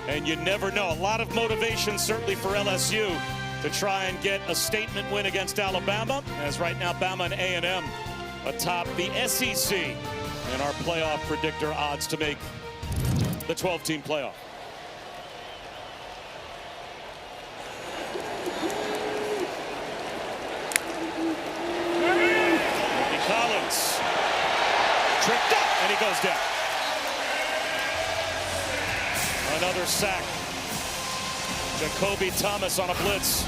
And you never know. A lot of motivation certainly for LSU to try and get a statement win against Alabama, as right now Bama and A&M atop the SEC in our playoff predictor odds to make the 12-team playoff. Collins tripped up and he goes down. Another sack. Jacoby Thomas on a blitz.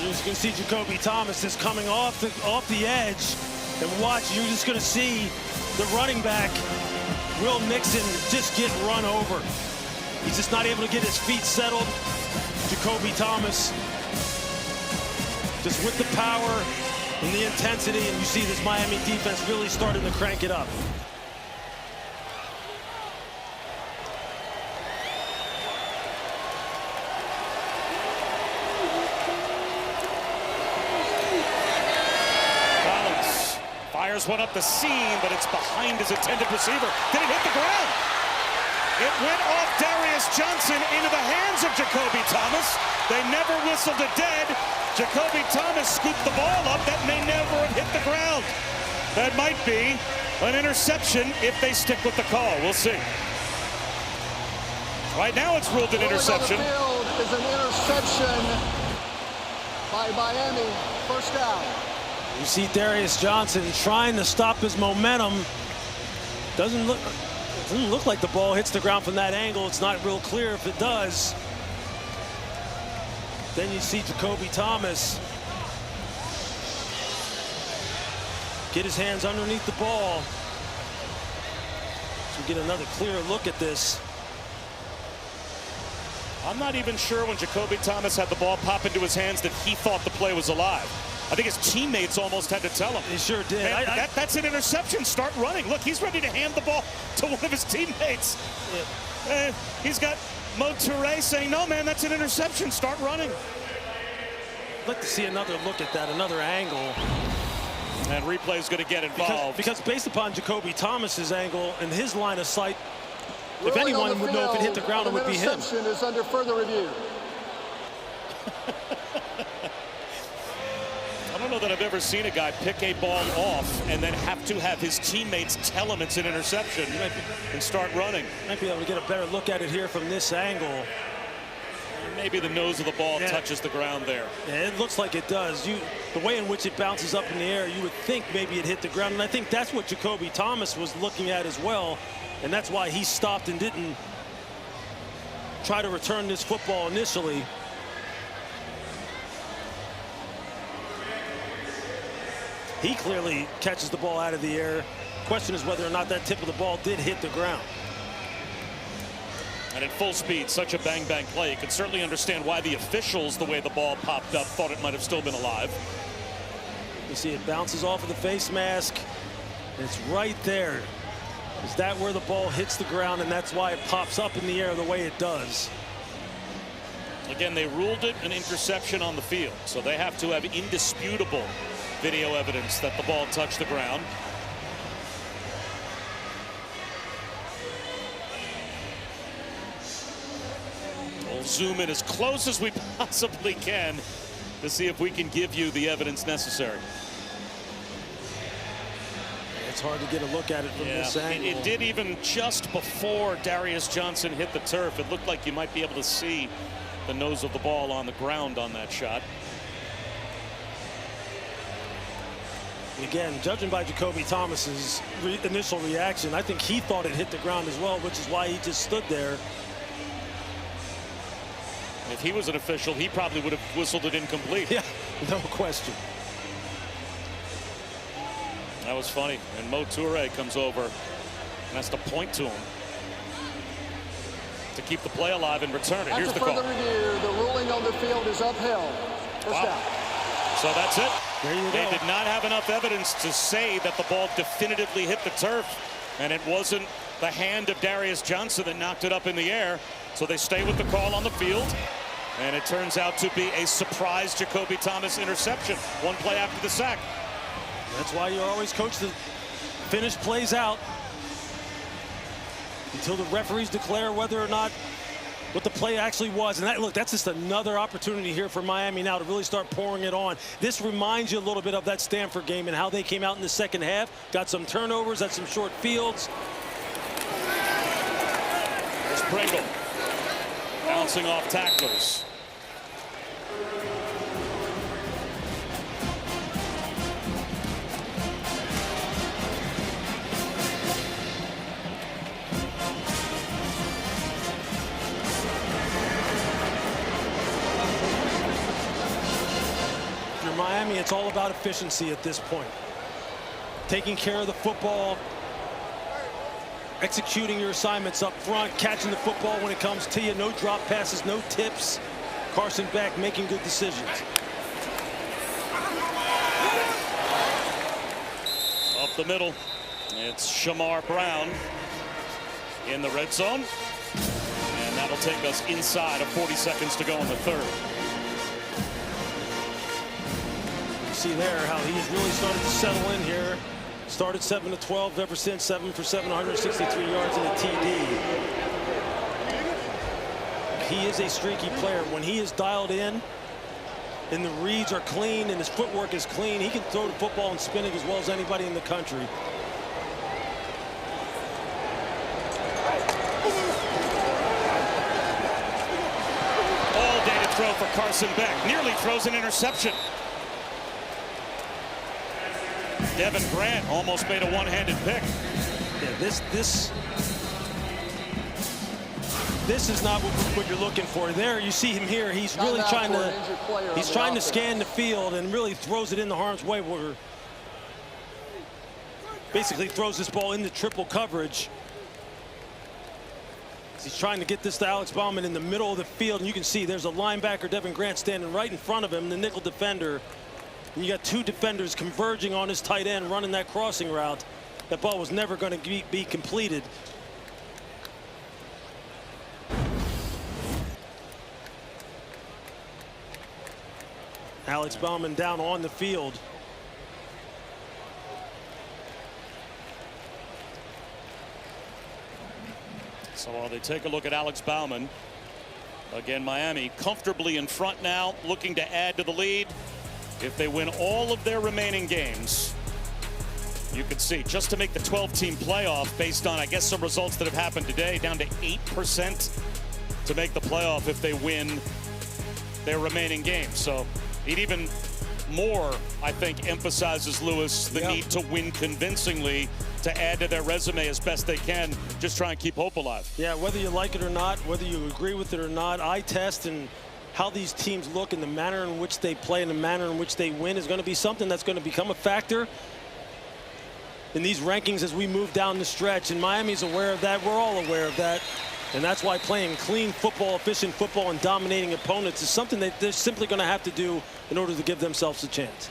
You're just going to see Jacoby Thomas is coming off the edge, and watch, you're just going to see the running back, Will Nixon, just get run over. He's just not able to get his feet settled. Jacoby Thomas, just with the power and the intensity, and you see this Miami defense really starting to crank it up. Fires one up the seam, but it's behind his intended receiver. Did it hit the ground? It went off Darius Johnson into the hands of Jacoby Thomas. They never whistled it dead. Jacoby Thomas scooped the ball up. That may never have hit the ground. That might be an interception if they stick with the call. We'll see. Right now it's ruled an interception. The field is an interception by Miami. First down. You see Darius Johnson trying to stop his momentum. Doesn't look like the ball hits the ground from that angle. It's not real clear if it does. Then you see Jacoby Thomas get his hands underneath the ball. So we get another clear look at this. I'm not even sure when Jacoby Thomas had the ball pop into his hands that he thought the play was alive. I think his teammates almost had to tell him. He sure did. Man, that's an interception. Start running. Look, he's ready to hand the ball to one of his teammates. Yeah. He's got Mo Toure saying, no, man, that's an interception. Start running. I'd like to see another look at that, another angle. And replay's going to get involved. Because based upon Jacoby Thomas's angle and his line of sight, if Ruling anyone would know if it hit the ground, it would be him. Interception is under further review. I don't know that I've ever seen a guy pick a ball off and then have to have his teammates tell him it's an interception and start running. Might be able to get a better look at it here from this angle. Maybe the nose of the ball touches the ground there. Yeah, it looks like it does. The way in which it bounces up in the air, you would think maybe it hit the ground. And I think that's what Jacoby Thomas was looking at as well. And that's why he stopped and didn't try to return this football initially. He clearly catches the ball out of the air. Question is whether or not that tip of the ball did hit the ground. And at full speed, such a bang-bang play. You can certainly understand why the officials, the way the ball popped up, thought it might have still been alive. You see it bounces off of the face mask. It's right there. Is that where the ball hits the ground, and that's why it pops up in the air the way it does? Again, they ruled it an interception on the field, so they have to have indisputable video evidence that the ball touched the ground. We'll zoom in as close as we possibly can to see if we can give you the evidence necessary. It's hard to get a look at it from this angle. It did even just before Darius Johnson hit the turf. It looked like you might be able to see the nose of the ball on the ground on that shot. Again, judging by Jacoby Thomas's initial reaction, I think he thought it hit the ground as well, which is why he just stood there. If he was an official, he probably would have whistled it incomplete. Yeah, no question. That was funny. And Mo Toure comes over and has to point to him to keep the play alive and return it. Here's the call. After further review, the ruling on the field is upheld. First down. So that's it. There you go. They did not have enough evidence to say that the ball definitively hit the turf, and it wasn't the hand of Darius Johnson that knocked it up in the air. So they stay with the call on the field, and it turns out to be a surprise Jacoby Thomas interception, one play after the sack. That's why you're always coached to finish plays out until the referees declare whether or not what the play actually was. And look, that's just another opportunity here for Miami now to really start pouring it on. This reminds you a little bit of that Stanford game and how they came out in the second half, got some turnovers, had some short fields. There's Pringle bouncing off tacklers. Miami, it's all about efficiency at this point. Taking care of the football, executing your assignments up front, catching the football when it comes to you, no drop passes, no tips. Carson Beck making good decisions. Up the middle, it's Shamar Brown in the red zone. And that'll take us inside of 40 seconds to go in the third. See there how he's really started to settle in here. Started 7 of 12 ever since, 7 for 7, 163 yards and a TD. He is a streaky player. When he is dialed in and the reads are clean and his footwork is clean, he can throw the football and spin it as well as anybody in the country. All day to throw for Carson Beck. Nearly throws an interception. Devin Grant almost made a one-handed pick. Yeah, this is not what you're looking for. There, you see him here. He's really trying to scan the field and really throws it in the harm's way. Where basically throws this ball into triple coverage. He's trying to get this to Alex Bauman in the middle of the field, and you can see there's a linebacker, Devin Grant, standing right in front of him, the nickel defender. and you got two defenders converging on his tight end running that crossing route, that ball was never going to be completed. Alex Bauman down on the field. So while they take a look at Alex Bauman, again, Miami comfortably in front now, looking to add to the lead. If they win all of their remaining games, you can see just to make the 12-team playoff based on, I guess, some results that have happened today, down to 8% to make the playoff if they win their remaining games. So it even more, I think, emphasizes, Lewis, the need to win convincingly to add to their resume as best they can, just try and keep hope alive. Yeah, whether you like it or not, whether you agree with it or not, eye test and how these teams look and the manner in which they play and the manner in which they win is going to be something that's going to become a factor in these rankings as we move down the stretch. And Miami's aware of that. We're all aware of that. And that's why playing clean football, efficient football, and dominating opponents is something that they're simply going to have to do in order to give themselves a chance.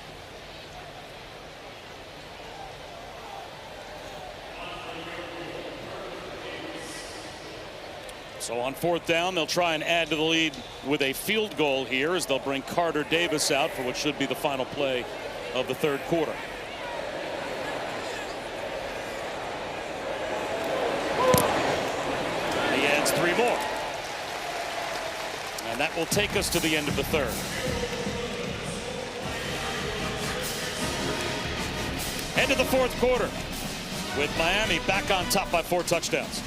So on 4th down, they'll try and add to the lead with a field goal here as they'll bring Carter Davis out for what should be the final play of the 3rd quarter. He adds 3 more. And that will take us to the end of the 3rd. End of the 4th quarter with Miami back on top by 4 touchdowns.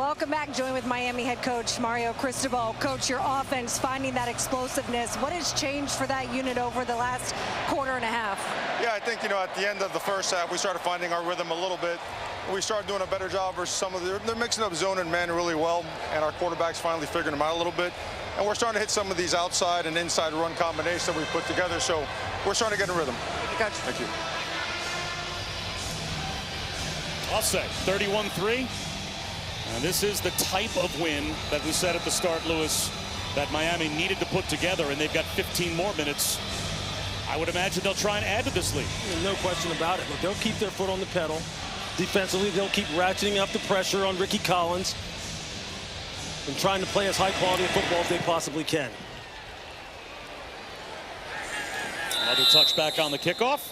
Welcome back. Joined with Miami head coach Mario Cristobal. Coach, your offense finding that explosiveness. What has changed for that unit over the last quarter and a half? Yeah, I think, at the end of the first half, we started finding our rhythm a little bit. We started doing a better job versus some of they're mixing up zone and man really well, and our quarterback's finally figuring them out a little bit. And we're starting to hit some of these outside and inside run combinations that we put together, so we're starting to get in rhythm. Thank you, Coach. Thank you. I'll say 31-3. And this is the type of win that we said at the start, Lewis, that Miami needed to put together, and they've got 15 more minutes. I would imagine they'll try and add to this lead. No question about it. Look, they'll keep their foot on the pedal. Defensively, they'll keep ratcheting up the pressure on Ricky Collins and trying to play as high quality of football as they possibly can. Another touchback on the kickoff.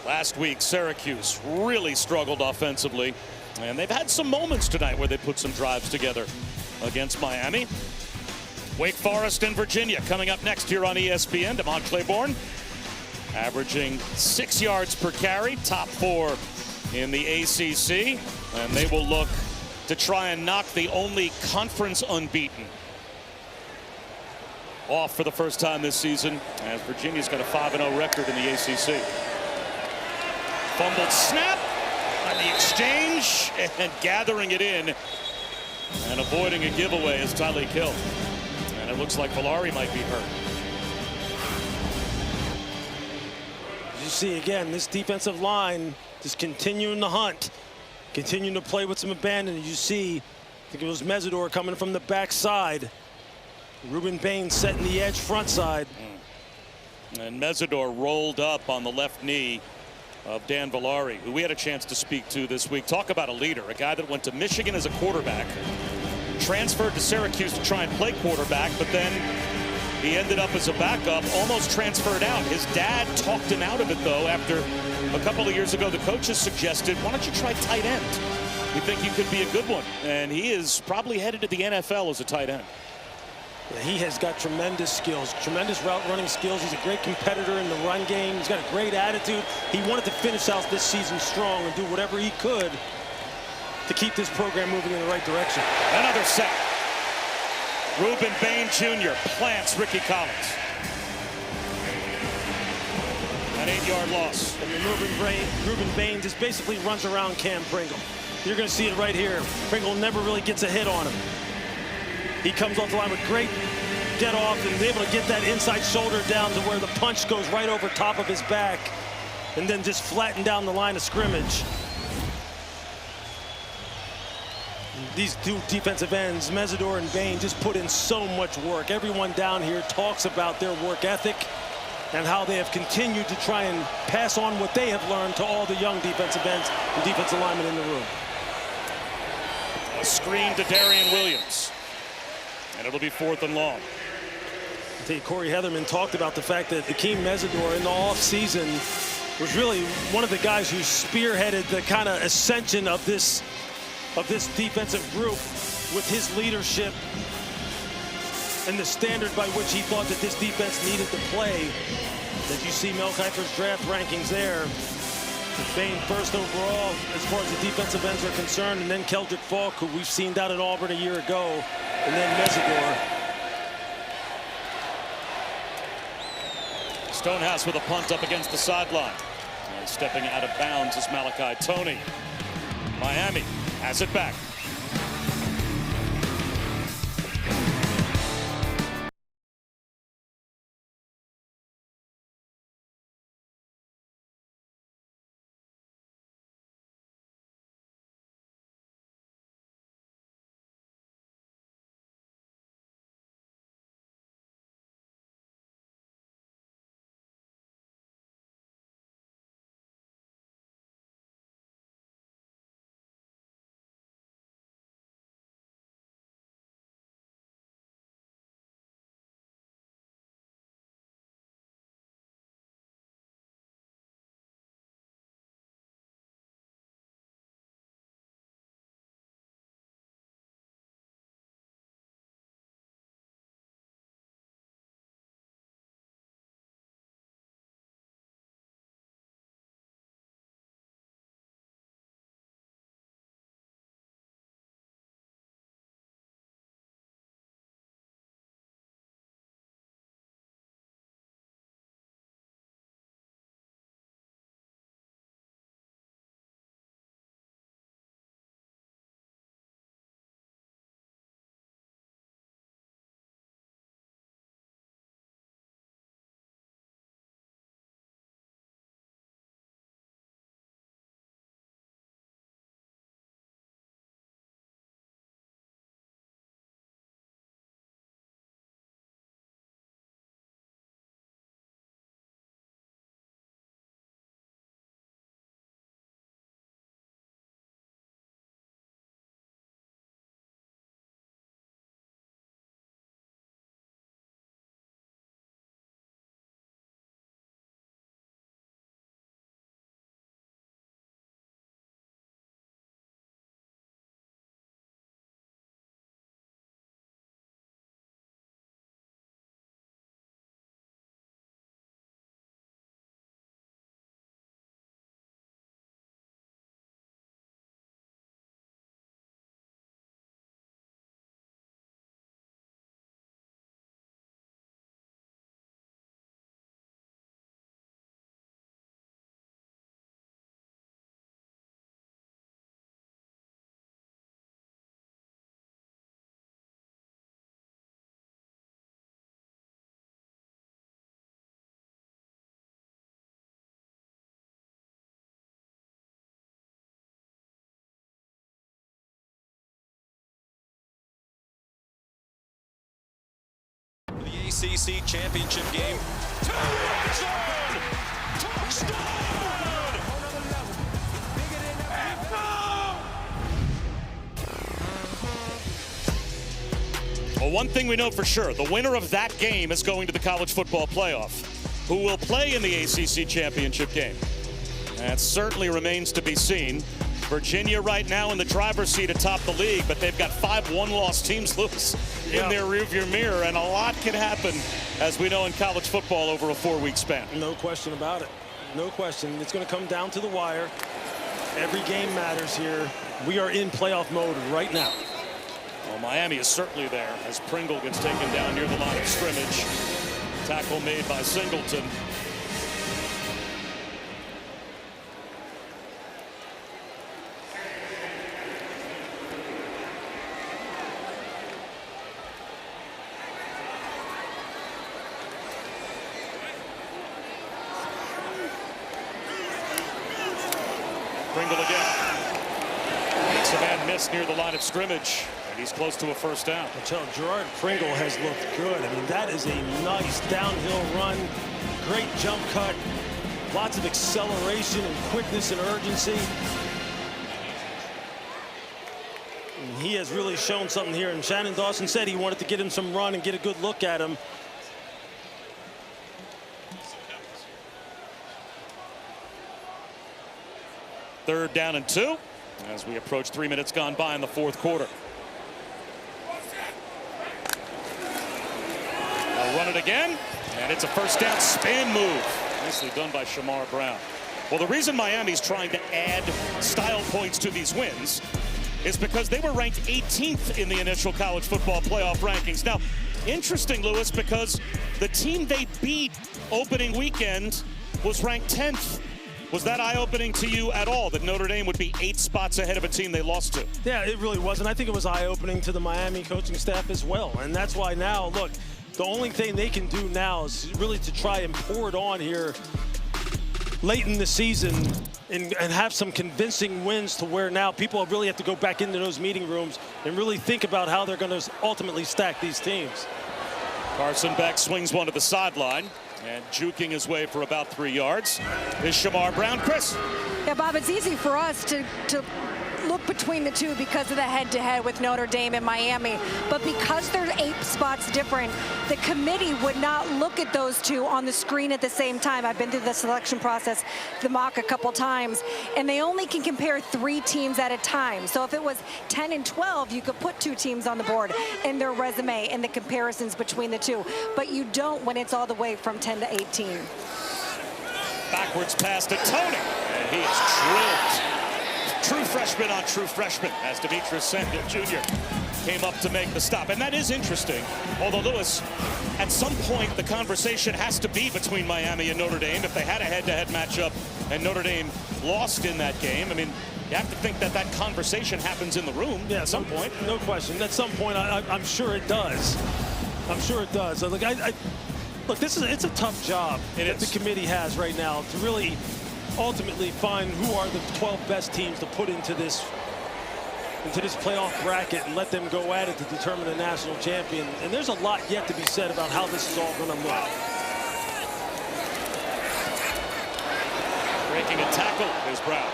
Last week, Syracuse really struggled offensively, and they've had some moments tonight where they put some drives together against Miami. Wake Forest and Virginia coming up next here on ESPN. DeMont Claiborne averaging 6 yards per carry, top 4 in the ACC, and they will look to try and knock the only conference unbeaten off for the first time this season, as Virginia's got a 5-0 record in the ACC. Fumbled snap on the exchange, and gathering it in and avoiding a giveaway is Tyreek Hill. And it looks like Villari might be hurt. You see again, this defensive line just continuing the hunt, continuing to play with some abandon. You see, I think it was Mesidor coming from the backside. Ruben Bain setting the edge front side. And Mesidor rolled up on the left knee of Dan Villari, who we had a chance to speak to this week. Talk about a leader, a guy that went to Michigan as a quarterback, transferred to Syracuse to try and play quarterback, but then he ended up as a backup, almost transferred out. His dad talked him out of it, though, after a couple of years ago the coaches suggested, why don't you try tight end? We think you could be a good one. And he is probably headed to the NFL as a tight end. Yeah, he has got tremendous skills, tremendous route running skills. He's a great competitor in the run game. He's got a great attitude. He wanted to finish out this season strong and do whatever he could to keep this program moving in the right direction. Another sack. Ruben Bain Jr. plants Ricky Collins. An 8-yard loss. And then Ruben Bain just basically runs around Cam Pringle. You're going to see it right here. Pringle never really gets a hit on him. He comes off the line with great get off and is able to get that inside shoulder down to where the punch goes right over top of his back and then just flatten down the line of scrimmage. These two defensive ends, Mesidor and Bain, just put in so much work. Everyone down here talks about their work ethic and how they have continued to try and pass on what they have learned to all the young defensive ends and defensive linemen in the room. A screen to Darian Williams. And it'll be 4th and long. I think Corey Heatherman talked about the fact that Akeem Mesidor in the offseason was really one of the guys who spearheaded the kind of ascension of this defensive group with his leadership and the standard by which he thought that this defense needed to play. As you see Mel Kiper's draft rankings there, Bain first overall as far as the defensive ends are concerned, and then Keldrick Falk, who we've seen down at Auburn a year ago, and then Mesidor. Stonehouse with a punt up against the sideline. And stepping out of bounds is Malachi Toney. Miami has it back. ACC championship game. To the end zone! Touchdown! Well, one thing we know for sure, the winner of that game is going to the college football playoff. Who will play in the ACC championship game? That certainly remains to be seen. Virginia right now in the driver's seat atop the league, but they've got 5 one-loss teams, Lewis, in their rearview mirror, and a lot can happen, as we know, in college football over a 4-week span. No question about it. No question. It's going to come down to the wire. Every game matters here. We are in playoff mode right now. Well, Miami is certainly there as Pringle gets taken down near the line of scrimmage. Tackle made by Singleton. Pringle again. Makes a man miss near the line of scrimmage. He's close to a first down. I tell you, Gerard Pringle has looked good. I mean, that is a nice downhill run. Great jump cut. Lots of acceleration and quickness and urgency. And he has really shown something here. And Shannon Dawson said he wanted to get him some run and get a good look at him. Third down and 2 as we approach 3 minutes gone by in the fourth quarter. They'll run it again, and it's a first down spin move. Nicely done by Shamar Brown. Well, the reason Miami's trying to add style points to these wins is because they were ranked 18th in the initial college football playoff rankings. Now, interesting, Lewis, because the team they beat opening weekend was ranked 10th. Was that eye-opening to you at all, that Notre Dame would be 8 spots ahead of a team they lost to? Yeah, it really was, and I think it was eye-opening to the Miami coaching staff as well. And that's why now, look, the only thing they can do now is really to try and pour it on here late in the season and have some convincing wins to where now people really have to go back into those meeting rooms and really think about how they're going to ultimately stack these teams. Carson Beck swings one to the sideline. And juking his way for about 3 yards is Shamar Brown. Chris. Yeah, Bob, it's easy for us to look between the two because of the head-to-head with Notre Dame and Miami. But because they're 8 spots different, the committee would not look at those two on the screen at the same time. I've been through the selection process, the mock a couple times, and they only can compare 3 teams at a time. So if it was 10 and 12, you could put 2 teams on the board in their resume and the comparisons between the two. But you don't when it's all the way from 10 to 18. Backwards pass to Tony, and he is drilled. True freshman on true freshman as Demetrius Sanders Jr. came up to make the stop. And that is interesting. Although, Lewis, at some point, the conversation has to be between Miami and Notre Dame. If they had a head-to-head matchup and Notre Dame lost in that game, I mean, you have to think that that conversation happens in the room at some point. No question. At some point, I'm sure it does. I'm sure it does. Look, look, it's a tough job that the committee has right now to really ultimately find who are the 12 best teams to put into this playoff bracket and let them go at it to determine a national champion. And there's a lot yet to be said about how this is all going to look. Breaking a tackle is Brown.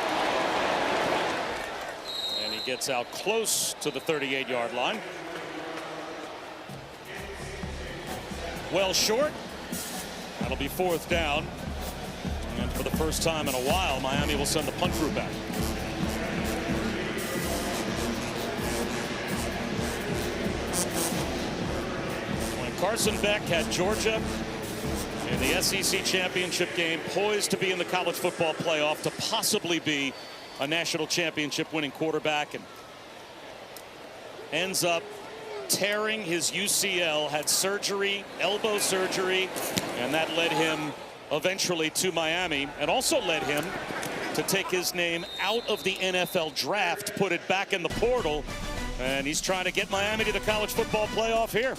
And he gets out close to the 38-yard line. Well short. That'll be 4th down. And for the first time in a while, Miami will send the punt crew back. When Carson Beck had Georgia in the SEC championship game, poised to be in the college football playoff, to possibly be a national championship winning quarterback, and ends up tearing his UCL, had surgery, elbow surgery, and that led him eventually to Miami, and also led him to take his name out of the NFL draft, put it back in the portal, and he's trying to get Miami to the college football playoff here.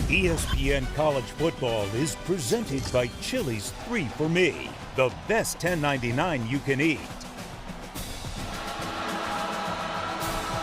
ESPN College Football is presented by Chili's 3 for Me, the best $10.99 you can eat.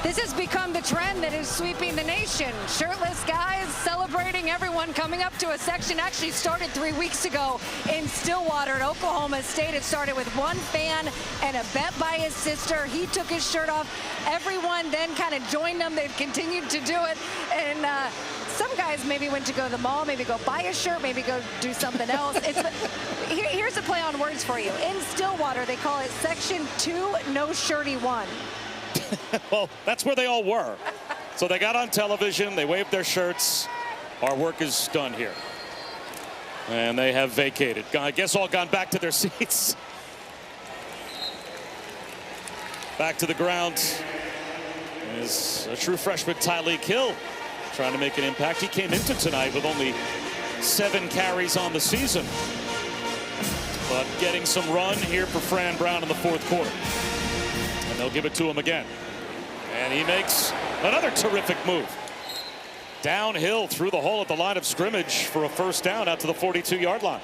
This has become the trend that is sweeping the nation. Shirtless guys celebrating, everyone coming up to a section. Actually started 3 weeks ago in Stillwater at Oklahoma State. It started with one fan and a bet by his sister. He took his shirt off. Everyone then kind of joined them. They've continued to do it. And some guys maybe went to go to the mall, maybe go buy a shirt, maybe go do something else. Here's a play on words for you. In Stillwater, they call it Section 2, No Shirty 1. Well, that's where they all were. So they got on television, they waved their shirts. Our work is done here. And they have vacated. I guess all gone back to their seats. Back to the ground is a true freshman, Tyleik Hill, trying to make an impact. He came into tonight with only 7 carries on the season. But getting some run here for Fran Brown in the 4th quarter. And they'll give it to him again. And he makes another terrific move. Downhill through the hole at the line of scrimmage for a first down out to the 42-yard line.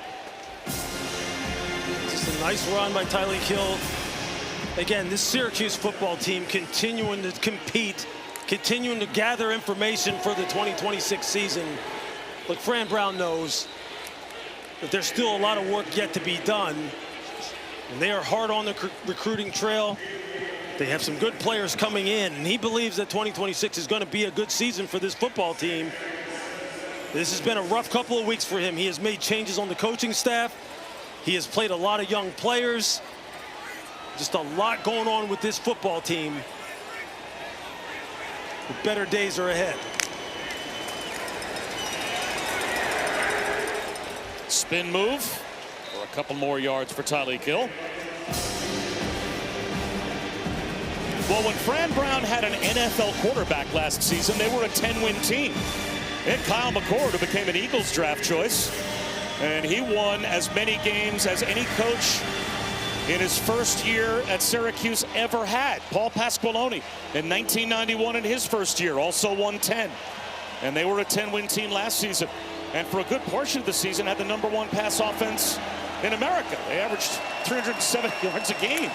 Just a nice run by Tyleik Hill. Again, this Syracuse football team continuing to compete, continuing to gather information for the 2026 season. But Fran Brown knows that there's still a lot of work yet to be done. And they are hard on the recruiting trail. They have some good players coming in, and he believes that 2026 is going to be a good season for this football team. This has been a rough couple of weeks for him. He has made changes on the coaching staff. He has played a lot of young players. Just a lot going on with this football team. The better days are ahead. Spin move for a couple more yards for Tyleik Hill. Well, when Fran Brown had an NFL quarterback last season, they were a 10-win team. And Kyle McCord, who became an Eagles draft choice, and he won as many games as any coach in his first year at Syracuse ever had. Paul Pasqualoni in 1991 in his first year also won 10. And they were a 10-win team last season. And for a good portion of the season had the #1 pass offense in America. They averaged 307 yards a game.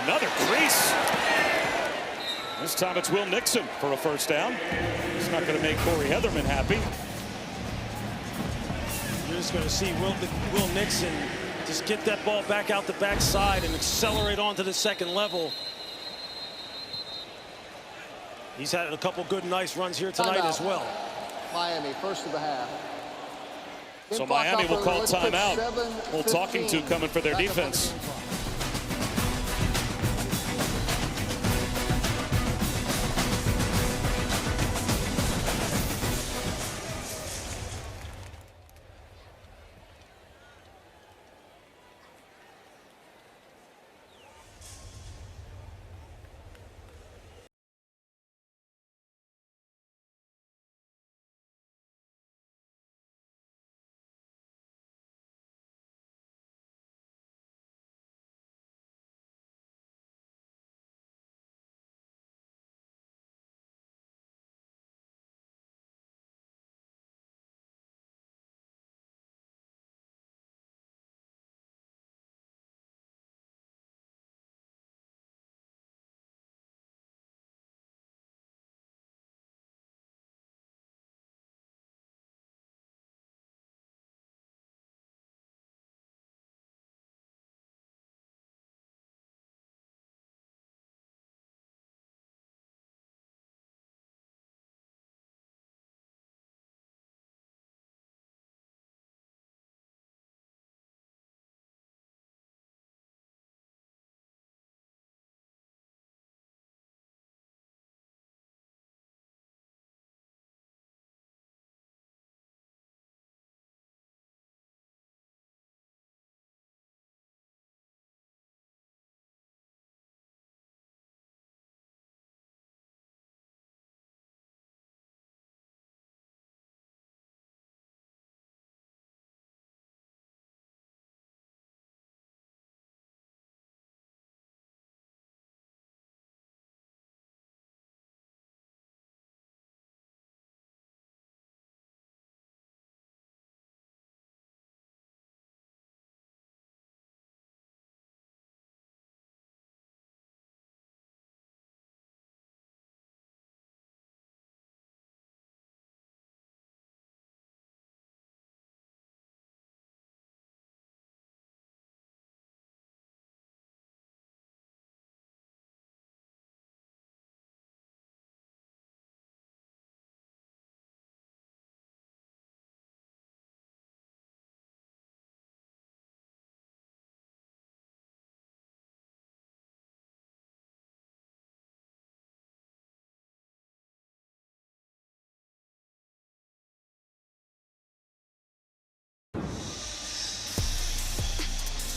Another crease. This time it's Will Nixon for a first down. It's not going to make Corey Heatherman happy. You're just going to see Will Nixon just get that ball back out the backside and accelerate onto the second level. He's had a couple good, nice runs here tonight as well. Miami, first of the half. So Miami will call timeout. Well, talking to coming for their defense.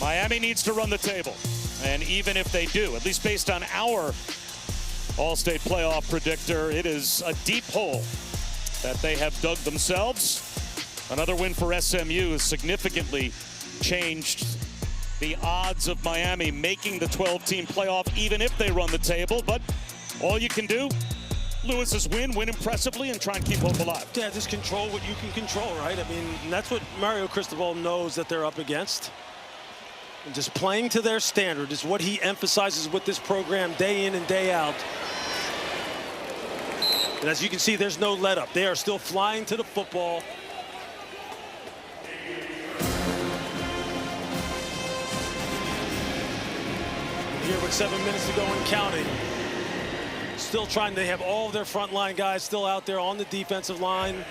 Miami needs to run the table. And even if they do, at least based on our All-State playoff predictor, it is a deep hole that they have dug themselves. Another win for SMU has significantly changed the odds of Miami making the 12-team playoff, even if they run the table. But all you can do, Lewis, is win impressively, and try and keep hope alive. Yeah, just control what you can control, right? I mean, that's what Mario Cristobal knows that they're up against. And just playing to their standard is what he emphasizes with this program day in and day out. And as you can see, there's no let up. They are still flying to the football. Here with 7 minutes to go and counting. Still trying to have all of their frontline guys still out there on the defensive line.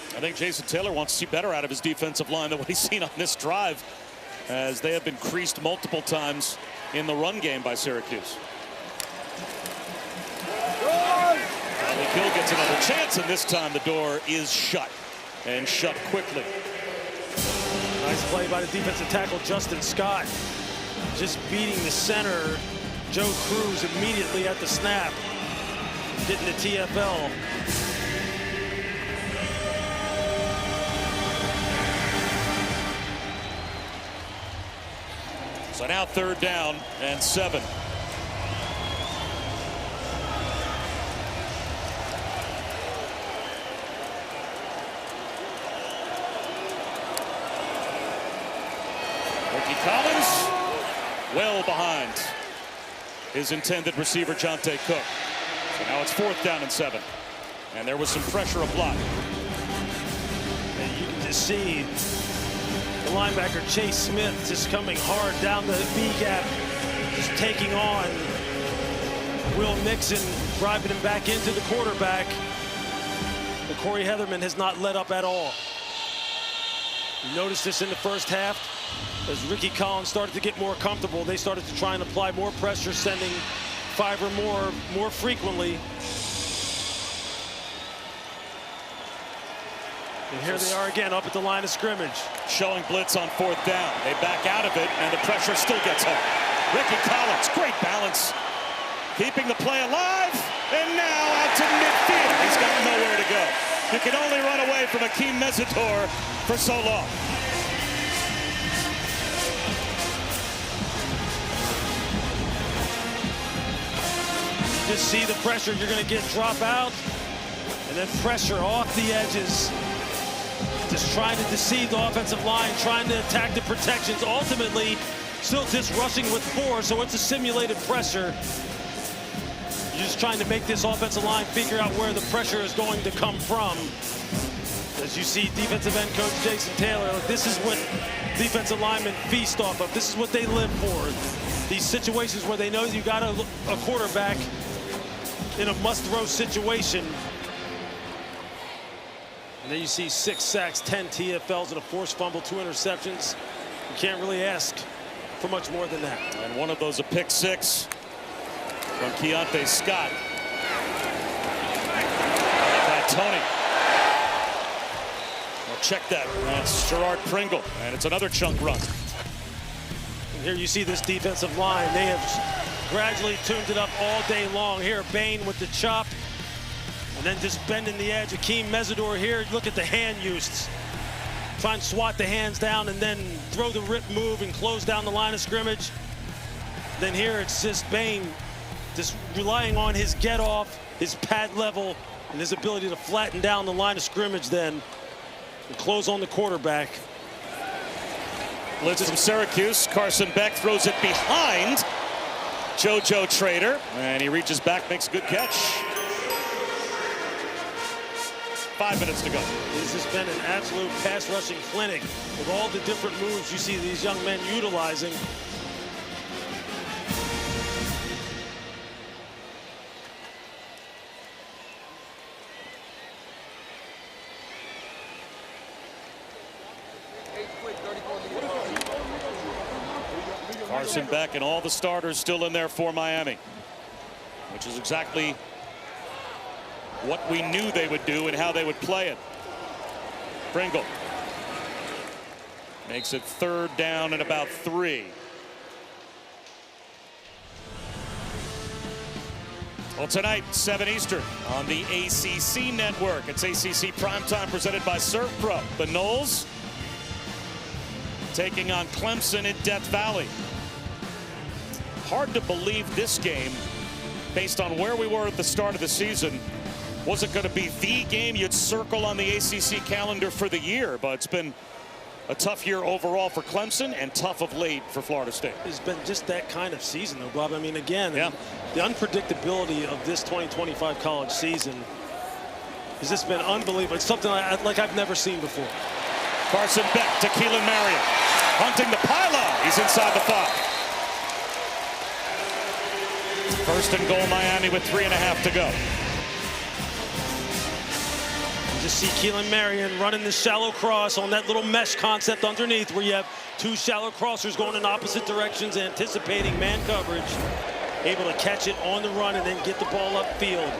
I think Jason Taylor wants to see better out of his defensive line than what he's seen on this drive, as they have been creased multiple times in the run game by Syracuse. Bradley Gill gets another chance, and this time the door is shut, and shut quickly. Nice play by the defensive tackle, Justin Scott. Just beating the center, Joe Cruz, immediately at the snap. Getting the TFL. So now 3rd down and 7. Ricky Collins well behind his intended receiver, Jonte Cook. So now it's 4th down and 7. And there was some pressure applied. And you can just see the linebacker Chase Smith just coming hard down the B gap, just taking on Will Nixon, driving him back into the quarterback. But Corey Heatherman has not let up at all. You noticed this in the first half. As Ricky Collins started to get more comfortable, they started to try and apply more pressure, sending 5 or more frequently. And here they are again up at the line of scrimmage. Showing blitz on 4th down. They back out of it, and the pressure still gets home. Ricky Collins, great balance. Keeping the play alive, and now out to midfield. He's got nowhere to go. You can only run away from Akeem Mesidor for so long. Just see the pressure. You're going to get drop out, and then pressure off the edges. Just trying to deceive the offensive line, trying to attack the protections. Ultimately, still just rushing with 4, so it's a simulated pressure. You're just trying to make this offensive line figure out where the pressure is going to come from. As you see defensive end coach Jason Taylor, this is what defensive linemen feast off of. This is what they live for. These situations where they know you got a quarterback in a must-throw situation. And then you see 6 sacks, 10 TFLs, and a forced fumble, 2 interceptions. You can't really ask for much more than that. And one of those a pick 6 from Keontae Scott. By Tony. Well, check that. That's Gerard Pringle, and it's another chunk run. And here you see this defensive line. They have gradually tuned it up all day long. Here, Bain with the chop. And then just bending the edge. Akeem Mesidor here. Look at the hand use. Try and swat the hands down and then throw the rip move and close down the line of scrimmage. Then here it's just Bain just relying on his get off, his pad level, and his ability to flatten down the line of scrimmage then and close on the quarterback. Blitz from Syracuse. Carson Beck throws it behind JoJo Trader, and he reaches back, makes a good catch. 5 minutes to go. This has been an absolute pass rushing clinic with all the different moves you see these young men utilizing. Carson Beck and all the starters still in there for Miami, which is exactly what we knew they would do and how they would play it. Pringle. Makes it 3rd down and about 3. Well, tonight, 7 Eastern on the ACC network. It's ACC Primetime presented by Serve Pro. The Noles taking on Clemson in Death Valley. Hard to believe this game, based on where we were at the start of the season, wasn't going to be the game you'd circle on the ACC calendar for the year, but it's been a tough year overall for Clemson and tough of late for Florida State. It's been just that kind of season, though, Bob. I mean, again, yeah, the unpredictability of this 2025 college season has just been unbelievable. It's something like I've never seen before. Carson Beck to Keelan Marion. Hunting the pylon. He's inside the 5. 1st and goal, Miami with 3.5 to go. Just see Keelan Marion running the shallow cross on that little mesh concept underneath where you have 2 shallow crossers going in opposite directions, anticipating man coverage, able to catch it on the run and then get the ball upfield.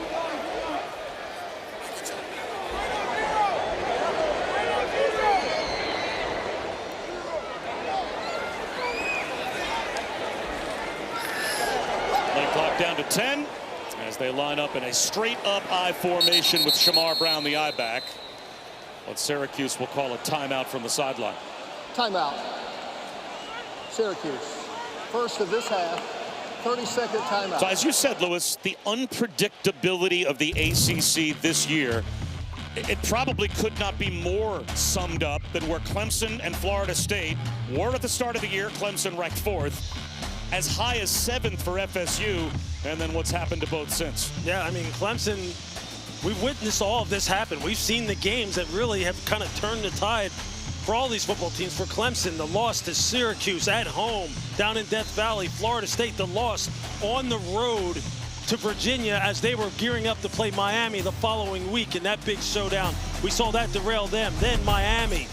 Play clock down to 10. As they line up in a straight-up I formation with Shamar Brown, the I-back. But Syracuse will call a timeout from the sideline. Timeout. Syracuse. First of this half. 30-second timeout. So as you said, Lewis, the unpredictability of the ACC this year, it probably could not be more summed up than where Clemson and Florida State were at the start of the year. Clemson ranked 4th. As high as 7th for FSU, and then what's happened to both since. Yeah, I mean, Clemson, we've witnessed all of this happen. We've seen the games that really have kind of turned the tide for all these football teams. For Clemson, the loss to Syracuse at home down in Death Valley. Florida State, the loss on the road to Virginia as they were gearing up to play Miami the following week in that big showdown. We saw that derail them. Then Miami.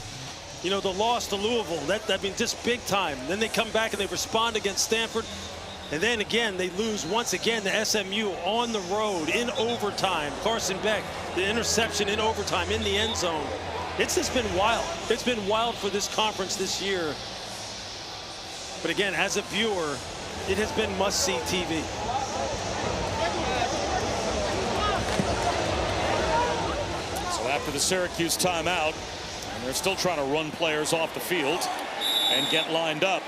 You know, the loss to Louisville, I mean, just big time. Then they come back and they respond against Stanford. And then again, they lose once again to SMU on the road in overtime. Carson Beck, the interception in overtime in the end zone. It's just been wild. It's been wild for this conference this year. But again, as a viewer, it has been must-see TV. So after the Syracuse timeout, and they're still trying to run players off the field and get lined up.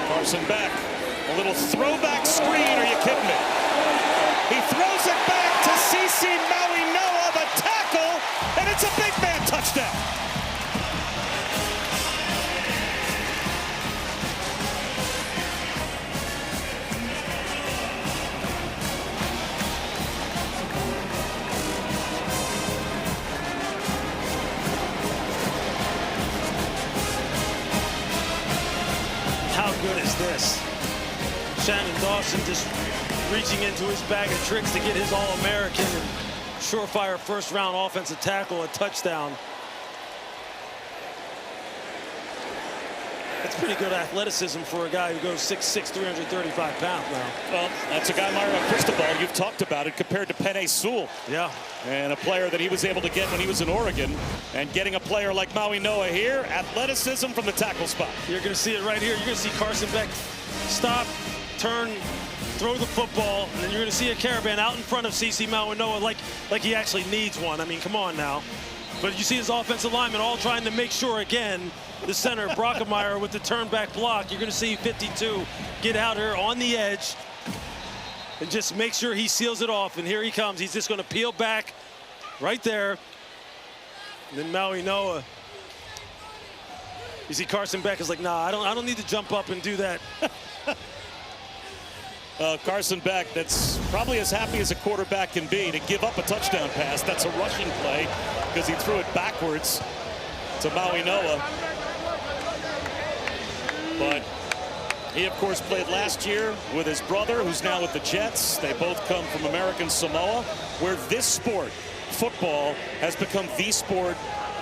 Carson Beck, a little throwback screen. Are you kidding me? He throws it back to CC Maui-Noa, the tackle, and it's a big man touchdown. How good is this? Shannon Dawson just reaching into his bag of tricks to get his All-American and surefire first-round offensive tackle, a touchdown. That's pretty good athleticism for a guy who goes 6'6", 335 pounds now. Well, that's a guy, Mario Cristobal, you've talked about it, compared to Penei Sewell. Yeah. And a player that he was able to get when he was in Oregon. And getting a player like Maui-Noa here, athleticism from the tackle spot. You're going to see it right here. You're going to see Carson Beck stop, turn, throw the football, and then you're going to see a caravan out in front of CC Maui-Noa like he actually needs one. I mean, come on now. But you see his offensive lineman all trying to make sure, again, the center, Brockemeyer, with the turn back block. You're going to see 52 get out here on the edge and just make sure he seals it off. And here he comes. He's just going to peel back right there. And then Maui-Noa. You see Carson Beck is like, nah, I don't need to jump up and do that. Carson Beck, that's probably as happy as a quarterback can be to give up a touchdown pass. That's a rushing play because he threw it backwards to Maui-Noa. But he, of course, played last year with his brother, who's now with the Jets. They both come from American Samoa, where this sport, football, has become the sport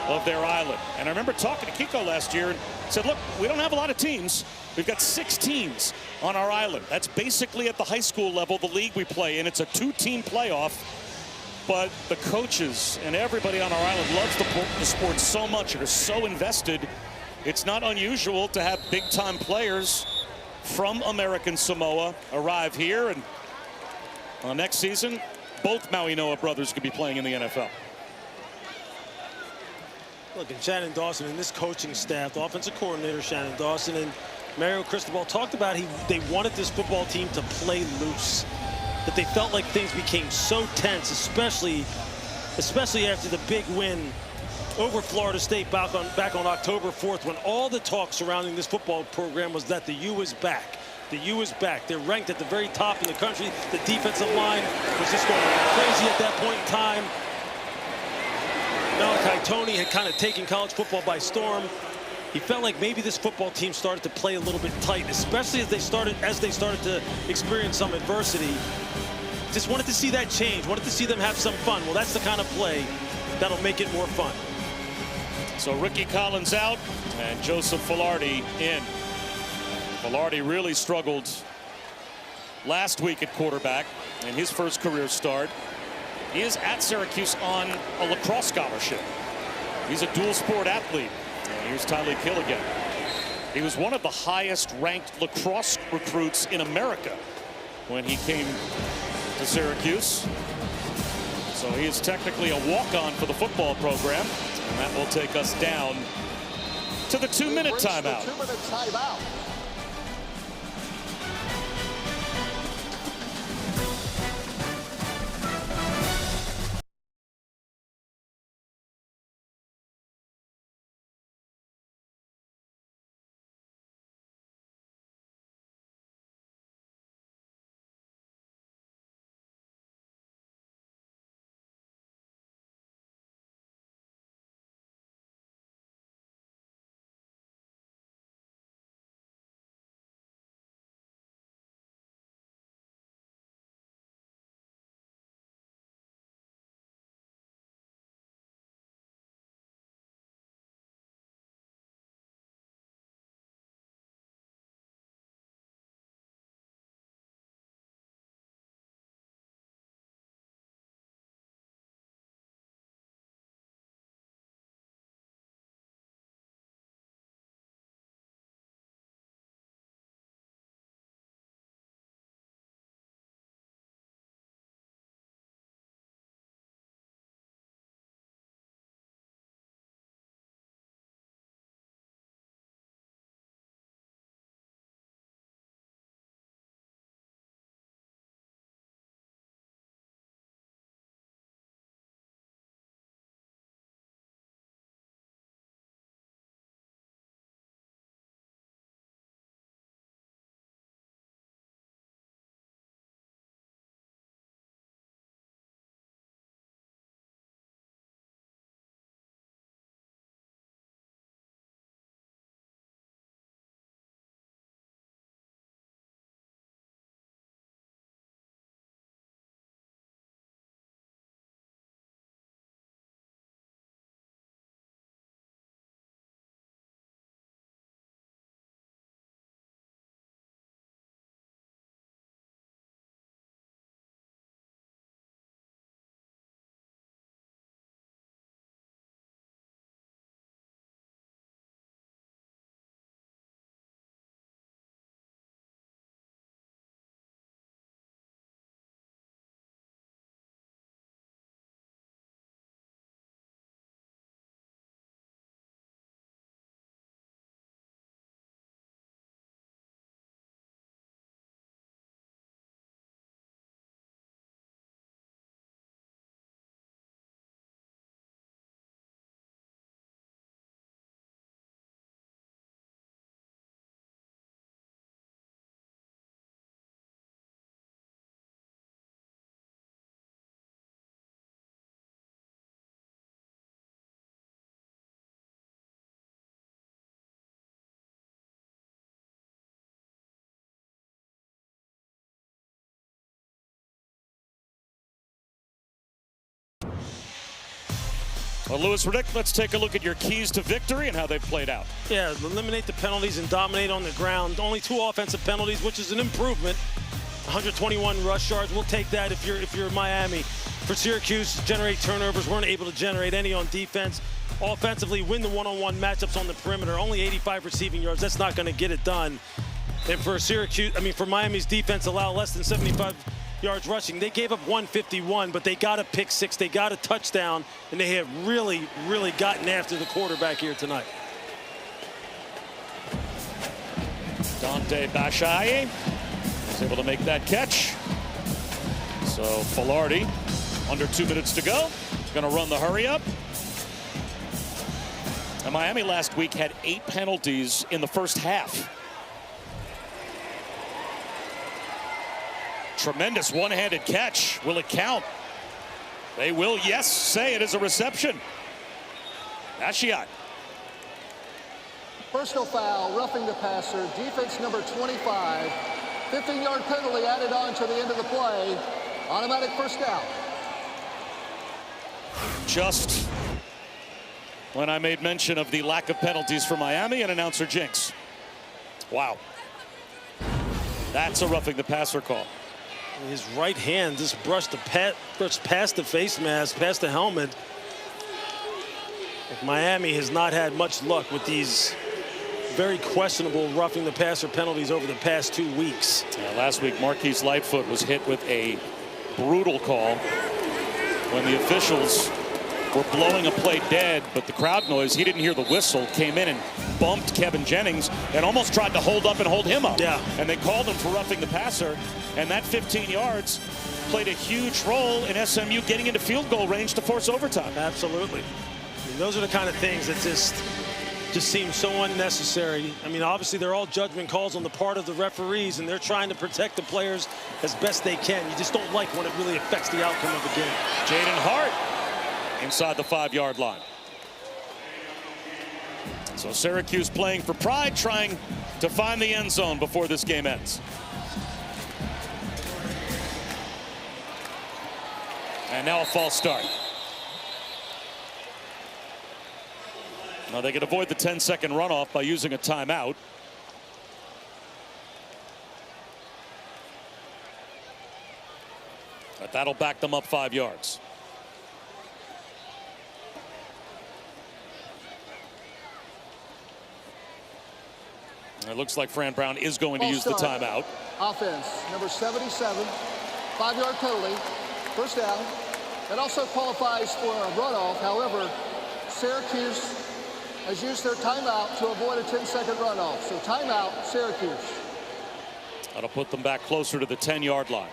of their island. And I remember talking to Kiko last year and said, look, we don't have a lot of teams. We've got 6 teams on our island. That's basically at the high school level, the league we play in. It's a 2-team playoff. But the coaches and everybody on our island loves the sport so much and are so invested. It's not unusual to have big-time players from American Samoa arrive here. And next season, both Maui Noa brothers could be playing in the NFL. Look, and Shannon Dawson and this coaching staff, the offensive coordinator Shannon Dawson and Mario Cristobal talked about they wanted this football team to play loose. That they felt like things became so tense, especially after the big win over Florida State back on October 4th, when all the talk surrounding this football program was that the U is back. The U is back. They're ranked at the very top in the country. The defensive line was just going crazy at that point in time. Malachi Tony had kind of taken college football by storm. He felt like maybe this football team started to play a little bit tight, especially as they started to experience some adversity. Just wanted to see that change. Wanted to see them have some fun. Well, that's the kind of play that'll make it more fun. So Ricky Collins out and Joseph Filardi in. Filardi really struggled last week at quarterback in his first career start. He is at Syracuse on a lacrosse scholarship. He's a dual sport athlete. And here's Tylee Kill again. He was one of the highest ranked lacrosse recruits in America when he came to Syracuse. So he is technically a walk-on for the football program. And that will take us down to the 2-minute timeout. 2-minute timeout. Well, Louis Riddick, let's take a look at your keys to victory and how they've played out. Yeah, eliminate the penalties and dominate on the ground. Only 2 offensive penalties, which is an improvement. 121 rush yards. We'll take that if you're Miami. For Syracuse, generate turnovers. Weren't able to generate any on defense. Offensively, win the one-on-one matchups on the perimeter. Only 85 receiving yards. That's not going to get it done. And for for Miami's defense, allow less than 75 yards rushing. They gave up 151, but they got a pick 6. They got a touchdown, and they have really, really gotten after the quarterback here tonight. Dante Bashai is able to make that catch. So Filardi, under 2 minutes to go, is going to run the hurry up. And Miami last week had 8 penalties in the first half. Tremendous one-handed catch. Will it count? They will, yes, say it is a reception. Ashiat. Personal foul, roughing the passer, defense number 25. 15-yard penalty added on to the end of the play. Automatic first down. Just when I made mention of the lack of penalties for Miami, and announcer jinx. Wow. That's a roughing the passer call. His right hand just brushed past the face mask, past the helmet. Miami has not had much luck with these very questionable roughing the passer penalties over the past 2 weeks. Yeah, last week, Marquise Lightfoot was hit with a brutal call when the officials were blowing a play dead, but the crowd noise, he didn't hear the whistle, came in and bumped Kevin Jennings and almost tried to hold up and hold him up. Yeah. And they called him for roughing the passer, and that 15 yards played a huge role in SMU getting into field goal range to force overtime. Absolutely. I mean, those are the kind of things that just seem so unnecessary. I mean, obviously they're all judgment calls on the part of the referees, and they're trying to protect the players as best they can. You just don't like when it really affects the outcome of the game. Jaden Hart inside the 5-yard line. So Syracuse playing for pride, trying to find the end zone before this game ends. And now a false start. Now they can avoid the 10-second runoff by using a timeout. But that'll back them up 5 yards. It looks like Fran Brown is going to use the timeout. Offense, number 77, 5-yard penalty, first down. That also qualifies for a runoff. However, Syracuse has used their timeout to avoid a 10-second runoff. So timeout, Syracuse. That'll put them back closer to the 10-yard line.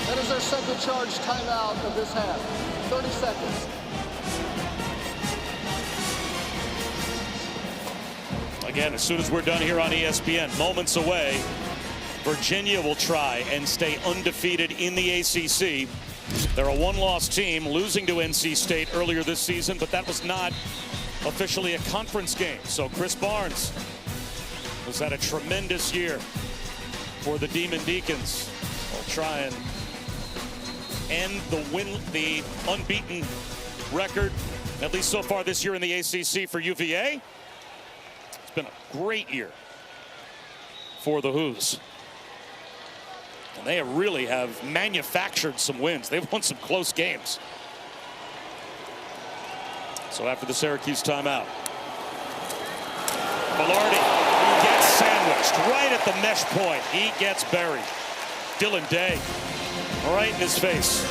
That is their second charge timeout of this half. 30 seconds. Again, as soon as we're done here on ESPN, moments away, Virginia will try and stay undefeated in the ACC. They're a one-loss team, losing to NC State earlier this season, but that was not officially a conference game. So Chris Barnes has had a tremendous year for the Demon Deacons. They'll try and end the unbeaten record, at least so far this year in the ACC for UVA. It's been a great year for the Hoos. And they really have manufactured some wins. They've won some close games. So after the Syracuse timeout, Filardi gets sandwiched right at the mesh point. He gets buried. Dylan Day right in his face.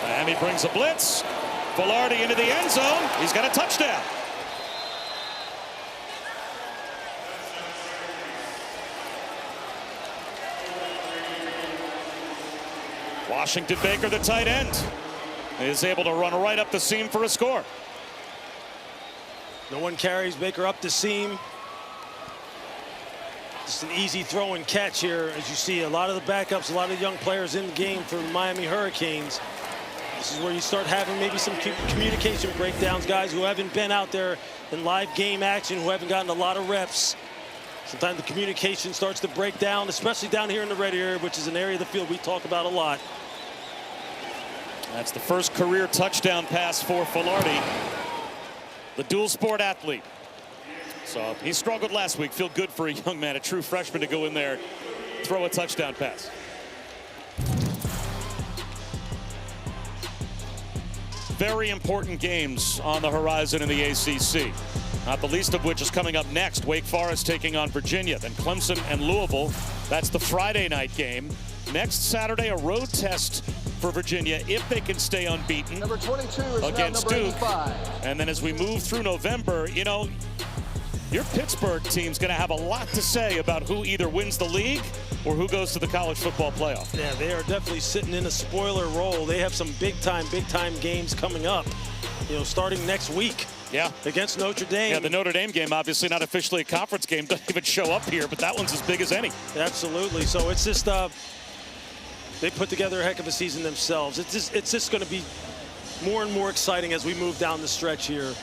Miami brings a blitz. Filardi into the end zone. He's got a touchdown. Washington Baker, the tight end. is able to run right up the seam for a score. No one carries Baker up the seam. Just an easy throw and catch here. As you see, a lot of the backups, a lot of young players in the game for the Miami Hurricanes. This is where you start having maybe some communication breakdowns, guys who haven't been out there in live game action, who haven't gotten a lot of reps. Sometimes the communication starts to break down, especially down here in the red area, which is an area of the field we talk about a lot. That's the first career touchdown pass for Filardi, the dual sport athlete. So he struggled last week. Feel good for a young man, a true freshman, to go in there, throw a touchdown pass. Very important games on the horizon in the ACC. Not the least of which is coming up next. Wake Forest taking on Virginia, then Clemson and Louisville. That's the Friday night game. Next Saturday, a road test for Virginia if they can stay unbeaten. Number 22 is against now number Duke. 85. And then as we move through November, you know, your Pittsburgh team's going to have a lot to say about who either wins the league or who goes to the college football playoff. Yeah, they are definitely sitting in a spoiler role. They have some big time games coming up, you know, starting next week. Yeah. Against Notre Dame. Yeah, the Notre Dame game, obviously not officially a conference game, doesn't even show up here, but that one's as big as any. Absolutely. So it's just, they put together a heck of a season themselves. It's just going to be more and more exciting as we move down the stretch here.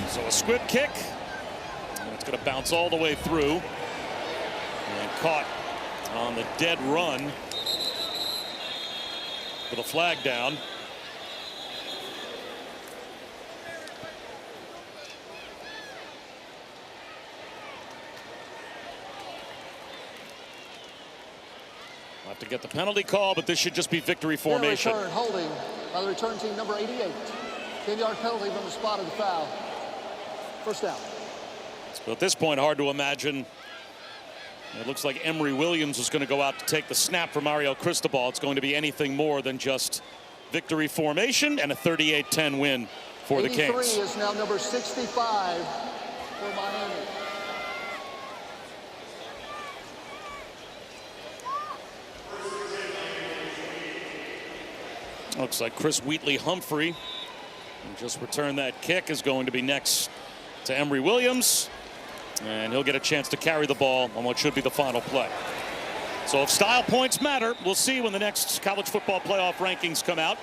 So a squib kick, and it's going to bounce all the way through, and caught on the dead run with a flag down. We'll have to get the penalty call, but this should just be victory formation. Return holding by the return team, number 88. 10-yard penalty from the spot of the foul. First down. So at this point, hard to imagine. It looks like Emory Williams is going to go out to take the snap for Mario Cristobal. It's going to be anything more than just victory formation and a 38-10 win for the Canes. 83 is now number 65 for Miami. Looks like Chris Wheatley-Humphrey, who just returned that kick, is going to be next to Emory Williams, and he'll get a chance to carry the ball on what should be the final play. So if style points matter, we'll see when the next college football playoff rankings come out.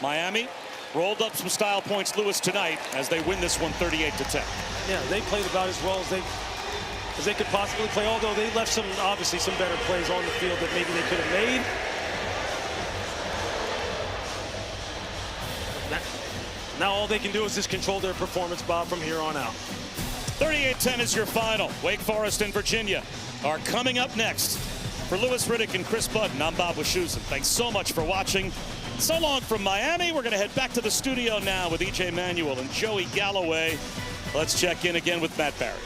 Miami rolled up some style points, Lewis, tonight as they win this one 38-10. Yeah, they played about as well as they could possibly play, although they left obviously some better plays on the field that maybe they could have made. Now all they can do is just control their performance, Bob, from here on out. 38-10 is your final. Wake Forest and Virginia are coming up next. For Lewis Riddick and Chris Budden, I'm Bob Wischusen. Thanks so much for watching. So long from Miami. We're going to head back to the studio now with E.J. Manuel and Joey Galloway. Let's check in again with Matt Barry.